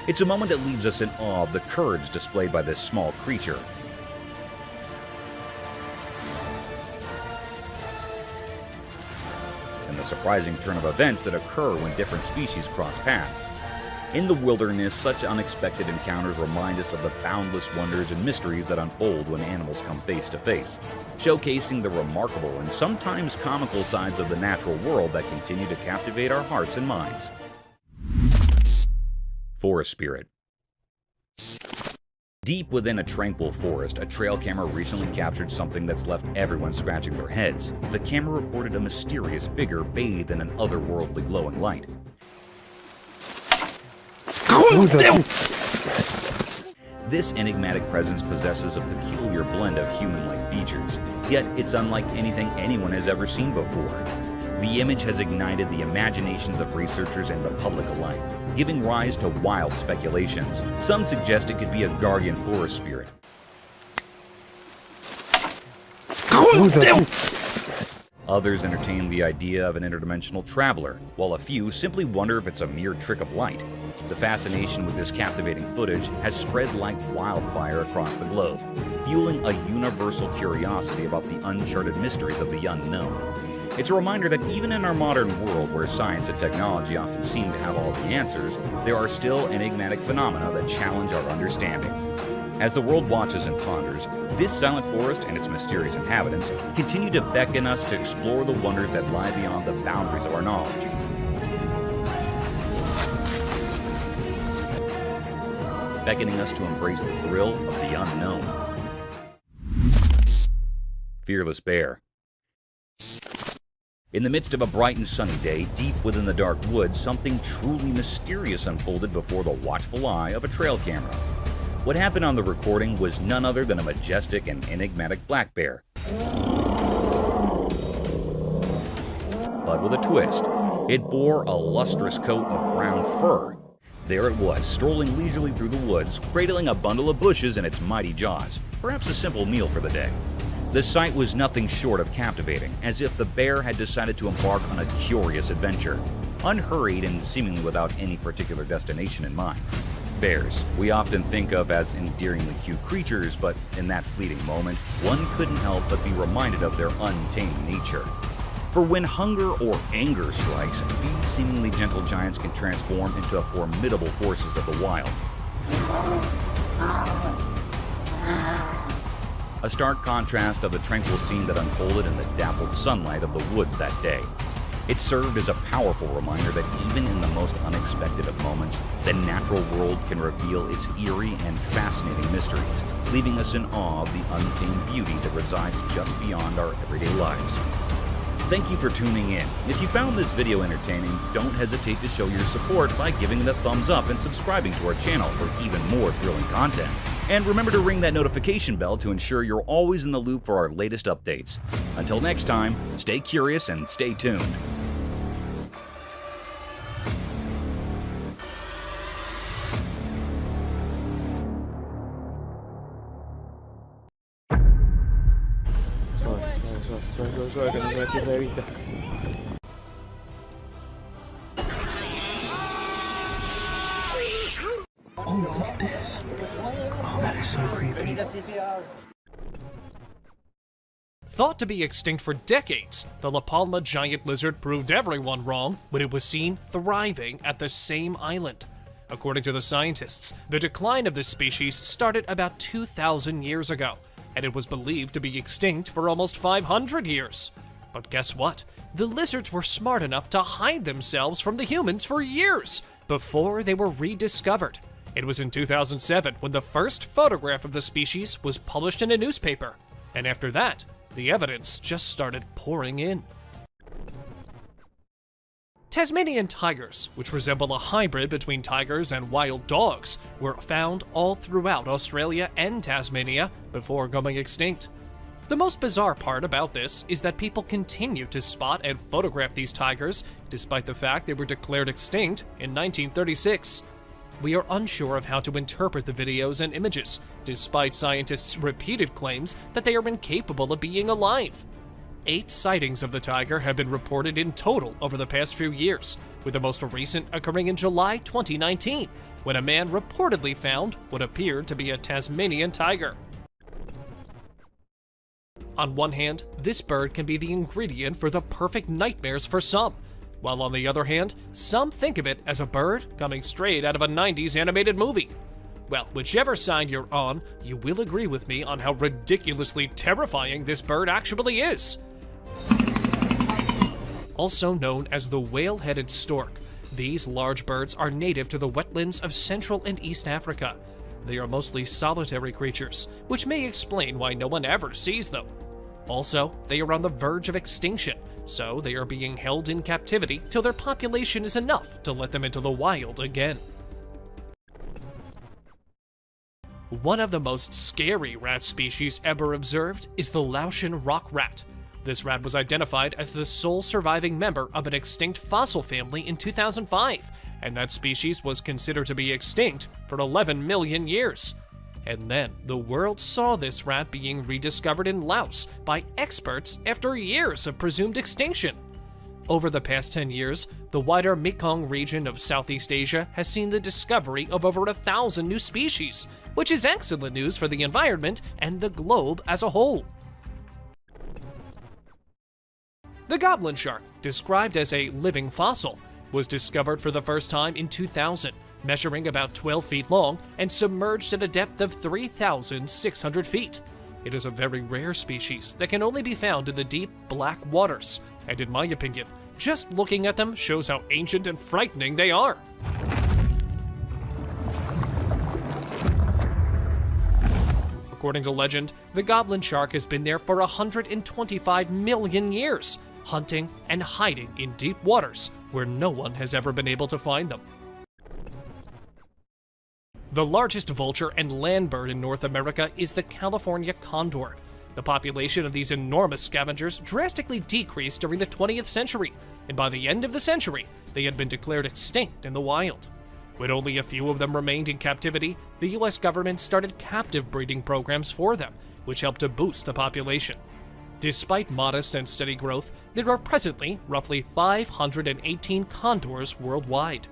It's a moment that leaves us in awe of the courage displayed by this small creature. And the surprising turn of events that occur when different species cross paths. In the wilderness, such unexpected encounters remind us of the boundless wonders and mysteries that unfold when animals come face to face, showcasing the remarkable and sometimes comical sides of the natural world that continue to captivate our hearts and minds. Forest Spirit. Deep within a tranquil forest, a trail camera recently captured something that's left everyone scratching their heads. The camera recorded a mysterious figure bathed in an otherworldly glowing light. This enigmatic presence possesses a peculiar blend of human-like features, yet it's unlike anything anyone has ever seen before. The image has ignited the imaginations of researchers and the public alike, giving rise to wild speculations. Some suggest it could be a guardian forest spirit. Others entertain the idea of an interdimensional traveler, while a few simply wonder if it's a mere trick of light. The fascination with this captivating footage has spread like wildfire across the globe, fueling a universal curiosity about the uncharted mysteries of the unknown. It's a reminder that even in our modern world, where science and technology often seem to have all the answers, there are still enigmatic phenomena that challenge our understanding. As the world watches and ponders, this silent forest and its mysterious inhabitants continue to beckon us to explore the wonders that lie beyond the boundaries of our knowledge. Beckoning us to embrace the thrill of the unknown. Fearless Bear. In the midst of a bright and sunny day, deep within the dark woods, something truly mysterious unfolded before the watchful eye of a trail camera. What happened on the recording was none other than a majestic and enigmatic black bear. But with a twist, it bore a lustrous coat of brown fur. There it was, strolling leisurely through the woods, cradling a bundle of bushes in its mighty jaws, perhaps a simple meal for the day. The sight was nothing short of captivating, as if the bear had decided to embark on a curious adventure, unhurried and seemingly without any particular destination in mind. Bears, we often think of as endearingly cute creatures, but in that fleeting moment, one couldn't help but be reminded of their untamed nature. For when hunger or anger strikes, these seemingly gentle giants can transform into formidable forces of the wild. A stark contrast of the tranquil scene that unfolded in the dappled sunlight of the woods that day. It served as a powerful reminder that even in the most unexpected of moments, the natural world can reveal its eerie and fascinating mysteries, leaving us in awe of the untamed beauty that resides just beyond our everyday lives. Thank you for tuning in. If you found this video entertaining, don't hesitate to show your support by giving it a thumbs up and subscribing to our channel for even more thrilling content. And remember to ring that notification bell to ensure you're always in the loop for our latest updates. Until next time, stay curious and stay tuned. Suave, que no se me pierda de vista. Oh, look at this. Oh, that is so creepy. Thought to be extinct for decades, the La Palma giant lizard proved everyone wrong when it was seen thriving at the same island. According to the scientists, the decline of this species started about 2,000 years ago, and it was believed to be extinct for almost 500 years. But guess what? The lizards were smart enough to hide themselves from the humans for years before they were rediscovered. It was in 2007 when the first photograph of the species was published in a newspaper, and after that, the evidence just started pouring in. Tasmanian tigers, which resemble a hybrid between tigers and wild dogs, were found all throughout Australia and Tasmania before going extinct. The most bizarre part about this is that people continue to spot and photograph these tigers, despite the fact they were declared extinct in 1936. We are unsure of how to interpret the videos and images, despite scientists' repeated claims that they are incapable of being alive. 8 sightings of the tiger have been reported in total over the past few years, with the most recent occurring in July 2019, when a man reportedly found what appeared to be a Tasmanian tiger. On one hand, this bird can be the ingredient for the perfect nightmares for some, while on the other hand, some think of it as a bird coming straight out of a 90s animated movie. Well, whichever side you're on, you will agree with me on how ridiculously terrifying this bird actually is. Also known as the whale-headed stork, these large birds are native to the wetlands of Central and East Africa. They are mostly solitary creatures, which may explain why no one ever sees them. Also, they are on the verge of extinction, so they are being held in captivity till their population is enough to let them into the wild again. One of the most scary rat species ever observed is the Laotian rock rat. This rat was identified as the sole surviving member of an extinct fossil family in 2005, and that species was considered to be extinct for 11 million years. And then the world saw this rat being rediscovered in Laos by experts after years of presumed extinction. Over the past 10 years, the wider Mekong region of Southeast Asia has seen the discovery of over 1,000 new species, which is excellent news for the environment and the globe as a whole. The goblin shark, described as a living fossil, was discovered for the first time in 2000, measuring about 12 feet long and submerged at a depth of 3,600 feet. It is a very rare species that can only be found in the deep, black waters, and in my opinion, just looking at them shows how ancient and frightening they are. According to legend, the goblin shark has been there for 125 million years, hunting and hiding in deep waters where no one has ever been able to find them. The largest vulture and land bird in North America is the California condor. The population of these enormous scavengers drastically decreased during the 20th century, and by the end of the century, they had been declared extinct in the wild. When only a few of them remained in captivity, the US government started captive breeding programs for them, which helped to boost the population. Despite modest and steady growth, there are presently roughly 518 condors worldwide.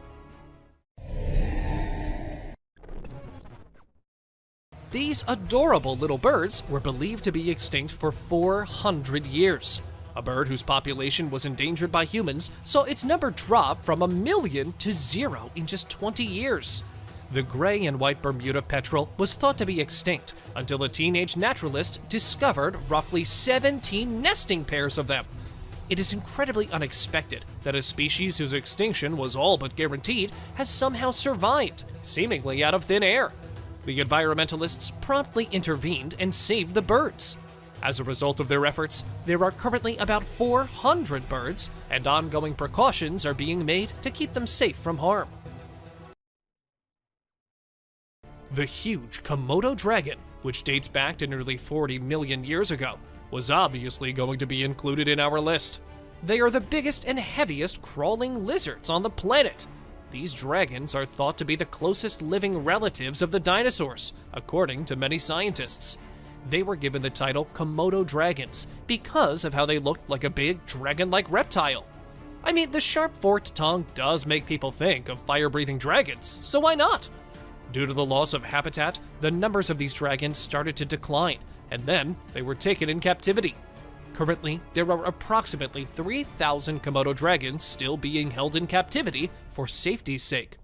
These adorable little birds were believed to be extinct for 400 years. A bird whose population was endangered by humans saw its number drop from 1 million to 0 in just 20 years. The gray and white Bermuda petrel was thought to be extinct until a teenage naturalist discovered roughly 17 nesting pairs of them. It is incredibly unexpected that a species whose extinction was all but guaranteed has somehow survived, seemingly out of thin air. The environmentalists promptly intervened and saved the birds. As a result of their efforts, there are currently about 400 birds, and ongoing precautions are being made to keep them safe from harm. The huge Komodo dragon, which dates back to nearly 40 million years ago, was obviously going to be included in our list. They are the biggest and heaviest crawling lizards on the planet. These dragons are thought to be the closest living relatives of the dinosaurs, according to many scientists. They were given the title Komodo dragons because of how they looked like a big dragon-like reptile. I mean, the sharp forked tongue does make people think of fire-breathing dragons, so why not? Due to the loss of habitat, the numbers of these dragons started to decline, and then they were taken in captivity. Currently, there are approximately 3,000 Komodo dragons still being held in captivity for safety's sake.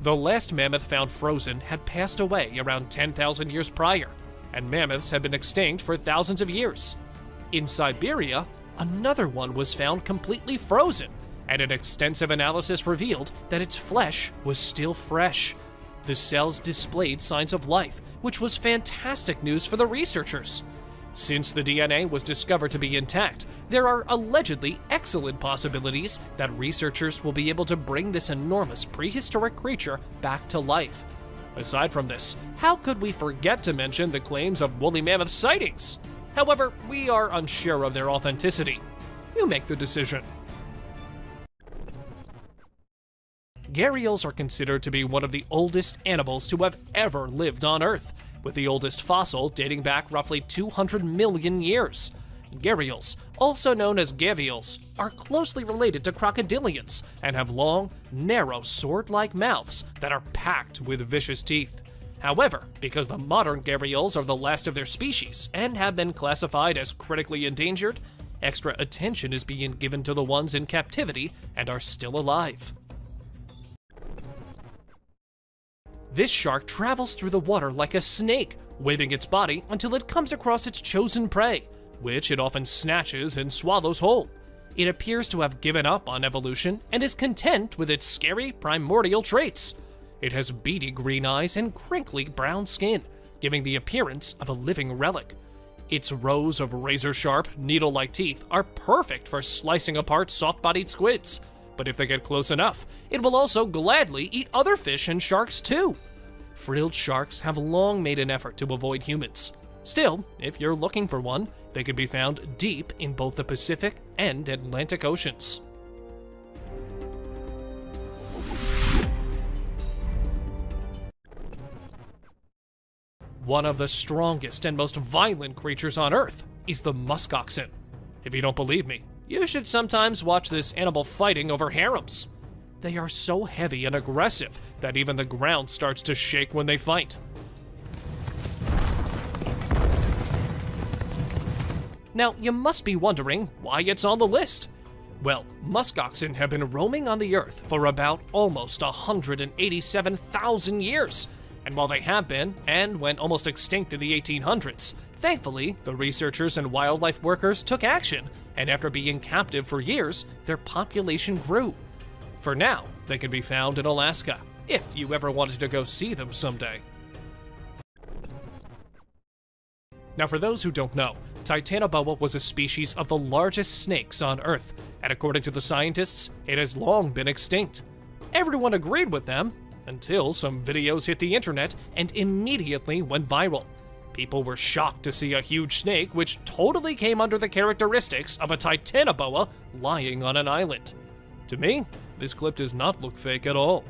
The last mammoth found frozen had passed away around 10,000 years prior, and mammoths had been extinct for thousands of years. In Siberia, another one was found completely frozen, and an extensive analysis revealed that its flesh was still fresh. The cells displayed signs of life, which was fantastic news for the researchers. Since the DNA was discovered to be intact, there are allegedly excellent possibilities that researchers will be able to bring this enormous prehistoric creature back to life. Aside from this, how could we forget to mention the claims of woolly mammoth sightings? However, we are unsure of their authenticity. You make the decision. Gharials are considered to be one of the oldest animals to have ever lived on Earth, with the oldest fossil dating back roughly 200 million years. Gharials, also known as gavials, are closely related to crocodilians and have long, narrow, sword-like mouths that are packed with vicious teeth. However, because the modern gharials are the last of their species and have been classified as critically endangered, extra attention is being given to the ones in captivity and are still alive. This shark travels through the water like a snake, waving its body until it comes across its chosen prey, which it often snatches and swallows whole. It appears to have given up on evolution and is content with its scary primordial traits. It has beady green eyes and crinkly brown skin, giving the appearance of a living relic. Its rows of razor-sharp, needle-like teeth are perfect for slicing apart soft-bodied squids, but if they get close enough, it will also gladly eat other fish and sharks too. Frilled sharks have long made an effort to avoid humans. Still, if you're looking for one, they can be found deep in both the Pacific and Atlantic Oceans. One of the strongest and most violent creatures on Earth is the musk oxen. If you don't believe me, you should sometimes watch this animal fighting over harems. They are so heavy and aggressive that even the ground starts to shake when they fight. Now, you must be wondering why it's on the list. Well, musk oxen have been roaming on the Earth for about almost 187,000 years. And while they have been, and went almost extinct in the 1800s, thankfully, the researchers and wildlife workers took action, and after being captive for years, their population grew. For now, they can be found in Alaska, if you ever wanted to go see them someday. Now, for those who don't know, Titanoboa was a species of the largest snakes on Earth, and according to the scientists, it has long been extinct. Everyone agreed with them, until some videos hit the internet and immediately went viral. People were shocked to see a huge snake which totally came under the characteristics of a Titanoboa lying on an island. To me, this clip does not look fake at all.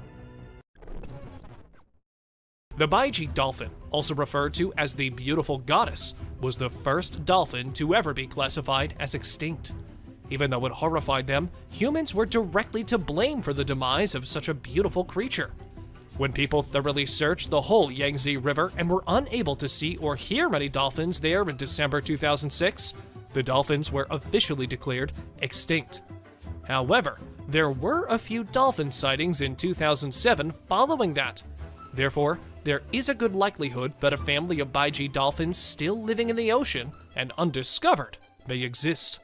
The Baiji dolphin, also referred to as the beautiful goddess, was the first dolphin to ever be classified as extinct. Even though it horrified them, humans were directly to blame for the demise of such a beautiful creature. When people thoroughly searched the whole Yangtze River and were unable to see or hear many dolphins there in December 2006, the dolphins were officially declared extinct. However, there were a few dolphin sightings in 2007 following that. Therefore, there is a good likelihood that a family of Baiji dolphins still living in the ocean and undiscovered may exist.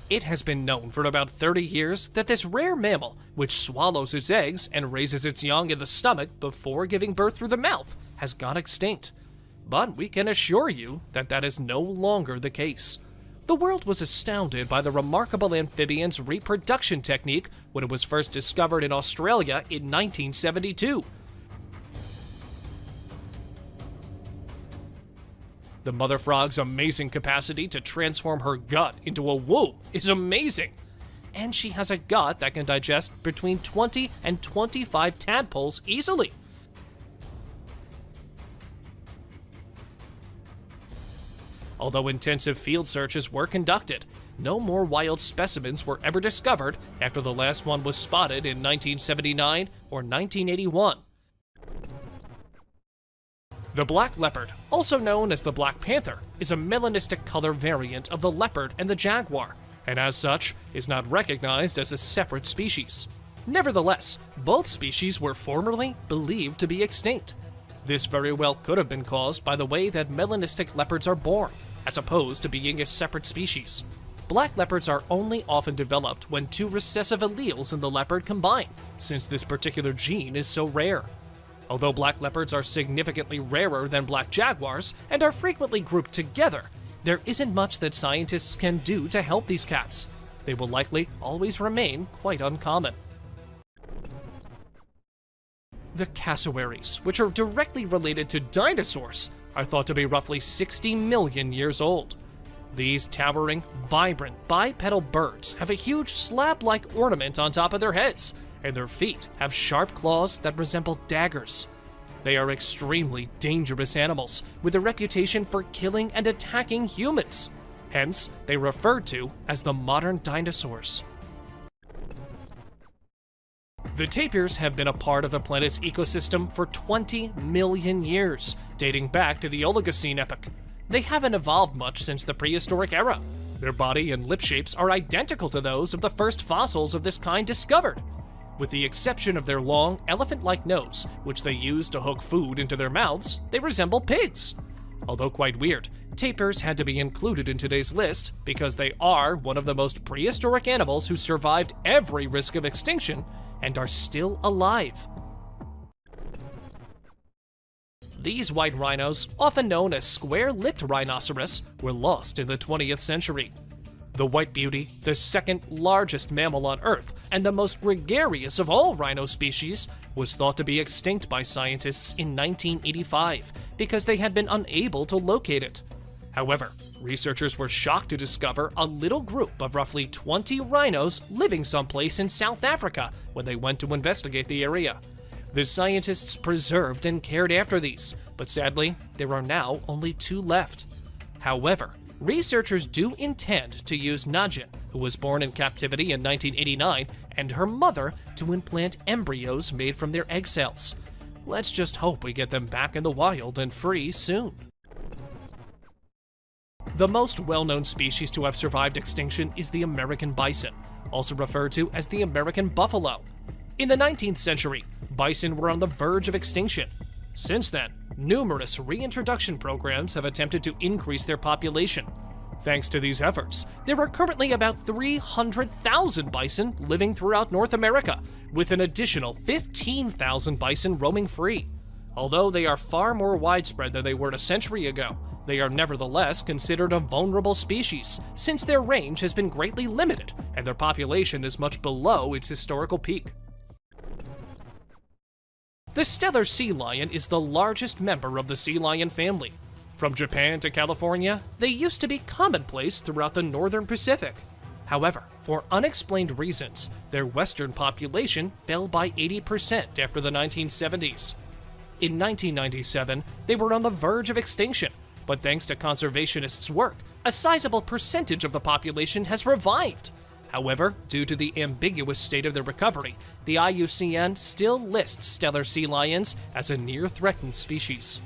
It has been known for about 30 years that this rare mammal, which swallows its eggs and raises its young in the stomach before giving birth through the mouth, has gone extinct. But we can assure you that that is no longer the case. The world was astounded by the remarkable amphibian's reproduction technique when it was first discovered in Australia in 1972. The mother frog's amazing capacity to transform her gut into a womb is amazing. And she has a gut that can digest between 20 and 25 tadpoles easily. Although intensive field searches were conducted, no more wild specimens were ever discovered after the last one was spotted in 1979 or 1981. The black leopard, also known as the black panther, is a melanistic color variant of the leopard and the jaguar, and as such, is not recognized as a separate species. Nevertheless, both species were formerly believed to be extinct. This very well could have been caused by the way that melanistic leopards are born, as opposed to being a separate species. Black leopards are only often developed when two recessive alleles in the leopard combine, since this particular gene is so rare. Although black leopards are significantly rarer than black jaguars and are frequently grouped together, there isn't much that scientists can do to help these cats. They will likely always remain quite uncommon. The cassowaries, which are directly related to dinosaurs, are thought to be roughly 60 million years old. These towering, vibrant, bipedal birds have a huge slab-like ornament on top of their heads, and their feet have sharp claws that resemble daggers. They are extremely dangerous animals, with a reputation for killing and attacking humans. Hence, they are referred to as the modern dinosaurs. The tapirs have been a part of the planet's ecosystem for 20 million years, dating back to the Oligocene epoch. They haven't evolved much since the prehistoric era. Their body and lip shapes are identical to those of the first fossils of this kind discovered. With the exception of their long, elephant-like nose, which they use to hook food into their mouths, they resemble pigs. Although quite weird, tapirs had to be included in today's list because they are one of the most prehistoric animals who survived every risk of extinction and are still alive. These white rhinos, often known as square-lipped rhinoceros, were lost in the 20th century. The white beauty, the second largest mammal on Earth, and the most gregarious of all rhino species, was thought to be extinct by scientists in 1985 because they had been unable to locate it. However, researchers were shocked to discover a little group of roughly 20 rhinos living someplace in South Africa when they went to investigate the area. The scientists preserved and cared after these, but sadly, there are now only 2 left. However, researchers do intend to use Najin, who was born in captivity in 1989, and her mother to implant embryos made from their egg cells. Let's just hope we get them back in the wild and free soon. The most well-known species to have survived extinction is the American bison, also referred to as the American buffalo. In the 19th century, bison were on the verge of extinction. Since then, numerous reintroduction programs have attempted to increase their population. Thanks to these efforts, there are currently about 300,000 bison living throughout North America, with an additional 15,000 bison roaming free. Although they are far more widespread than they were a century ago, they are nevertheless considered a vulnerable species, since their range has been greatly limited and their population is much below its historical peak. The Steller sea lion is the largest member of the sea lion family. From Japan to California, they used to be commonplace throughout the northern Pacific. However, for unexplained reasons, their western population fell by 80% after the 1970s. In 1997, they were on the verge of extinction, but thanks to conservationists' work, a sizable percentage of the population has revived. However, due to the ambiguous state of their recovery, the IUCN still lists Steller sea lions as a near-threatened species.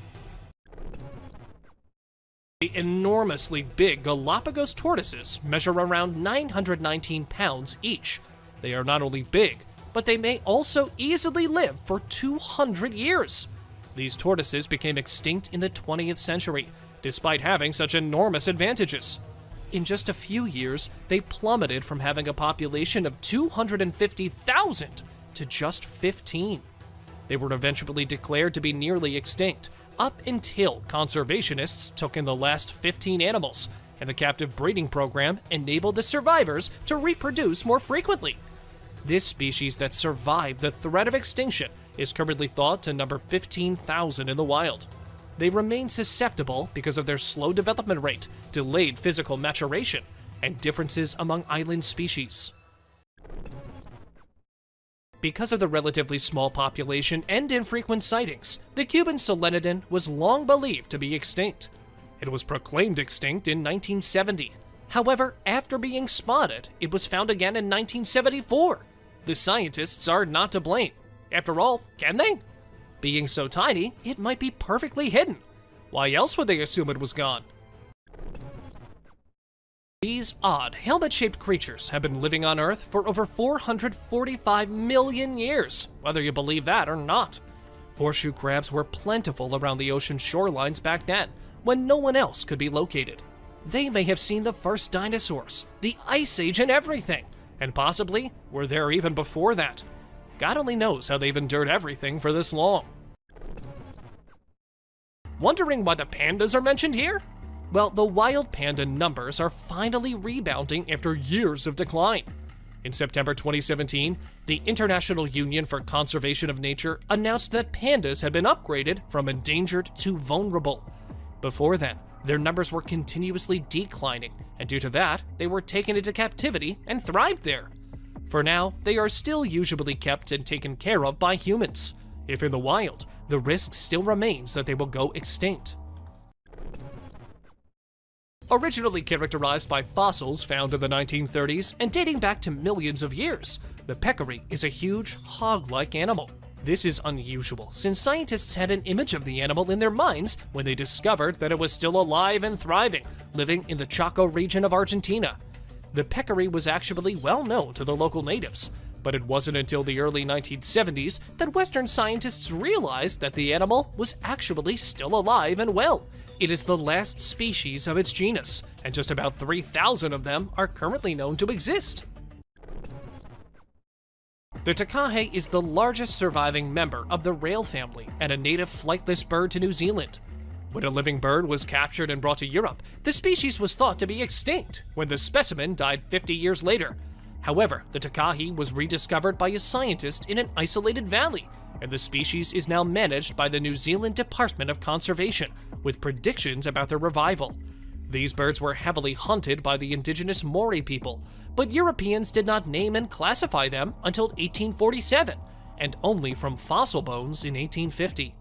The enormously big Galapagos tortoises measure around 919 pounds each. They are not only big, but they may also easily live for 200 years. These tortoises became extinct in the 20th century, despite having such enormous advantages. In just a few years, they plummeted from having a population of 250,000 to just 15. They were eventually declared to be nearly extinct, up until conservationists took in the last 15 animals, and the captive breeding program enabled the survivors to reproduce more frequently. This species that survived the threat of extinction is currently thought to number 15,000 in the wild. They remain susceptible because of their slow development rate, delayed physical maturation, and differences among island species. Because of the relatively small population and infrequent sightings, the Cuban solenodon was long believed to be extinct. It was proclaimed extinct in 1970. However, after being spotted, it was found again in 1974. The scientists are not to blame. After all, can they? Being so tiny, it might be perfectly hidden. Why else would they assume it was gone? These odd, helmet-shaped creatures have been living on Earth for over 445 million years, whether you believe that or not. Horseshoe crabs were plentiful around the ocean shorelines back then, when no one else could be located. They may have seen the first dinosaurs, the Ice Age and everything, and possibly were there even before that. God only knows how they've endured everything for this long. Wondering why the pandas are mentioned here? Well, the wild panda numbers are finally rebounding after years of decline. In September 2017, the International Union for Conservation of Nature announced that pandas had been upgraded from endangered to vulnerable. Before then, their numbers were continuously declining, and due to that, they were taken into captivity and thrived there. For now, they are still usually kept and taken care of by humans. If in the wild, the risk still remains that they will go extinct. Originally characterized by fossils found in the 1930s and dating back to millions of years, the peccary is a huge, hog-like animal. This is unusual, since scientists had an image of the animal in their minds when they discovered that it was still alive and thriving, living in the Chaco region of Argentina. The peccary was actually well known to the local natives, but it wasn't until the early 1970s that Western scientists realized that the animal was actually still alive and well. It is the last species of its genus, and just about 3,000 of them are currently known to exist. The takahe is the largest surviving member of the rail family and a native flightless bird to New Zealand. When a living bird was captured and brought to Europe, the species was thought to be extinct when the specimen died 50 years later. However, the takahe was rediscovered by a scientist in an isolated valley, and the species is now managed by the New Zealand Department of Conservation, with predictions about their revival. These birds were heavily hunted by the indigenous Maori people, but Europeans did not name and classify them until 1847, and only from fossil bones in 1850.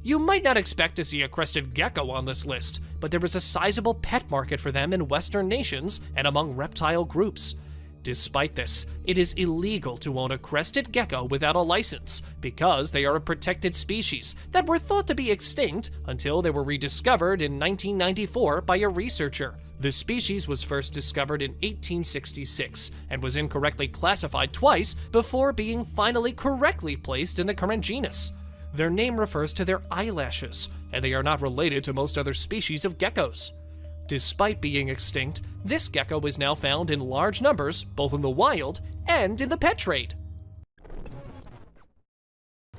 You might not expect to see a crested gecko on this list, but there is a sizable pet market for them in Western nations and among reptile groups. Despite this, it is illegal to own a crested gecko without a license because they are a protected species that were thought to be extinct until they were rediscovered in 1994 by a researcher. The species was first discovered in 1866 and was incorrectly classified twice before being finally correctly placed in the current genus. Their name refers to their eyelashes, and they are not related to most other species of geckos. Despite being extinct, this gecko is now found in large numbers both in the wild and in the pet trade.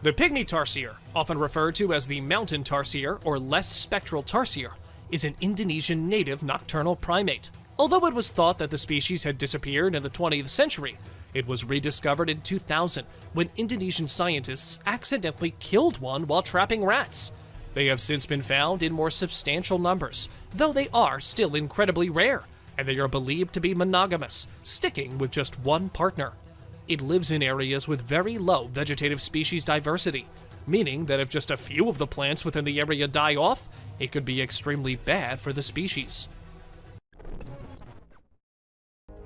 The pygmy tarsier, often referred to as the mountain tarsier or less spectral tarsier, is an Indonesian native nocturnal primate. Although it was thought that the species had disappeared in the 20th century, it was rediscovered in 2000 when Indonesian scientists accidentally killed one while trapping rats. They have since been found in more substantial numbers, though they are still incredibly rare, and they are believed to be monogamous, sticking with just one partner. It lives in areas with very low vegetative species diversity, meaning that if just a few of the plants within the area die off, it could be extremely bad for the species.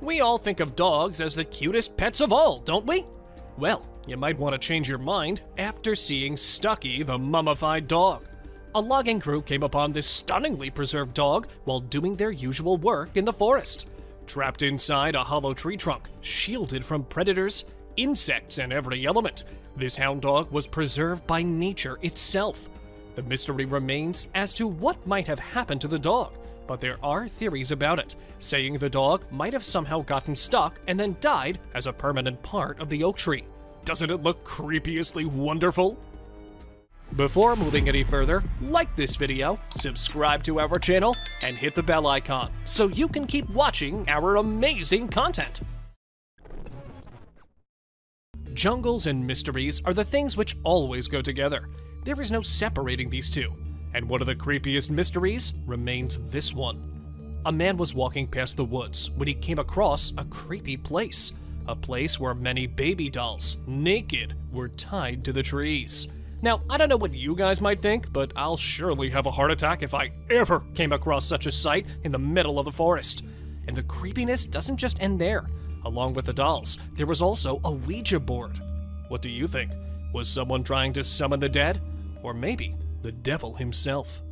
We all think of dogs as the cutest pets of all, don't we? Well, you might want to change your mind after seeing Stucky the mummified dog. A logging crew came upon this stunningly preserved dog while doing their usual work in the forest. Trapped inside a hollow tree trunk, shielded from predators, insects, and every element, this hound dog was preserved by nature itself. The mystery remains as to what might have happened to the dog, but there are theories about it, saying the dog might have somehow gotten stuck and then died as a permanent part of the oak tree. Doesn't it look creepiously wonderful? Before moving any further, like this video, subscribe to our channel, and hit the bell icon so you can keep watching our amazing content. Jungles and mysteries are the things which always go together. There is no separating these two. And one of the creepiest mysteries remains this one. A man was walking past the woods when he came across a creepy place. A place where many baby dolls, naked, were tied to the trees. Now, I don't know what you guys might think, but I'll surely have a heart attack if I ever came across such a sight in the middle of the forest. And the creepiness doesn't just end there. Along with the dolls, there was also a Ouija board. What do you think? Was someone trying to summon the dead? Or maybe the devil himself?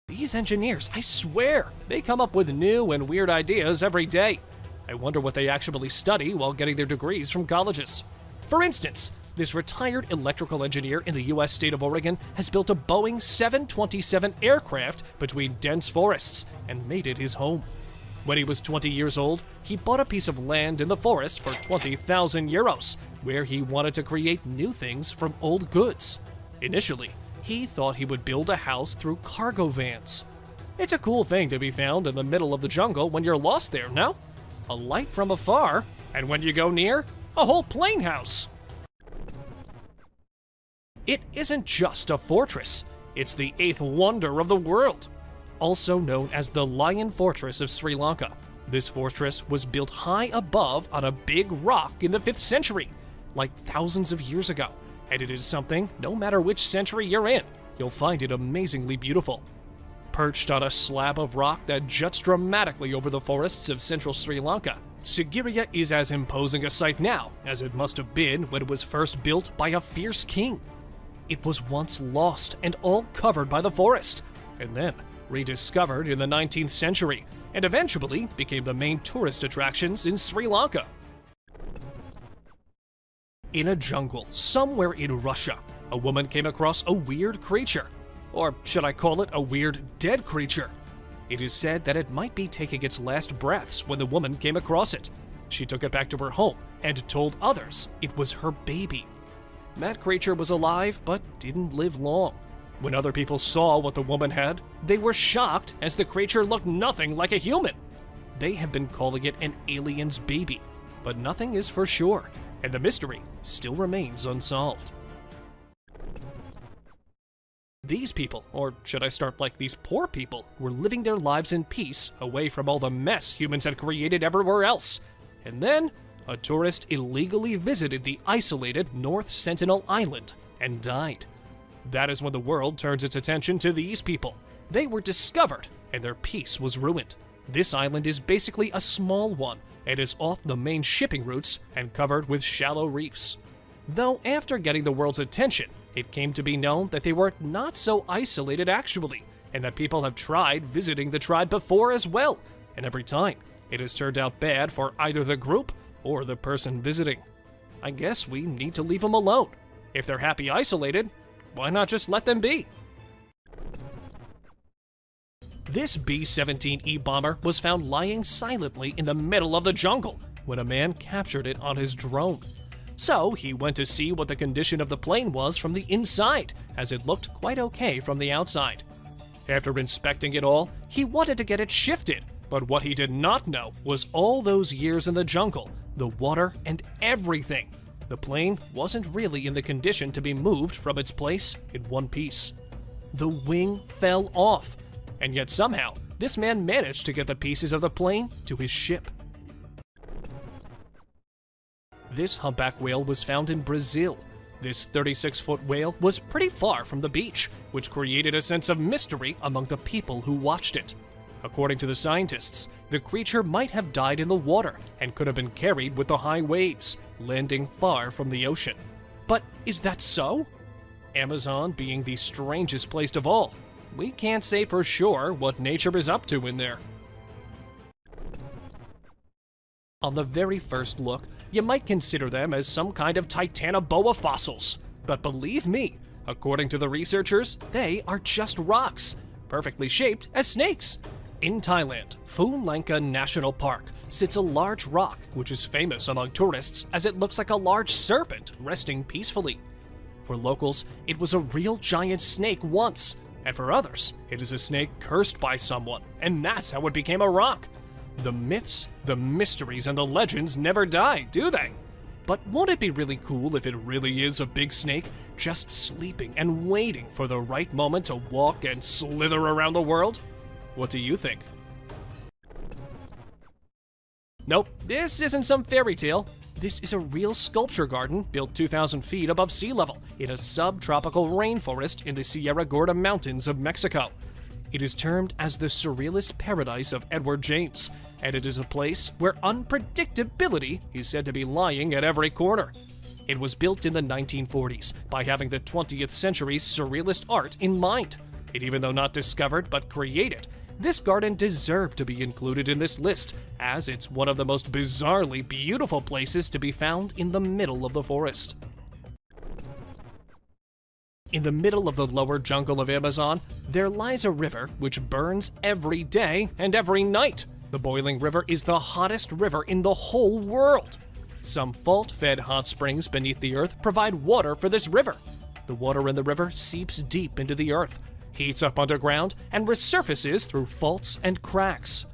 These engineers, I swear, they come up with new and weird ideas every day. I wonder what they actually study while getting their degrees from colleges. For instance, this retired electrical engineer in the US state of Oregon has built a Boeing 727 aircraft between dense forests and made it his home. When he was 20 years old, he bought a piece of land in the forest for 20,000 euros, where he wanted to create new things from old goods. Initially, he thought he would build a house through cargo vans. It's a cool thing to be found in the middle of the jungle when you're lost there, no? A light from afar, and when you go near, a whole plain house. It isn't just a fortress, it's the 8th wonder of the world. Also known as the Lion Fortress of Sri Lanka. This fortress was built high above on a big rock in the 5th century, like thousands of years ago, and it is something, no matter which century you're in, you'll find it amazingly beautiful. Perched on a slab of rock that juts dramatically over the forests of central Sri Lanka, Sigiriya is as imposing a sight now as it must have been when it was first built by a fierce king. It was once lost and all covered by the forest, and then rediscovered in the 19th century, and eventually became the main tourist attractions in Sri Lanka. In a jungle somewhere in Russia, a woman came across a weird creature. Or should I call it a weird dead creature? It is said that it might be taking its last breaths when the woman came across it. She took it back to her home and told others it was her baby. That creature was alive but didn't live long. When other people saw what the woman had, they were shocked as the creature looked nothing like a human. They have been calling it an alien's baby, but nothing is for sure, and the mystery still remains unsolved. These people, or should I start like these poor people, were living their lives in peace away from all the mess humans had created everywhere else. And then, a tourist illegally visited the isolated North Sentinel Island and died. That is when the world turns its attention to these people. They were discovered, and their peace was ruined. This island is basically a small one, and is off the main shipping routes and covered with shallow reefs. Though after getting the world's attention, it came to be known that they were not so isolated actually, and that people have tried visiting the tribe before as well, and every time, it has turned out bad for either the group or the person visiting. I guess we need to leave them alone. If they're happy isolated, why not just let them be? This B-17E bomber was found lying silently in the middle of the jungle when a man captured it on his drone. So he went to see what the condition of the plane was from the inside, as it looked quite okay from the outside. After inspecting it all, he wanted to get it shifted, but what he did not know was all those years in the jungle, the water, and everything. The plane wasn't really in the condition to be moved from its place in one piece. The wing fell off, and yet somehow, this man managed to get the pieces of the plane to his ship. This humpback whale was found in Brazil. This 36-foot whale was pretty far from the beach, which created a sense of mystery among the people who watched it. According to the scientists, the creature might have died in the water and could have been carried with the high waves, landing far from the ocean. But is that so? Amazon being the strangest place of all, we can't say for sure what nature is up to in there. On the very first look, you might consider them as some kind of Titanoboa fossils. But believe me, according to the researchers, they are just rocks, perfectly shaped as snakes. In Thailand, Phu Lanka National Park sits a large rock which is famous among tourists as it looks like a large serpent resting peacefully. For locals, it was a real giant snake once, and for others, it is a snake cursed by someone, and that's how it became a rock. The myths, the mysteries, and the legends never die, do they? But won't it be really cool if it really is a big snake just sleeping and waiting for the right moment to walk and slither around the world? What do you think? Nope, this isn't some fairy tale. This is a real sculpture garden built 2,000 feet above sea level in a subtropical rainforest in the Sierra Gorda Mountains of Mexico. It is termed as the surrealist paradise of Edward James, and it is a place where unpredictability is said to be lying at every corner. It was built in the 1940s by having the 20th century's surrealist art in mind. And even though not discovered but created, this garden deserved to be included in this list, as it's one of the most bizarrely beautiful places to be found in the middle of the forest. In the middle of the lower jungle of Amazon, there lies a river which burns every day and every night. The boiling river is the hottest river in the whole world. Some fault-fed hot springs beneath the earth provide water for this river. The water in the river seeps deep into the earth, heats up underground, and resurfaces through faults and cracks.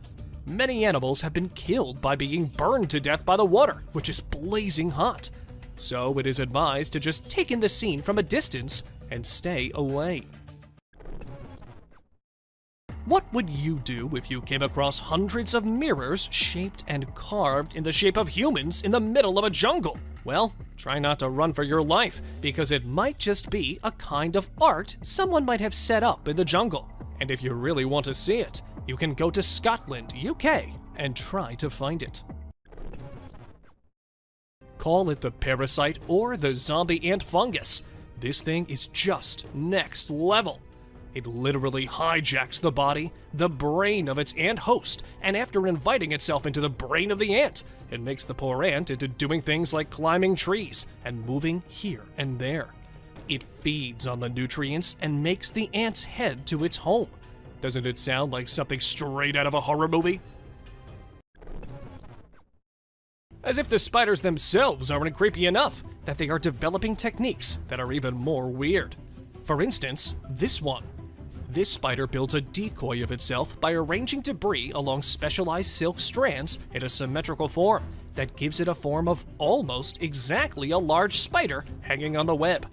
Many animals have been killed by being burned to death by the water, which is blazing hot. So it is advised to just take in the scene from a distance and stay away. What would you do if you came across hundreds of mirrors shaped and carved in the shape of humans in the middle of a jungle? Well, try not to run for your life, because it might just be a kind of art someone might have set up in the jungle. And if you really want to see it, you can go to Scotland, UK, and try to find it. Call it the parasite or the zombie ant fungus. This thing is just next level. It literally hijacks the body, the brain of its ant host, and after inviting itself into the brain of the ant, it makes the poor ant into doing things like climbing trees and moving here and there. It feeds on the nutrients and makes the ant's head to its home. Doesn't it sound like something straight out of a horror movie? As if the spiders themselves aren't creepy enough that they are developing techniques that are even more weird. For instance, this one. This spider builds a decoy of itself by arranging debris along specialized silk strands in a symmetrical form that gives it a form of almost exactly a large spider hanging on the web.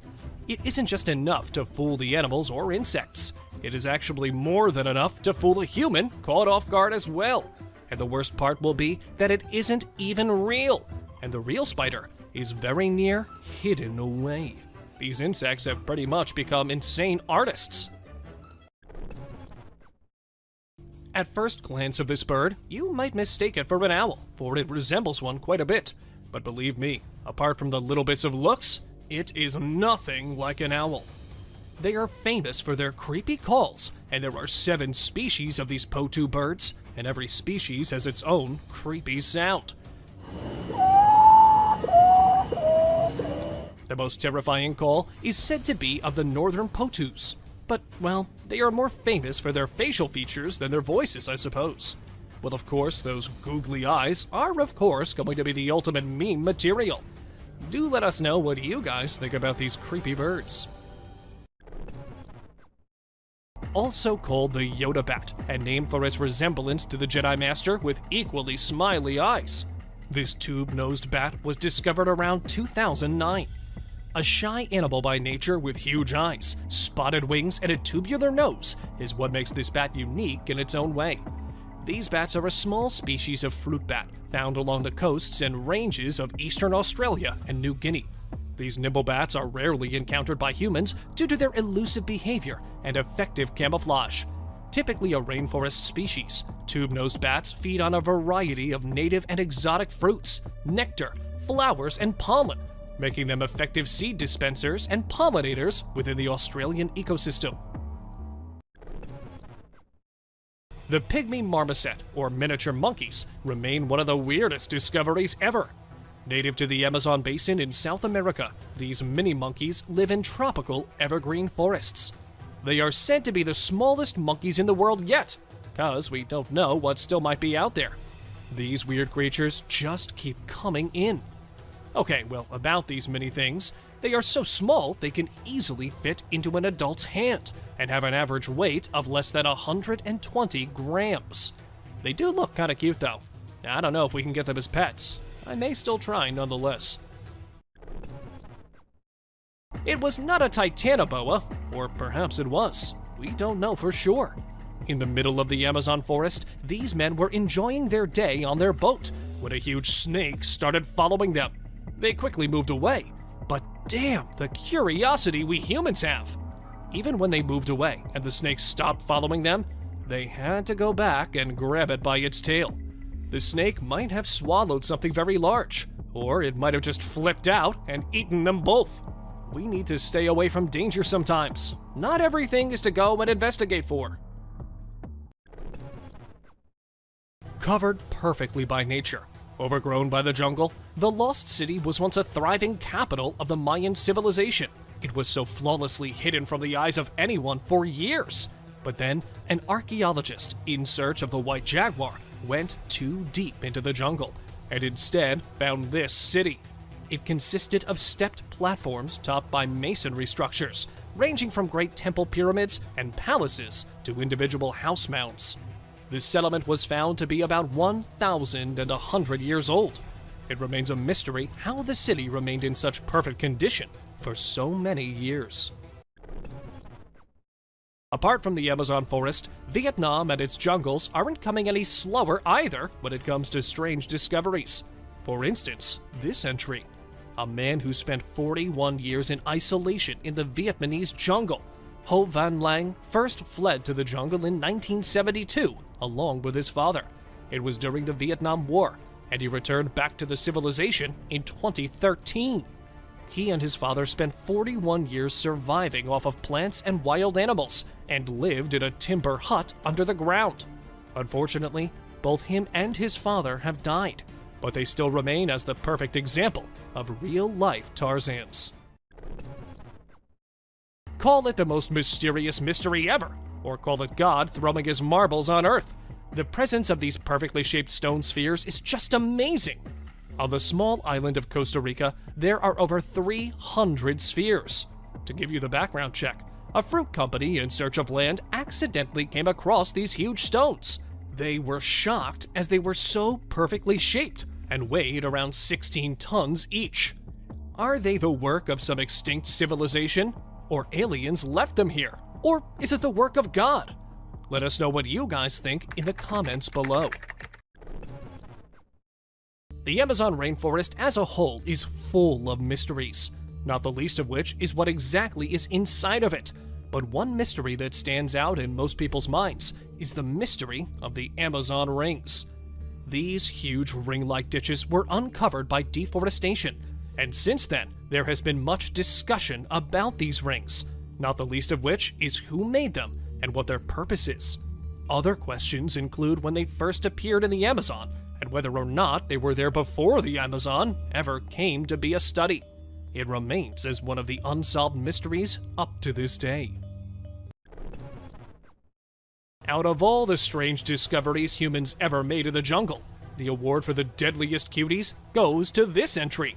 It isn't just enough to fool the animals or insects. It is actually more than enough to fool a human caught off guard as well. And the worst part will be that it isn't even real, and the real spider is very near hidden away. These insects have pretty much become insane artists. At first glance of this bird, you might mistake it for an owl, for it resembles one quite a bit. But believe me, apart from the little bits of looks, it is nothing like an owl. They are famous for their creepy calls, and there are 7 species of these Potu birds, and every species has its own creepy sound. The most terrifying call is said to be of the northern Potus. But, well, they are more famous for their facial features than their voices, I suppose. Well, of course, those googly eyes are, of course, going to be the ultimate meme material. Do let us know what you guys think about these creepy birds. Also called the Yoda bat, and named for its resemblance to the Jedi Master with equally smiley eyes. This tube-nosed bat was discovered around 2009. A shy animal by nature with huge eyes, spotted wings, and a tubular nose is what makes this bat unique in its own way. These bats are a small species of fruit bat found along the coasts and ranges of eastern Australia and New Guinea. These nimble bats are rarely encountered by humans due to their elusive behavior and effective camouflage. Typically a rainforest species, tube-nosed bats feed on a variety of native and exotic fruits, nectar, flowers, and pollen, making them effective seed dispensers and pollinators within the Australian ecosystem. The pygmy marmoset, or miniature monkeys, remain one of the weirdest discoveries ever. Native to the Amazon basin in South America, these mini monkeys live in tropical evergreen forests. They are said to be the smallest monkeys in the world yet, because we don't know what still might be out there. These weird creatures just keep coming in. Okay, well, about these mini things, they are so small they can easily fit into an adult's hand and have an average weight of less than 120 grams. They do look kind of cute though. I don't know if we can get them as pets. I may still try nonetheless. It was not a titanoboa, or perhaps it was. We don't know for sure. In the middle of the Amazon forest, these men were enjoying their day on their boat when a huge snake started following them. They quickly moved away, but damn the curiosity we humans have. Even when they moved away and the snake stopped following them, they had to go back and grab it by its tail. The snake might have swallowed something very large, or it might have just flipped out and eaten them both. We need to stay away from danger sometimes. Not everything is to go and investigate for. Covered perfectly by nature, overgrown by the jungle, the Lost City was once a thriving capital of the Mayan civilization. It was so flawlessly hidden from the eyes of anyone for years. But then, an archaeologist in search of the white jaguar went too deep into the jungle and instead found this city. It consisted of stepped platforms topped by masonry structures, ranging from great temple pyramids and palaces to individual house mounds. This settlement was found to be about 1,100 years old. It remains a mystery how the city remained in such perfect condition for so many years. Apart from the Amazon forest, Vietnam and its jungles aren't coming any slower either when it comes to strange discoveries. For instance, this entry. A man who spent 41 years in isolation in the Vietnamese jungle. Ho Van Lang first fled to the jungle in 1972, along with his father. It was during the Vietnam War, and he returned back to the civilization in 2013. He and his father spent 41 years surviving off of plants and wild animals, and lived in a timber hut under the ground. Unfortunately, both him and his father have died, but they still remain as the perfect example of real-life Tarzans. Call it the most mysterious mystery ever, or call it God throwing his marbles on Earth. The presence of these perfectly shaped stone spheres is just amazing. On the small island of Costa Rica, there are over 300 spheres. To give you the background check, a fruit company in search of land accidentally came across these huge stones. They were shocked as they were so perfectly shaped and weighed around 16 tons each. Are they the work of some extinct civilization? Or aliens left them here? Or is it the work of God? Let us know what you guys think in the comments below. The Amazon rainforest as a whole is full of mysteries, not the least of which is what exactly is inside of it. But one mystery that stands out in most people's minds is the mystery of the Amazon rings. These huge ring-like ditches were uncovered by deforestation, and since then, there has been much discussion about these rings, not the least of which is who made them and what their purpose is. Other questions include when they first appeared in the Amazon, and whether or not they were there before the Amazon ever came to be a study. It remains as one of the unsolved mysteries up to this day. Out of all the strange discoveries humans ever made in the jungle, the award for the deadliest cuties goes to this entry.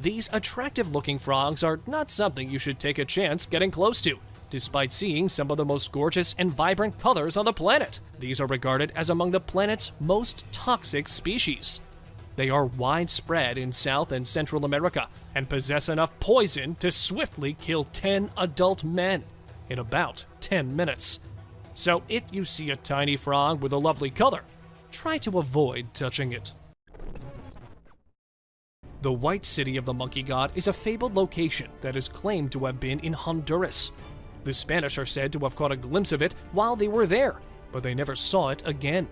These attractive-looking frogs are not something you should take a chance getting close to, despite seeing some of the most gorgeous and vibrant colors on the planet. These are regarded as among the planet's most toxic species. They are widespread in South and Central America and possess enough poison to swiftly kill 10 adult men in about 10 minutes. So if you see a tiny frog with a lovely color, try to avoid touching it. The White City of the Monkey God is a fabled location that is claimed to have been in Honduras. The Spanish are said to have caught a glimpse of it while they were there, but they never saw it again.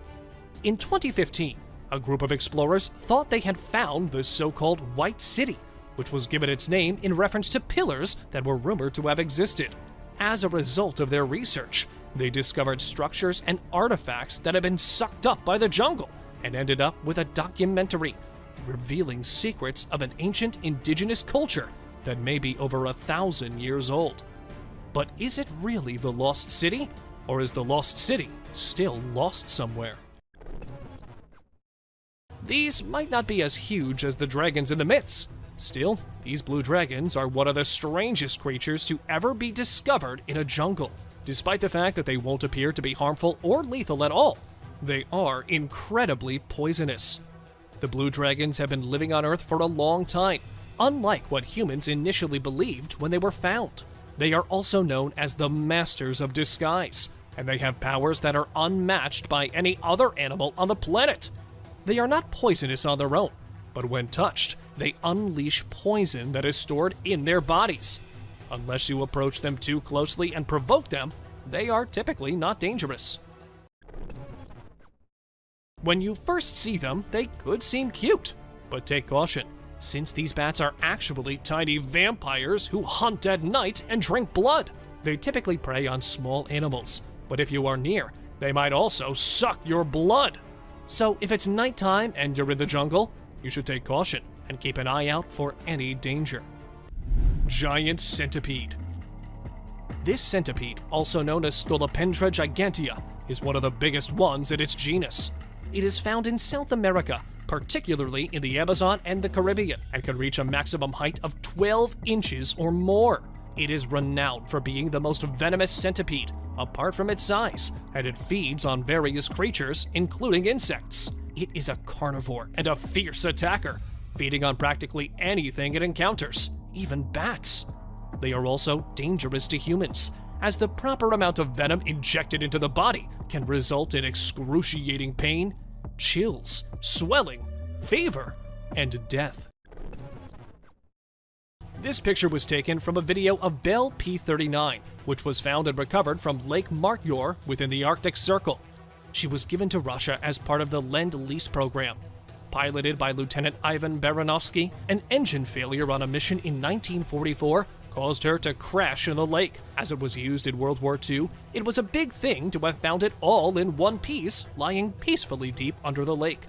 In 2015, a group of explorers thought they had found the so-called White City, which was given its name in reference to pillars that were rumored to have existed. As a result of their research, they discovered structures and artifacts that had been sucked up by the jungle and ended up with a documentary revealing secrets of an ancient indigenous culture that may be over 1,000 years old. But is it really the Lost City? Or is the Lost City still lost somewhere? These might not be as huge as the dragons in the myths. Still, these blue dragons are one of the strangest creatures to ever be discovered in a jungle. Despite the fact that they won't appear to be harmful or lethal at all, they are incredibly poisonous. The blue dragons have been living on Earth for a long time, unlike what humans initially believed when they were found. They are also known as the Masters of Disguise, and they have powers that are unmatched by any other animal on the planet. They are not poisonous on their own, but when touched, they unleash poison that is stored in their bodies. Unless you approach them too closely and provoke them, they are typically not dangerous. When you first see them, they could seem cute, but take caution, since these bats are actually tiny vampires who hunt at night and drink blood. They typically prey on small animals, but if you are near, they might also suck your blood. So if it's nighttime and you're in the jungle, you should take caution and keep an eye out for any danger. Giant centipede. This centipede, also known as Scolopendra gigantea, is one of the biggest ones in its genus. It is found in South America, particularly in the Amazon and the Caribbean, and can reach a maximum height of 12 inches or more. It is renowned for being the most venomous centipede, apart from its size, and it feeds on various creatures, including insects. It is a carnivore and a fierce attacker, feeding on practically anything it encounters, even bats. They are also dangerous to humans, as the proper amount of venom injected into the body can result in excruciating pain, chills, swelling, fever, and death. This picture was taken from a video of Belle P-39, which was found and recovered from Lake Martyor within the Arctic Circle. She was given to Russia as part of the Lend-Lease program. Piloted by Lieutenant Ivan Baranovsky, an engine failure on a mission in 1944 caused her to crash in the lake. As it was used in World War II, it was a big thing to have found it all in one piece, lying peacefully deep under the lake.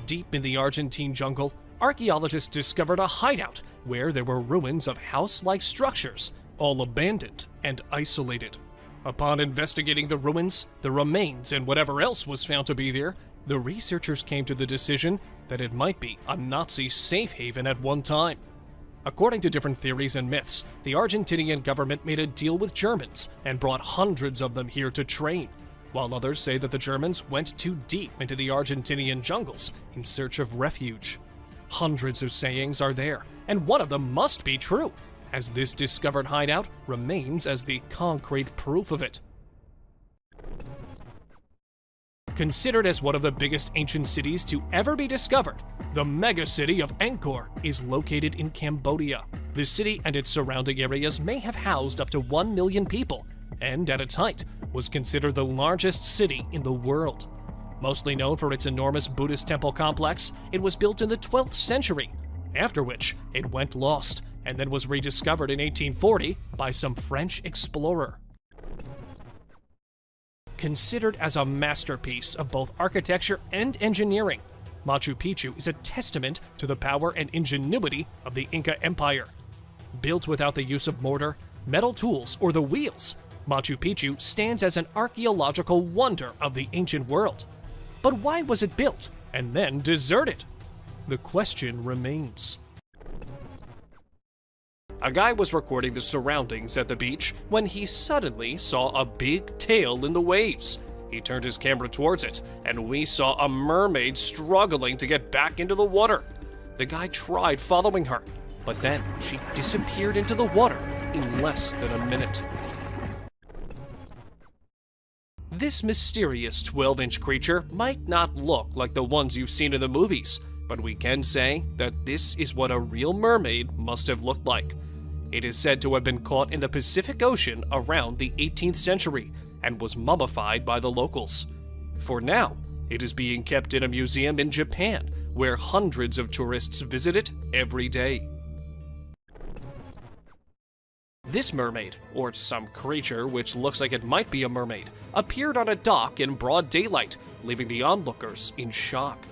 Deep in the Argentine jungle, archaeologists discovered a hideout where there were ruins of house-like structures, all abandoned and isolated. Upon investigating the ruins, the remains, and whatever else was found to be there, the researchers came to the decision that it might be a Nazi safe haven at one time. According to different theories and myths, the Argentinian government made a deal with Germans and brought hundreds of them here to train, while others say that the Germans went too deep into the Argentinian jungles in search of refuge. Hundreds of sayings are there, and one of them must be true, as this discovered hideout remains as the concrete proof of it. Considered as one of the biggest ancient cities to ever be discovered, the megacity of Angkor is located in Cambodia. The city and its surrounding areas may have housed up to 1 million people, and at its height was considered the largest city in the world. Mostly known for its enormous Buddhist temple complex, it was built in the 12th century, after which it went lost and then was rediscovered in 1840 by some French explorer. Considered as a masterpiece of both architecture and engineering, Machu Picchu is a testament to the power and ingenuity of the Inca Empire. Built without the use of mortar, metal tools, or the wheels, Machu Picchu stands as an archaeological wonder of the ancient world. But why was it built and then deserted? The question remains. A guy was recording the surroundings at the beach when he suddenly saw a big tail in the waves. He turned his camera towards it, and we saw a mermaid struggling to get back into the water. The guy tried following her, but then she disappeared into the water in less than a minute. This mysterious 12-inch creature might not look like the ones you've seen in the movies, but we can say that this is what a real mermaid must have looked like. It is said to have been caught in the Pacific Ocean around the 18th century and was mummified by the locals. For now, it is being kept in a museum in Japan, where hundreds of tourists visit it every day. This mermaid, or some creature which looks like it might be a mermaid, appeared on a dock in broad daylight, leaving the onlookers in shock.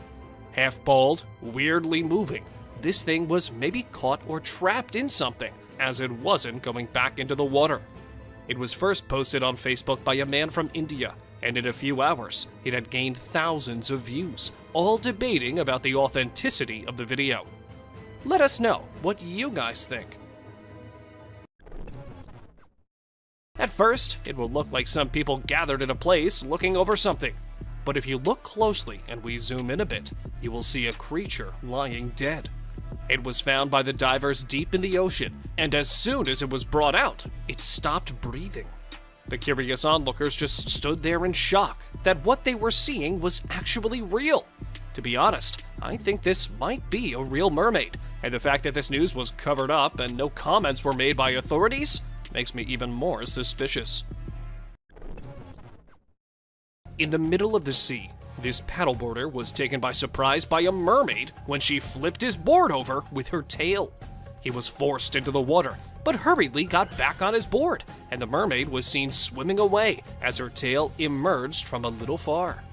Half bald, weirdly moving, this thing was maybe caught or trapped in something, as it wasn't going back into the water. It was first posted on Facebook by a man from India, and in a few hours, it had gained thousands of views, all debating about the authenticity of the video. Let us know what you guys think. At first, it will look like some people gathered in a place looking over something. But if you look closely and we zoom in a bit, you will see a creature lying dead. It was found by the divers deep in the ocean, and as soon as it was brought out, it stopped breathing. The curious onlookers just stood there in shock that what they were seeing was actually real. To be honest, I think this might be a real mermaid, and the fact that this news was covered up and no comments were made by authorities makes me even more suspicious. In the middle of the sea, this paddleboarder was taken by surprise by a mermaid when she flipped his board over with her tail. He was forced into the water, but hurriedly got back on his board, and the mermaid was seen swimming away as her tail emerged from a little far.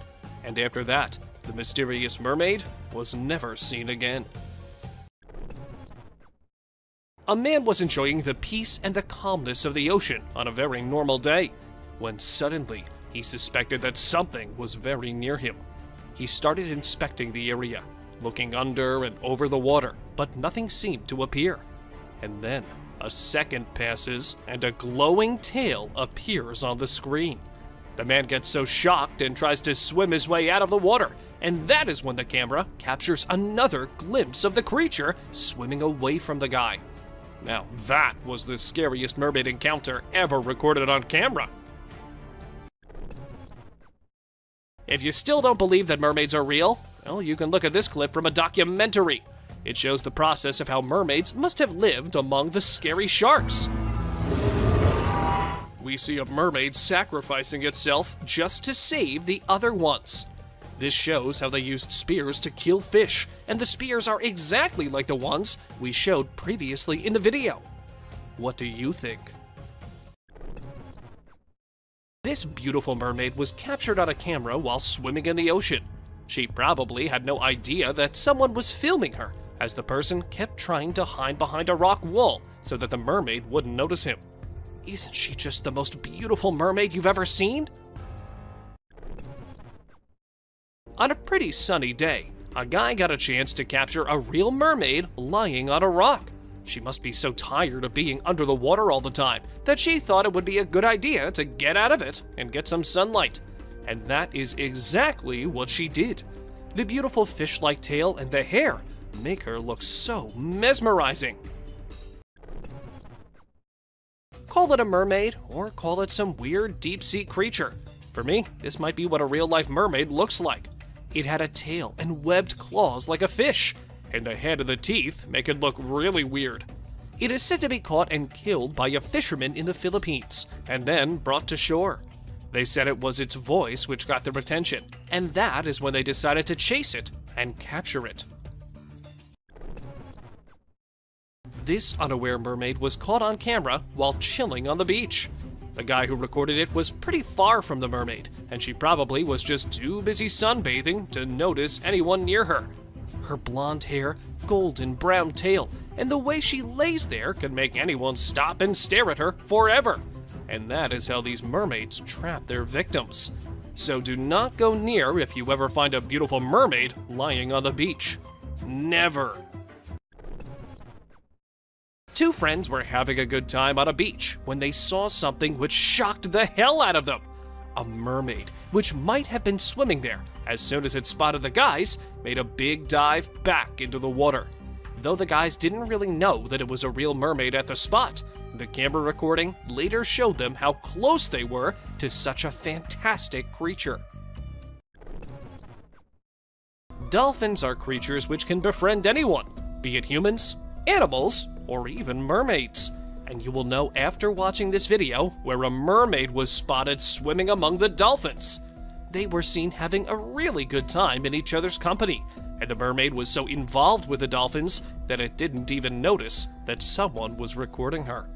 And after that, the mysterious mermaid was never seen again. A man was enjoying the peace and the calmness of the ocean on a very normal day, when suddenly he He suspected that something was very near him. He started inspecting the area, looking under and over the water, but nothing seemed to appear. And then a second passes and a glowing tail appears on the screen. The man gets so shocked and tries to swim his way out of the water, and that is when the camera captures another glimpse of the creature swimming away from the guy. Now that was the scariest mermaid encounter ever recorded on camera. If you still don't believe that mermaids are real, well, you can look at this clip from a documentary. It shows the process of how mermaids must have lived among the scary sharks. We see a mermaid sacrificing itself just to save the other ones. This shows how they used spears to kill fish, and the spears are exactly like the ones we showed previously in the video. What do you think? This beautiful mermaid was captured on a camera while swimming in the ocean. She probably had no idea that someone was filming her, as the person kept trying to hide behind a rock wall so that the mermaid wouldn't notice him. Isn't she just the most beautiful mermaid you've ever seen? On a pretty sunny day, a guy got a chance to capture a real mermaid lying on a rock. She must be so tired of being under the water all the time that she thought it would be a good idea to get out of it and get some sunlight. And that is exactly what she did. The beautiful fish-like tail and the hair make her look so mesmerizing. Call it a mermaid, or call it some weird deep-sea creature. For me, this might be what a real-life mermaid looks like. It had a tail and webbed claws like a fish, and the head and the teeth make it look really weird. It is said to be caught and killed by a fisherman in the Philippines, and then brought to shore. They said it was its voice which got their attention, and that is when they decided to chase it and capture it. This unaware mermaid was caught on camera while chilling on the beach. The guy who recorded it was pretty far from the mermaid, and she probably was just too busy sunbathing to notice anyone near her. Her blonde hair, golden brown tail, and the way she lays there can make anyone stop and stare at her forever. And that is how these mermaids trap their victims. So do not go near if you ever find a beautiful mermaid lying on the beach. Never. Two friends were having a good time on a beach when they saw something which shocked the hell out of them. A mermaid, which might have been swimming there, as soon as it spotted the guys, made a big dive back into the water. Though the guys didn't really know that it was a real mermaid at the spot, the camera recording later showed them how close they were to such a fantastic creature. Dolphins are creatures which can befriend anyone, be it humans, animals, or even mermaids. And you will know after watching this video where a mermaid was spotted swimming among the dolphins. They were seen having a really good time in each other's company, and the mermaid was so involved with the dolphins that it didn't even notice that someone was recording her.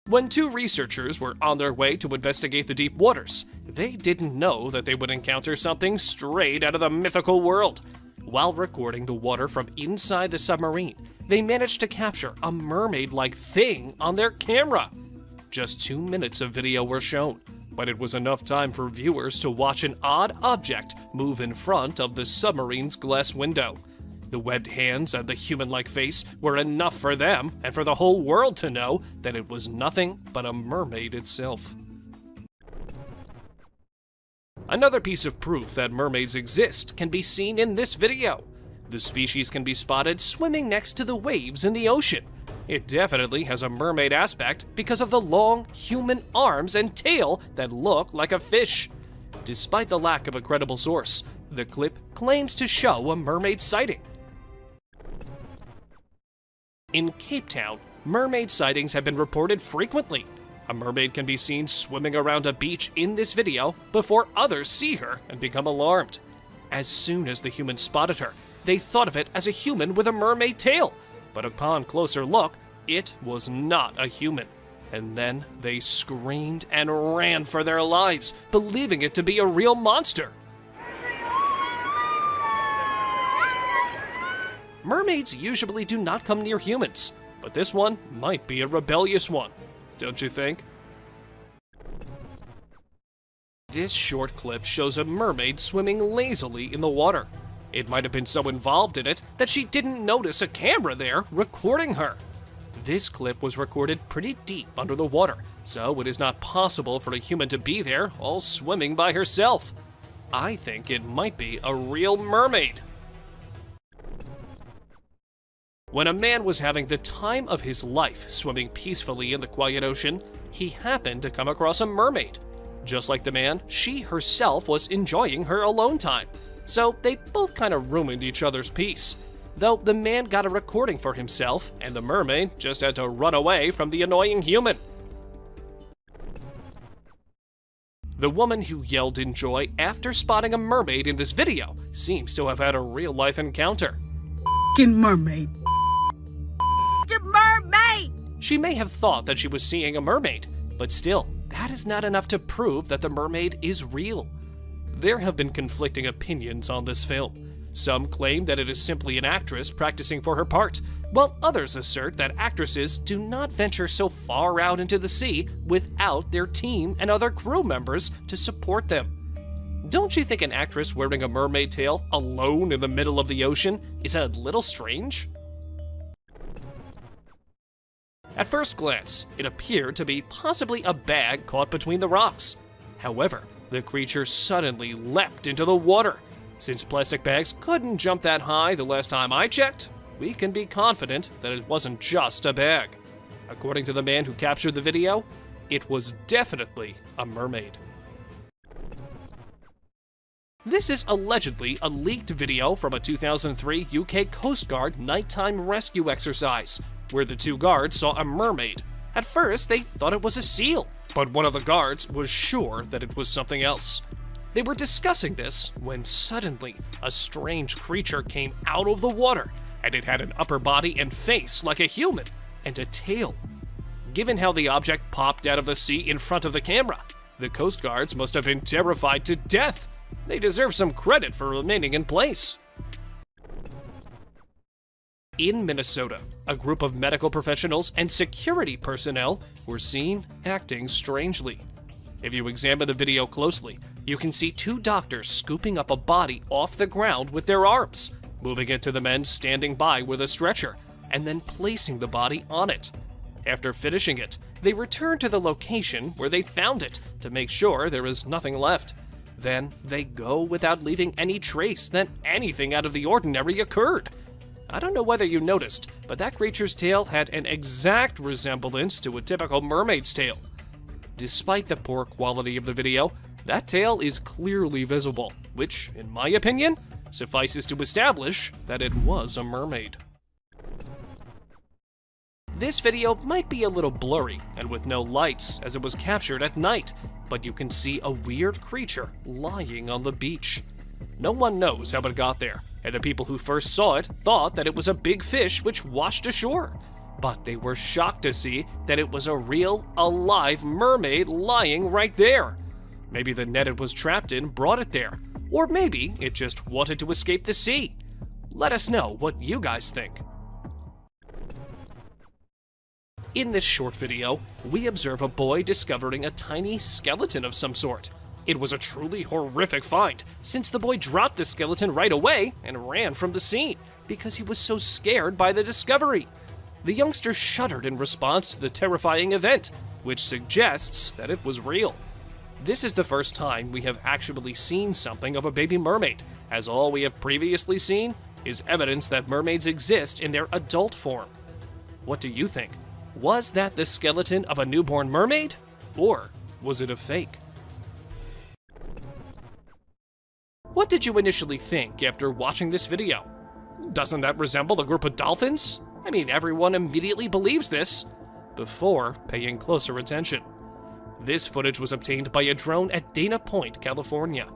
When two researchers were on their way to investigate the deep waters, they didn't know that they would encounter something straight out of the mythical world. While recording the water from inside the submarine, they managed to capture a mermaid-like thing on their camera. Just 2 minutes of video were shown, but it was enough time for viewers to watch an odd object move in front of the submarine's glass window. The webbed hands and the human-like face were enough for them and for the whole world to know that it was nothing but a mermaid itself. Another piece of proof that mermaids exist can be seen in this video. The species can be spotted swimming next to the waves in the ocean. It definitely has a mermaid aspect because of the long human arms and tail that look like a fish. Despite the lack of a credible source, the clip claims to show a mermaid sighting. In Cape Town, mermaid sightings have been reported frequently. A mermaid can be seen swimming around a beach in this video before others see her and become alarmed. As soon as the humans spotted her, they thought of it as a human with a mermaid tail, but upon closer look, it was not a human. And then they screamed and ran for their lives, believing it to be a real monster. Mermaids usually do not come near humans, but this one might be a rebellious one. Don't you think? This short clip shows a mermaid swimming lazily in the water. It might have been so involved in it that she didn't notice a camera there recording her. This clip was recorded pretty deep under the water, so it is not possible for a human to be there all swimming by herself. I think it might be a real mermaid. When a man was having the time of his life swimming peacefully in the quiet ocean, he happened to come across a mermaid. Just like the man, she herself was enjoying her alone time. So they both kind of ruined each other's peace. Though the man got a recording for himself, and the mermaid just had to run away from the annoying human. The woman who yelled in joy after spotting a mermaid in this video seems to have had a real-life encounter. Mermaid. Mermaid! She may have thought that she was seeing a mermaid, but still, that is not enough to prove that the mermaid is real. There have been conflicting opinions on this film. Some claim that it is simply an actress practicing for her part, while others assert that actresses do not venture so far out into the sea without their team and other crew members to support them. Don't you think an actress wearing a mermaid tail alone in the middle of the ocean is a little strange? At first glance, it appeared to be possibly a bag caught between the rocks. However, the creature suddenly leapt into the water. Since plastic bags couldn't jump that high the last time I checked, we can be confident that it wasn't just a bag. According to the man who captured the video, it was definitely a mermaid. This is allegedly a leaked video from a 2003 UK Coast Guard nighttime rescue exercise, where the two guards saw a mermaid. At first, they thought it was a seal, but one of the guards was sure that it was something else. They were discussing this when suddenly a strange creature came out of the water, and it had an upper body and face like a human, and a tail. Given how the object popped out of the sea in front of the camera, the Coast Guards must have been terrified to death. They deserve some credit for remaining in place. In Minnesota, a group of medical professionals and security personnel were seen acting strangely. If you examine the video closely, you can see two doctors scooping up a body off the ground with their arms, moving it to the men standing by with a stretcher, and then placing the body on it. After finishing it, they return to the location where they found it to make sure there is nothing left. Then they go without leaving any trace that anything out of the ordinary occurred. I don't know whether you noticed, but that creature's tail had an exact resemblance to a typical mermaid's tail. Despite the poor quality of the video, that tail is clearly visible, which, in my opinion, suffices to establish that it was a mermaid. This video might be a little blurry and with no lights as it was captured at night, but you can see a weird creature lying on the beach. No one knows how it got there, and the people who first saw it thought that it was a big fish which washed ashore. But they were shocked to see that it was a real, alive mermaid lying right there. Maybe the net it was trapped in brought it there, or maybe it just wanted to escape the sea. Let us know what you guys think. In this short video, we observe a boy discovering a tiny skeleton of some sort. It was a truly horrific find, since the boy dropped the skeleton right away and ran from the scene because he was so scared by the discovery. The youngster shuddered in response to the terrifying event, which suggests that it was real. This is the first time we have actually seen something of a baby mermaid, as all we have previously seen is evidence that mermaids exist in their adult form. What do you think? Was that the skeleton of a newborn mermaid? Or was it a fake? What did you initially think after watching this video? Doesn't that resemble a group of dolphins? I mean, everyone immediately believes this before paying closer attention. This footage was obtained by a drone at Dana Point, California.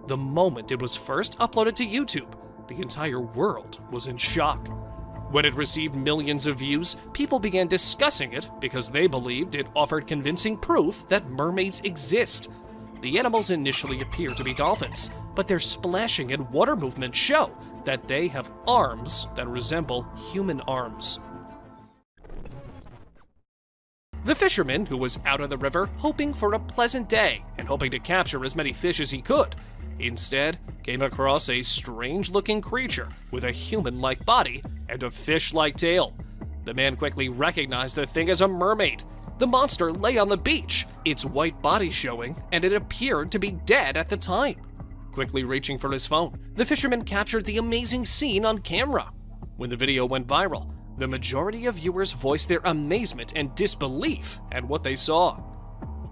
The moment it was first uploaded to YouTube, the entire world was in shock. When it received millions of views, people began discussing it because they believed it offered convincing proof that mermaids exist. The animals initially appear to be dolphins, but their splashing and water movements show that they have arms that resemble human arms. The fisherman, who was out of the river hoping for a pleasant day and hoping to capture as many fish as he could, instead came across a strange-looking creature with a human-like body and a fish-like tail. The man quickly recognized the thing as a mermaid. The monster lay on the beach, its white body showing, and it appeared to be dead at the time. Quickly reaching for his phone, the fisherman captured the amazing scene on camera. When the video went viral, the majority of viewers voiced their amazement and disbelief at what they saw.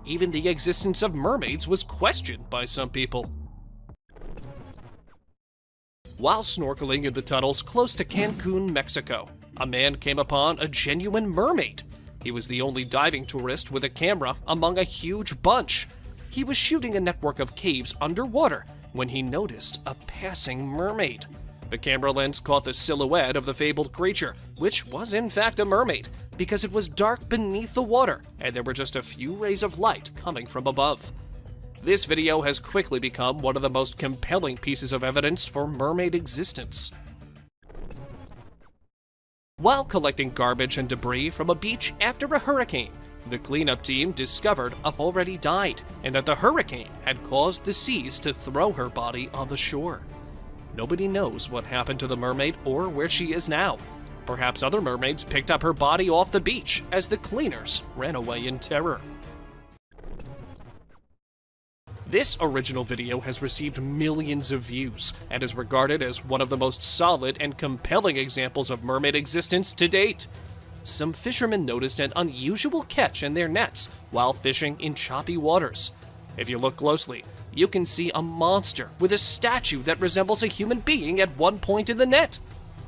Even the existence of mermaids was questioned by some people. While snorkeling in the tunnels close to Cancun, Mexico, a man came upon a genuine mermaid. He was the only diving tourist with a camera among a huge bunch. He was shooting a network of caves underwater when he noticed a passing mermaid. The camera lens caught the silhouette of the fabled creature, which was in fact a mermaid, because it was dark beneath the water and there were just a few rays of light coming from above. This video has quickly become one of the most compelling pieces of evidence for mermaid existence. While collecting garbage and debris from a beach after a hurricane, the cleanup team discovered a already died and that the hurricane had caused the seas to throw her body on the shore. Nobody knows what happened to the mermaid or where she is now. Perhaps other mermaids picked up her body off the beach as the cleaners ran away in terror. This original video has received millions of views and is regarded as one of the most solid and compelling examples of mermaid existence to date. Some fishermen noticed an unusual catch in their nets while fishing in choppy waters. If you look closely, you can see a monster with a statue that resembles a human being at one point in the net.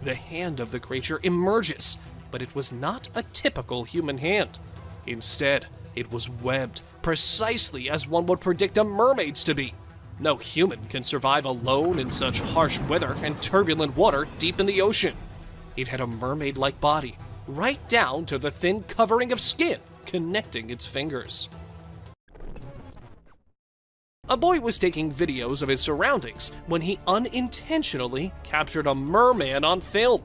The hand of the creature emerges, but it was not a typical human hand. Instead, it was webbed, precisely as one would predict a mermaid's to be. No human can survive alone in such harsh weather and turbulent water deep in the ocean. It had a mermaid-like body, right down to the thin covering of skin connecting its fingers. A boy was taking videos of his surroundings when he unintentionally captured a merman on film.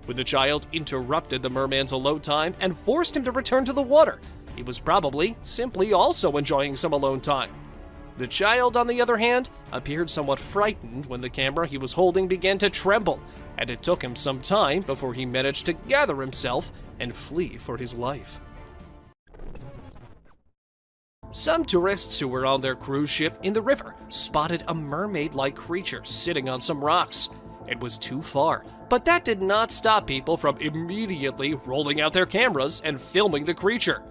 When the child interrupted the merman's alone time and forced him to return to the water, he was probably simply also enjoying some alone time. The child, on the other hand, appeared somewhat frightened when the camera he was holding began to tremble, and it took him some time before he managed to gather himself and flee for his life. Some tourists who were on their cruise ship in the river spotted a mermaid-like creature sitting on some rocks. It was too far, but that did not stop people from immediately rolling out their cameras and filming the creature.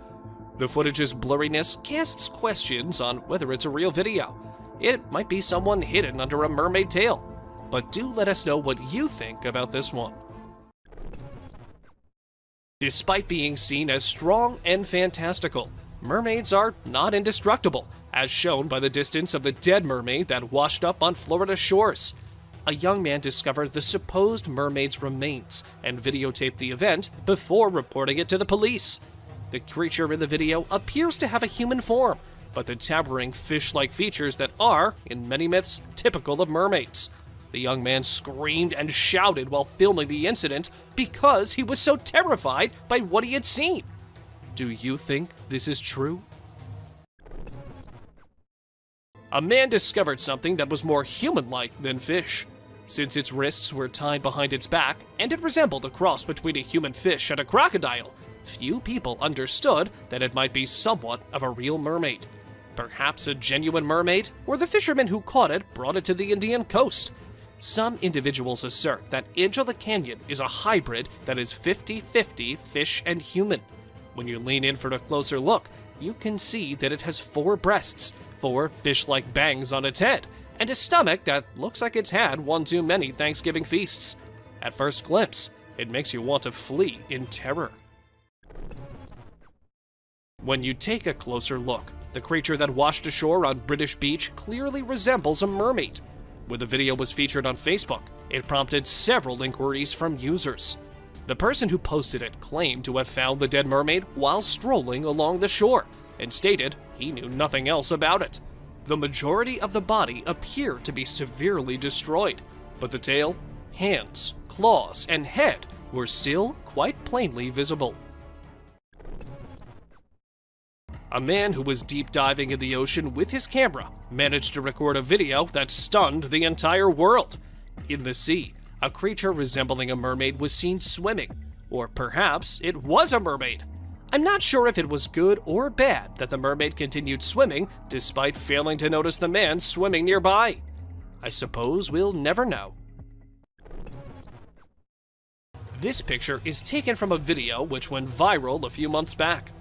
The footage's blurriness casts questions on whether it's a real video. It might be someone hidden under a mermaid tail. But do let us know what you think about this one. Despite being seen as strong and fantastical, mermaids are not indestructible, as shown by the distance of the dead mermaid that washed up on Florida shores. A young man discovered the supposed mermaid's remains and videotaped the event before reporting it to the police. The creature in the video appears to have a human form, but the towering fish-like features that are, in many myths, typical of mermaids. The young man screamed and shouted while filming the incident because he was so terrified by what he had seen. Do you think this is true? A man discovered something that was more human-like than fish. Since its wrists were tied behind its back and it resembled a cross between a human fish and a crocodile, few people understood that it might be somewhat of a real mermaid. Perhaps a genuine mermaid, or the fisherman who caught it brought it to the Indian coast. Some individuals assert that Edge of the Canyon is a hybrid that is 50-50 fish and human. When you lean in for a closer look, you can see that it has 4 breasts, 4 fish-like bangs on its head, and a stomach that looks like it's had one too many Thanksgiving feasts. At first glimpse, it makes you want to flee in terror. When you take a closer look, the creature that washed ashore on British Beach clearly resembles a mermaid. When the video was featured on Facebook, it prompted several inquiries from users. The person who posted it claimed to have found the dead mermaid while strolling along the shore, and stated he knew nothing else about it. The majority of the body appeared to be severely destroyed, but the tail, hands, claws, and head were still quite plainly visible. A man who was deep diving in the ocean with his camera managed to record a video that stunned the entire world. In the sea, a creature resembling a mermaid was seen swimming, or perhaps it was a mermaid. I'm not sure if it was good or bad that the mermaid continued swimming despite failing to notice the man swimming nearby. I suppose we'll never know. This picture is taken from a video which went viral a few months back.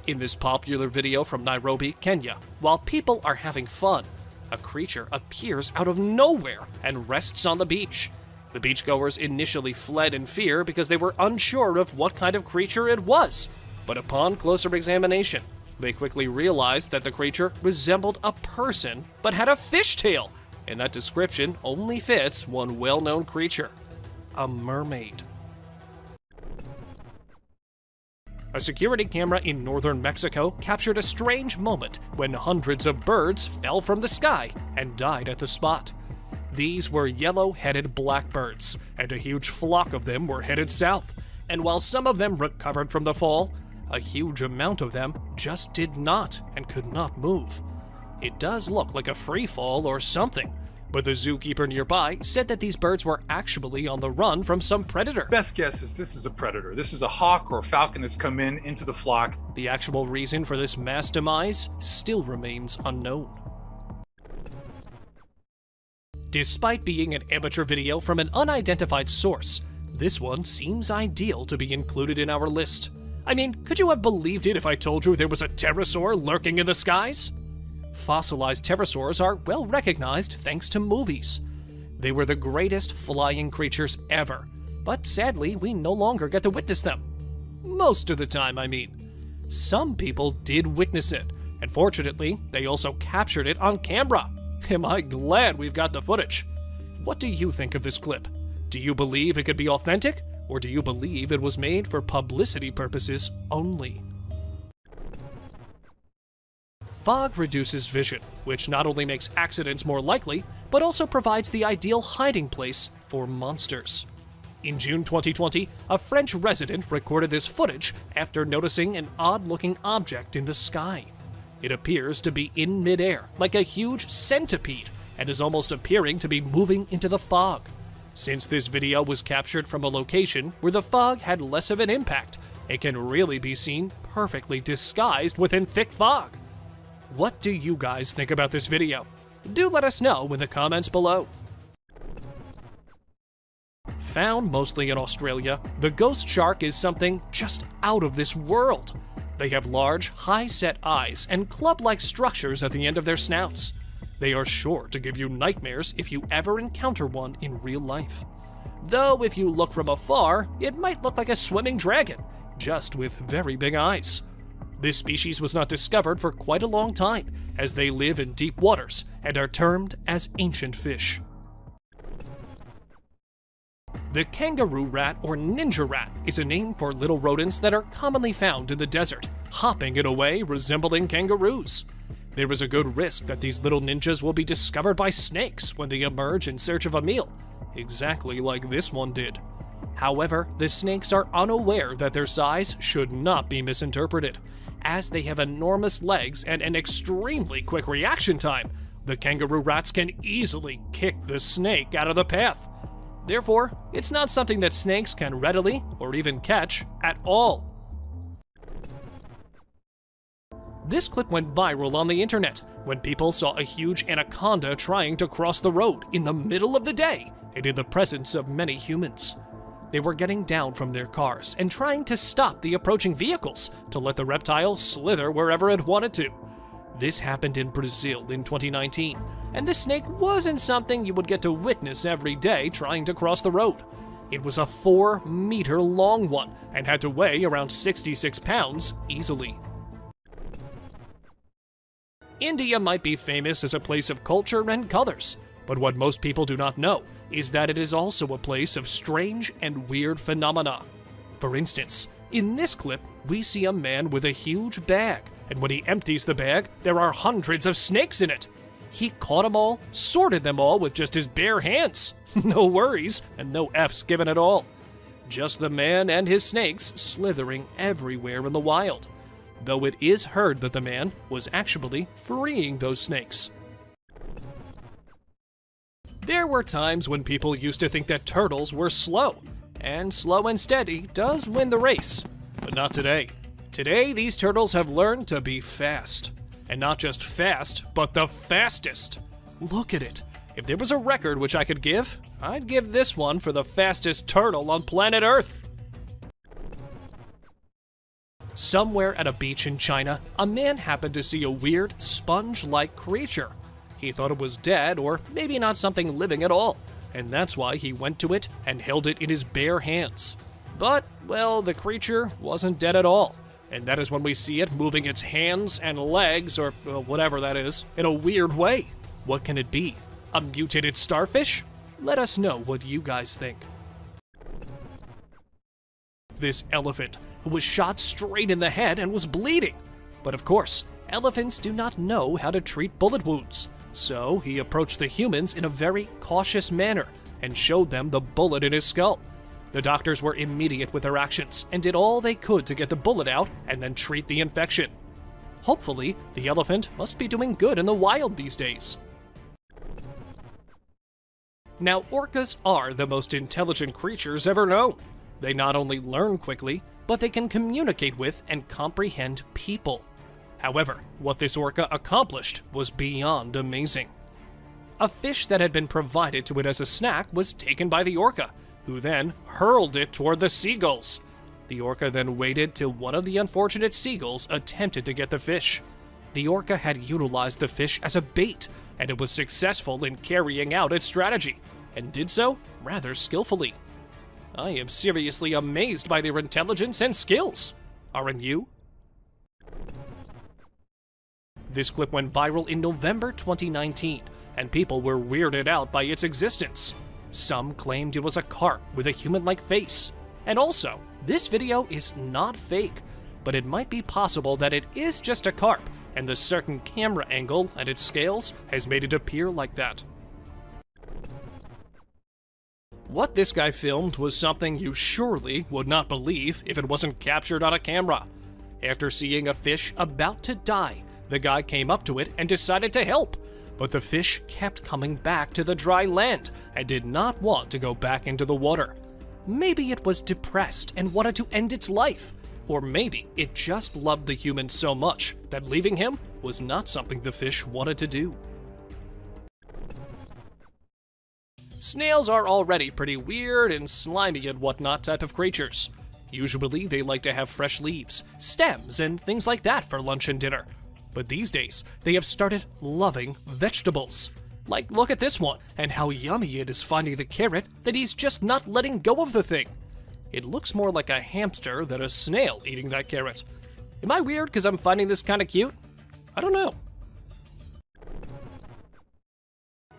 In this popular video from Nairobi, Kenya, while people are having fun, a creature appears out of nowhere and rests on the beach. The beachgoers initially fled in fear because they were unsure of what kind of creature it was, but upon closer examination, they quickly realized that the creature resembled a person but had a fishtail, and that description only fits one well-known creature: a mermaid. A security camera in northern Mexico captured a strange moment when hundreds of birds fell from the sky and died at the spot. These were yellow-headed blackbirds, and a huge flock of them were headed south. And while some of them recovered from the fall, a huge amount of them just did not and could not move. It does look like a free fall or something, but the zookeeper nearby said that these birds were actually on the run from some predator. Best guess is this is a predator. This is a hawk or a falcon that's come into the flock. The actual reason for this mass demise still remains unknown. Despite being an amateur video from an unidentified source, this one seems ideal to be included in our list. I mean, could you have believed it if I told you there was a pterosaur lurking in the skies? Fossilized pterosaurs are well recognized thanks to movies. They were the greatest flying creatures ever, but sadly we no longer get to witness them. Most of the time, I mean. Some people did witness it, and fortunately, they also captured it on camera. Am I glad we've got the footage? What do you think of this clip? Do you believe it could be authentic, or do you believe it was made for publicity purposes only? Fog reduces vision, which not only makes accidents more likely, but also provides the ideal hiding place for monsters. In June 2020, a French resident recorded this footage after noticing an odd-looking object in the sky. It appears to be in midair, like a huge centipede, and is almost appearing to be moving into the fog. Since this video was captured from a location where the fog had less of an impact, it can really be seen perfectly disguised within thick fog. What do you guys think about this video? Do let us know in the comments below. Found mostly in Australia, the ghost shark is something just out of this world. They have large, high-set eyes and club-like structures at the end of their snouts. They are sure to give you nightmares if you ever encounter one in real life. Though if you look from afar, it might look like a swimming dragon, just with very big eyes. This species was not discovered for quite a long time, as they live in deep waters and are termed as ancient fish. The kangaroo rat or ninja rat is a name for little rodents that are commonly found in the desert, hopping in a way resembling kangaroos. There is a good risk that these little ninjas will be discovered by snakes when they emerge in search of a meal, exactly like this one did. However, the snakes are unaware that their size should not be misinterpreted. As they have enormous legs and an extremely quick reaction time, the kangaroo rats can easily kick the snake out of the path. Therefore, it's not something that snakes can readily or even catch at all. This clip went viral on the internet when people saw a huge anaconda trying to cross the road in the middle of the day and in the presence of many humans. They were getting down from their cars and trying to stop the approaching vehicles to let the reptile slither wherever it wanted to. This happened in Brazil in 2019, and this snake wasn't something you would get to witness every day trying to cross the road. It was a 4-meter long one and had to weigh around 66 pounds easily. India might be famous as a place of culture and colors, but what most people do not know is that it is also a place of strange and weird phenomena. For instance, in this clip, we see a man with a huge bag, and when he empties the bag, there are hundreds of snakes in it. He caught them all, sorted them all with just his bare hands. No worries, and no F's given at all. Just the man and his snakes slithering everywhere in the wild. though it is heard that the man was actually freeing those snakes. There were times when people used to think that turtles were slow, and slow and steady does win the race. But not today. Today, these turtles have learned to be fast. And not just fast, but the fastest. Look at it. If there was a record which I could give, I'd give this one for the fastest turtle on planet Earth. Somewhere at a beach in China, a man happened to see a weird, sponge-like creature. He thought it was dead, or maybe not something living at all, and that's why he went to it and held it in his bare hands. But, well, the creature wasn't dead at all, and that is when we see it moving its hands and legs, or whatever that is, in a weird way. What can it be? A mutated starfish? Let us know what you guys think. This elephant, who was shot straight in the head and was bleeding. But of course, elephants do not know how to treat bullet wounds. So he approached the humans in a very cautious manner and showed them the bullet in his skull. The doctors were immediate with their actions and did all they could to get the bullet out and then treat the infection. Hopefully, the elephant must be doing good in the wild these days. Now, orcas are the most intelligent creatures ever known. They not only learn quickly, but they can communicate with and comprehend people. However, what this orca accomplished was beyond amazing. A fish that had been provided to it as a snack was taken by the orca, who then hurled it toward the seagulls. The orca then waited till one of the unfortunate seagulls attempted to get the fish. The orca had utilized the fish as a bait, and it was successful in carrying out its strategy, and did so rather skillfully. I am seriously amazed by their intelligence and skills. Aren't you? This clip went viral in November 2019, and people were weirded out by its existence. Some claimed it was a carp with a human-like face. And also, this video is not fake, but it might be possible that it is just a carp, and the certain camera angle and its scales has made it appear like that. What this guy filmed was something you surely would not believe if it wasn't captured on a camera. After seeing a fish about to die, the guy came up to it and decided to help, but the fish kept coming back to the dry land and did not want to go back into the water. Maybe it was depressed and wanted to end its life, or maybe it just loved the human so much that leaving him was not something the fish wanted to do. Snails are already pretty weird and slimy and whatnot type of creatures. Usually they like to have fresh leaves, stems, and things like that for lunch and dinner. But these days, they have started loving vegetables. Like, look at this one, and how yummy it is finding the carrot that he's just not letting go of the thing. It looks more like a hamster than a snail eating that carrot. Am I weird because I'm finding this kind of cute? I don't know.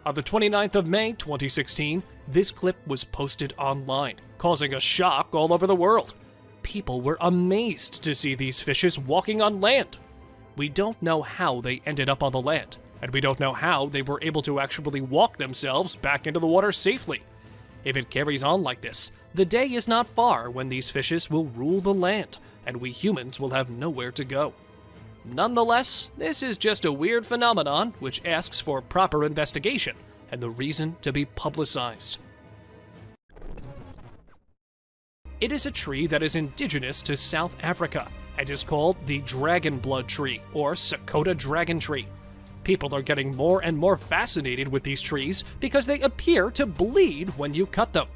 On the 29th of May, 2016, this clip was posted online, causing a shock all over the world. People were amazed to see these fishes walking on land. We don't know how they ended up on the land, and we don't know how they were able to actually walk themselves back into the water safely. If it carries on like this, the day is not far when these fishes will rule the land, and we humans will have nowhere to go. Nonetheless, this is just a weird phenomenon which asks for proper investigation and the reason to be publicized. It is a tree that is indigenous to South Africa and is called the dragon blood tree, or Sakota dragon tree. People are getting more and more fascinated with these trees because they appear to bleed when you cut them.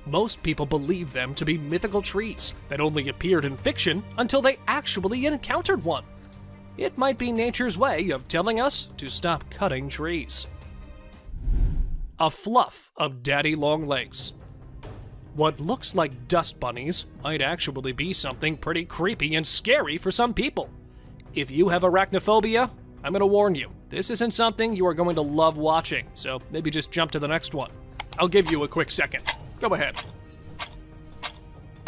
Most people believe them to be mythical trees that only appeared in fiction until they actually encountered one. It might be nature's way of telling us to stop cutting trees. A fluff of daddy long legs. What looks like dust bunnies might actually be something pretty creepy and scary for some people. If you have arachnophobia, I'm gonna warn you, this isn't something you are going to love watching, so maybe just jump to the next one. I'll give you a quick second. Go ahead.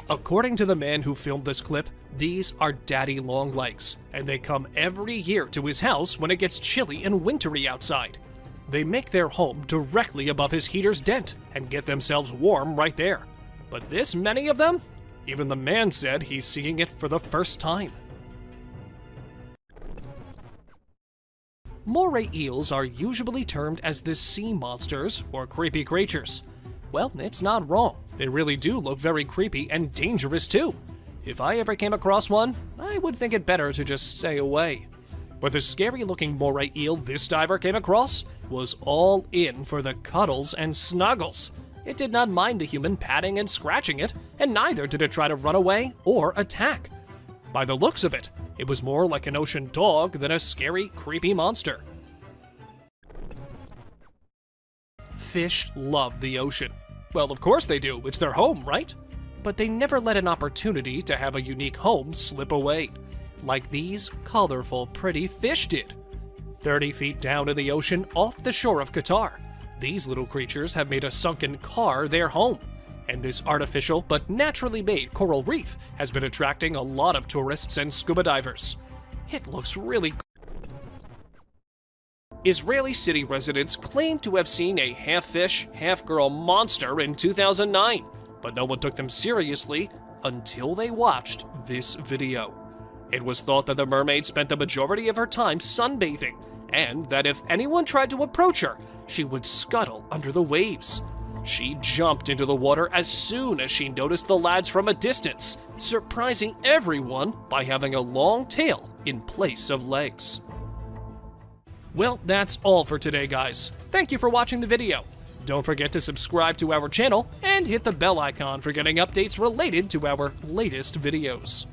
According to the man who filmed this clip, these are daddy long legs, and they come every year to his house when it gets chilly and wintry outside. They make their home directly above his heater's dent and get themselves warm right there. But this many of them? Even the man said he's seeing it for the first time. Moray eels are usually termed as the sea monsters or creepy creatures. Well, it's not wrong. They really do look very creepy and dangerous too. If I ever came across one, I would think it better to just stay away. But the scary-looking moray eel this diver came across was all in for the cuddles and snuggles. It did not mind the human patting and scratching it, and neither did it try to run away or attack. By the looks of it, it was more like an ocean dog than a scary, creepy monster. Fish love the ocean. Well, of course they do. It's their home, right? But they never let an opportunity to have a unique home slip away, like these colorful, pretty fish did. 30 feet down in the ocean off the shore of Qatar, these little creatures have made a sunken car their home. And this artificial but naturally made coral reef has been attracting a lot of tourists and scuba divers. It looks really cool. Israeli city residents claim to have seen a half-fish, half-girl monster in 2009, but no one took them seriously until they watched this video. It was thought that the mermaid spent the majority of her time sunbathing, and that if anyone tried to approach her, she would scuttle under the waves. She jumped into the water as soon as she noticed the lads from a distance, surprising everyone by having a long tail in place of legs. Well, that's all for today, guys. Thank you for watching the video. Don't forget to subscribe to our channel and hit the bell icon for getting updates related to our latest videos.